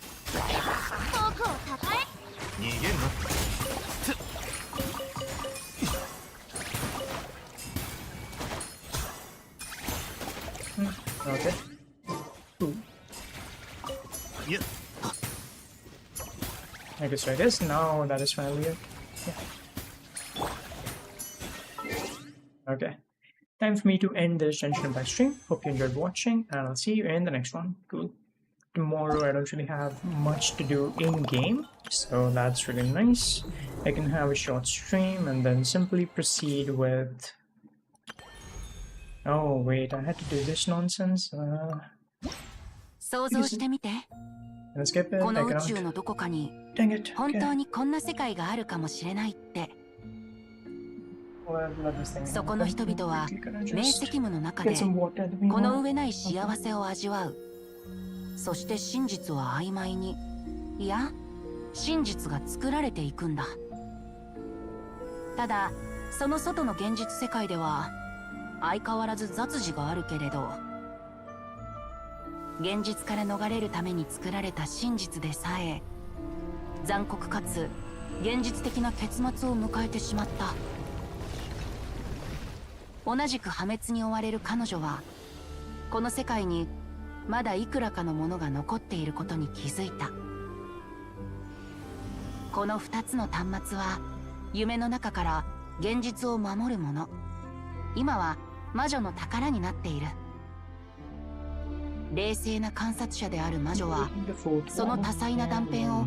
Speaker 1: Okay. Ooh. I guess now that is finally it. Yeah. Okay. Time for me to end this Genshin Impact stream. Hope you enjoyed watching, and I'll see you in the next one. Cool. Tomorrow I don't really have much to do in-game, so that's really nice. I can have a short stream and then simply proceed with... Oh wait, I had to do this nonsense? Let's skip it,
Speaker 7: この
Speaker 1: take
Speaker 7: 宇
Speaker 1: it
Speaker 7: 宙
Speaker 1: out.
Speaker 7: のどこかに
Speaker 1: Dang it,
Speaker 7: 本
Speaker 1: okay.
Speaker 7: 当にこんな世界があるかもしれないって
Speaker 1: Let this thing
Speaker 7: そこの人々は
Speaker 1: quickly gonna
Speaker 7: 明
Speaker 1: just
Speaker 7: 晰夢の中
Speaker 1: get
Speaker 7: で
Speaker 1: some water at the
Speaker 7: この
Speaker 1: meanwhile.
Speaker 7: 上ない幸せを味わうそして真実は曖昧にいや真実が作られていくんだただその外の現実世界では相変わらず雑事があるけれど現実から逃れるために作られた真実でさえ残酷かつ現実的な結末を迎えてしまった同じく破滅に追われる彼女はこの世界にまだいくらかのものが残っていることに気づいたこの2つの端末は夢の中から現実を守るもの今は魔女の宝になっている冷静な観察者である魔女はその多彩な断片を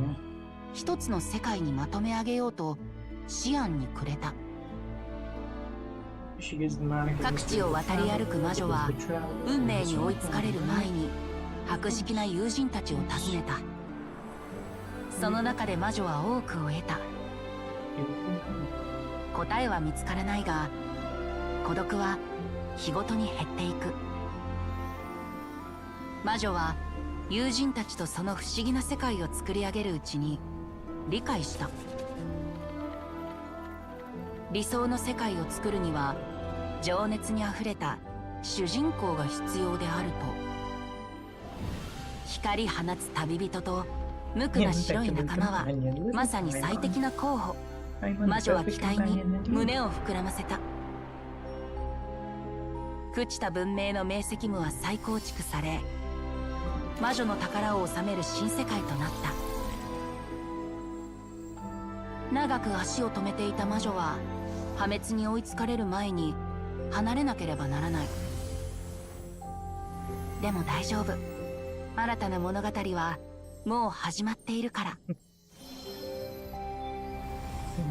Speaker 7: 一つの世界にまとめ上げようと思案にくれた各地を渡り歩く魔女は運命に追いつかれる前に博識な友人たちを訪ねたその中で魔女は多くを得た答えは見つからないが孤独は日ごとに減っていく魔女は友人たちとその不思議な世界を作り上げるうちに理解した理想の世界を作るには情熱にあふれた主人公が必要であると光放つ旅人と無垢な白い仲間はまさに最適な候補魔女は期待に胸を膨らませた朽ちた文明の明晰夢は再構築され魔女の宝を収める新世界となった長く足を止めていた魔女は破滅に追いつかれる前に離れなければならないでも大丈夫新たな物語はもう始まっているから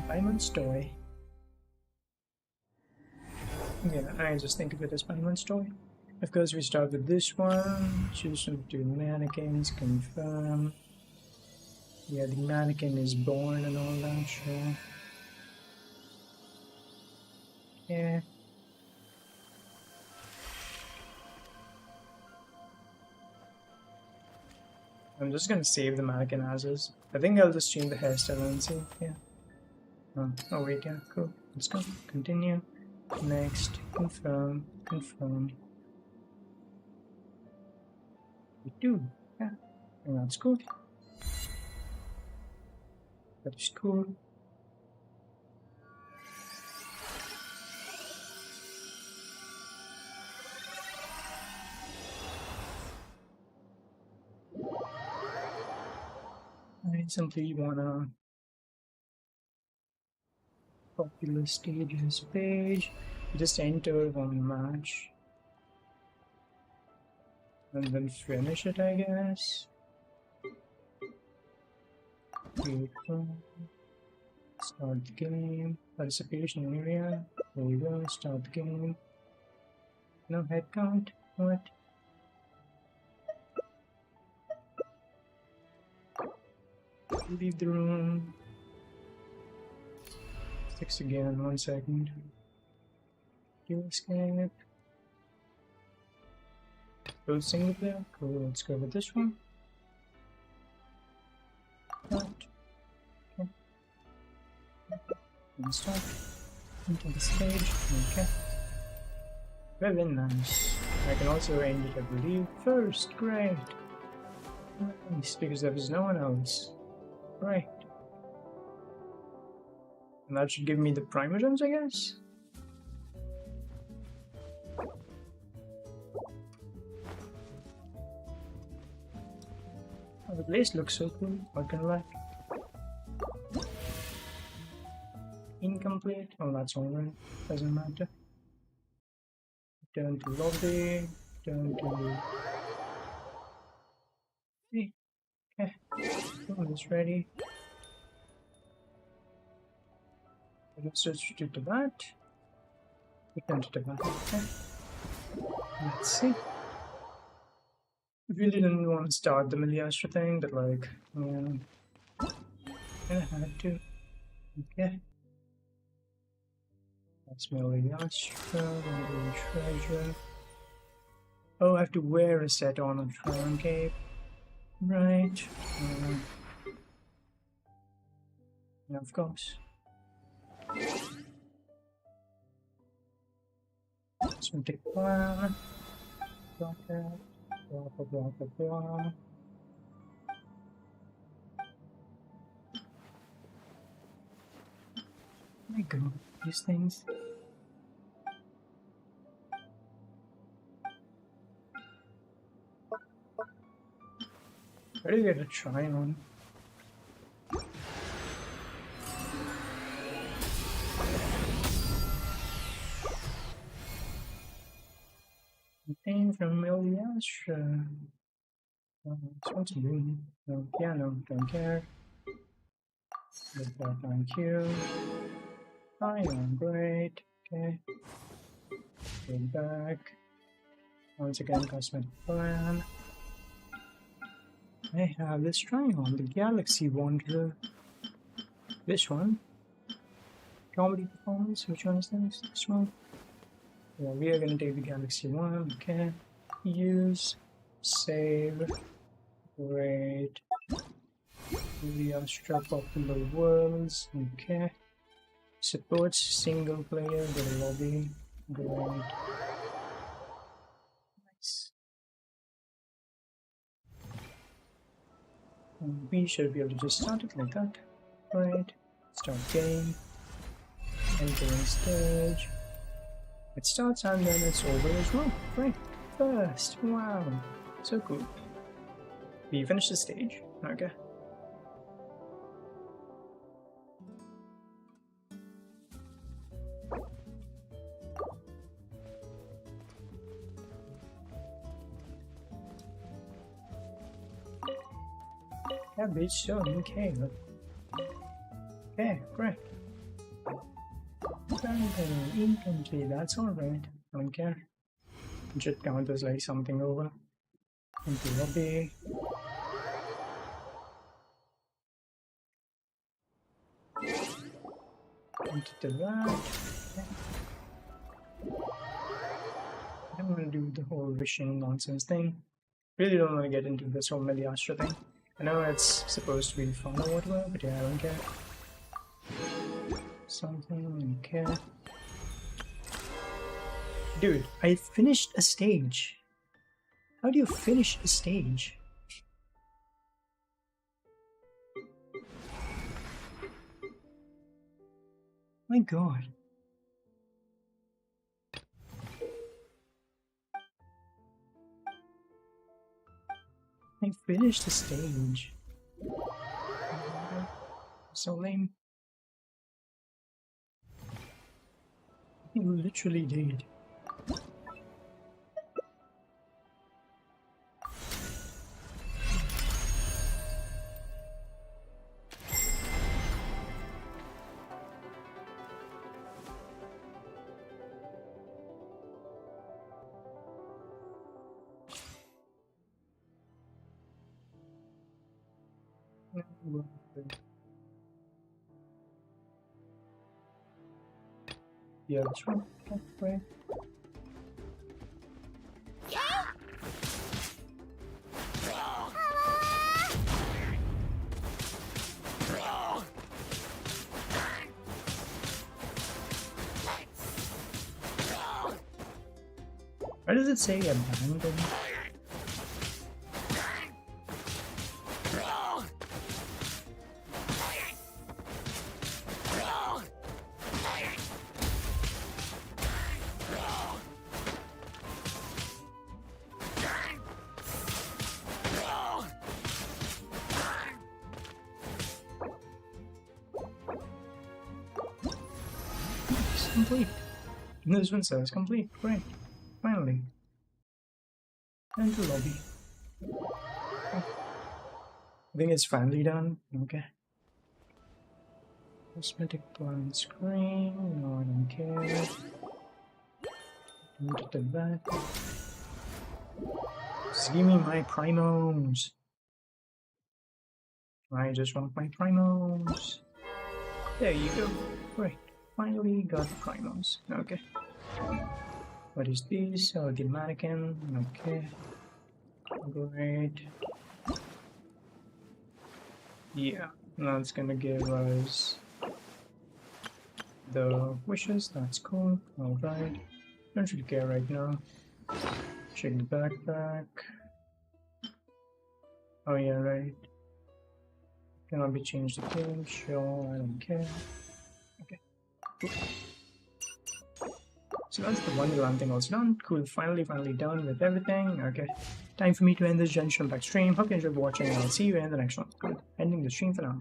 Speaker 1: Paimon story. Yeah, I just think of it as Paimon story. Of course, we start with this one. Choose from 2 mannequins. Confirm. Yeah, the mannequin is born and all that. Sure. Yeah. I'm just gonna save the mannequin as is. I think I'll just change the hairstyle and see. Yeah. Oh wait, yeah, cool. Let's go. Continue. Next. Confirm. Confirm. We do. Yeah. And that's cool. That is cool. I simply wanna popular stages page. Just enter one match and then finish it, I guess. Start the game. Participation area. There you go. Start the game. No head count. What? Leave the room. 6 again. 1 second. Kill escape. Go single player. Cool. Let's go with this one. Start. Okay. And start. Into the stage. Okay. Very nice. I can also end it, I believe, first. Great. Nice, because there was no one else. Right. And that should give me the primogems, I guess? Oh, the place looks so cool. What can I like? Incomplete. Oh, that's alright. Doesn't matter. Turn to lobby. Turn to... Hey. Okay. It's ready. Let's switch to the bat. Return to the bat. Okay. Let's see. I really didn't want to start the Miliastra thing, but like, yeah. I had to. Okay. That's Miliastra, treasure. Oh, I have to wear a set on a Tron cape. Right. Yeah, of course. So take one. Rocket. Blah, blah, blah, blah, blah. There we go. These things. Where do you get a try on? Thing from Miliastra. This one's blue. No piano, don't care. Thank you. I am great. Okay. Go back. Once again, cosmetic plan. I have this triangle, the Galaxy Wanderer. This one. Comedy performance. Which one is this? This one. Yeah, we are gonna take the Galaxy one. Okay. Use. Save. Great. Miliastra popular worlds. Okay. Supports single player. Go to lobby. Great. Nice. And we should be able to just start it like that. Right. Start game. Entering stage. It starts and then it's over as well. Right. First. Wow. So cool. We finished the stage. Okay. Cabbage so okay. Okay, great. Incomplete, that's alright. I don't care. It should count as like something over. Into lobby. Into the right. I'm gonna do the whole wishing nonsense thing. Really don't want to get into this whole Miliastra thing. I know it's supposed to be fun or whatever, but yeah, I don't care. Something, okay. Dude, I finished a stage. How do you finish a stage? My god. I finished the stage. So lame. You literally did. Yeah, that's right. Okay, great. Why does it say abandoned? It's complete. This one says complete. Great. Finally. Enter lobby. I think it's finally done. Okay. Cosmetic plan screen. No, I don't care. Move to the back. Just give me my primos. I just want my primos. There you go. Great. Finally got the primos. Okay. What is this? Oh, the mannequin. Okay. Great. Yeah, now it's gonna give us the wishes. That's cool. Alright. Don't really care right now. Check the backpack. Oh yeah, right. Cannot be changed again. Sure, I don't care. Okay. Cool. So that's the Wonderland thing also done. Cool, finally done with everything. Okay. Time for me to end this Genshin Impact stream. Hope you enjoyed watching and I'll see you in the next one. Cool. Ending the stream for now.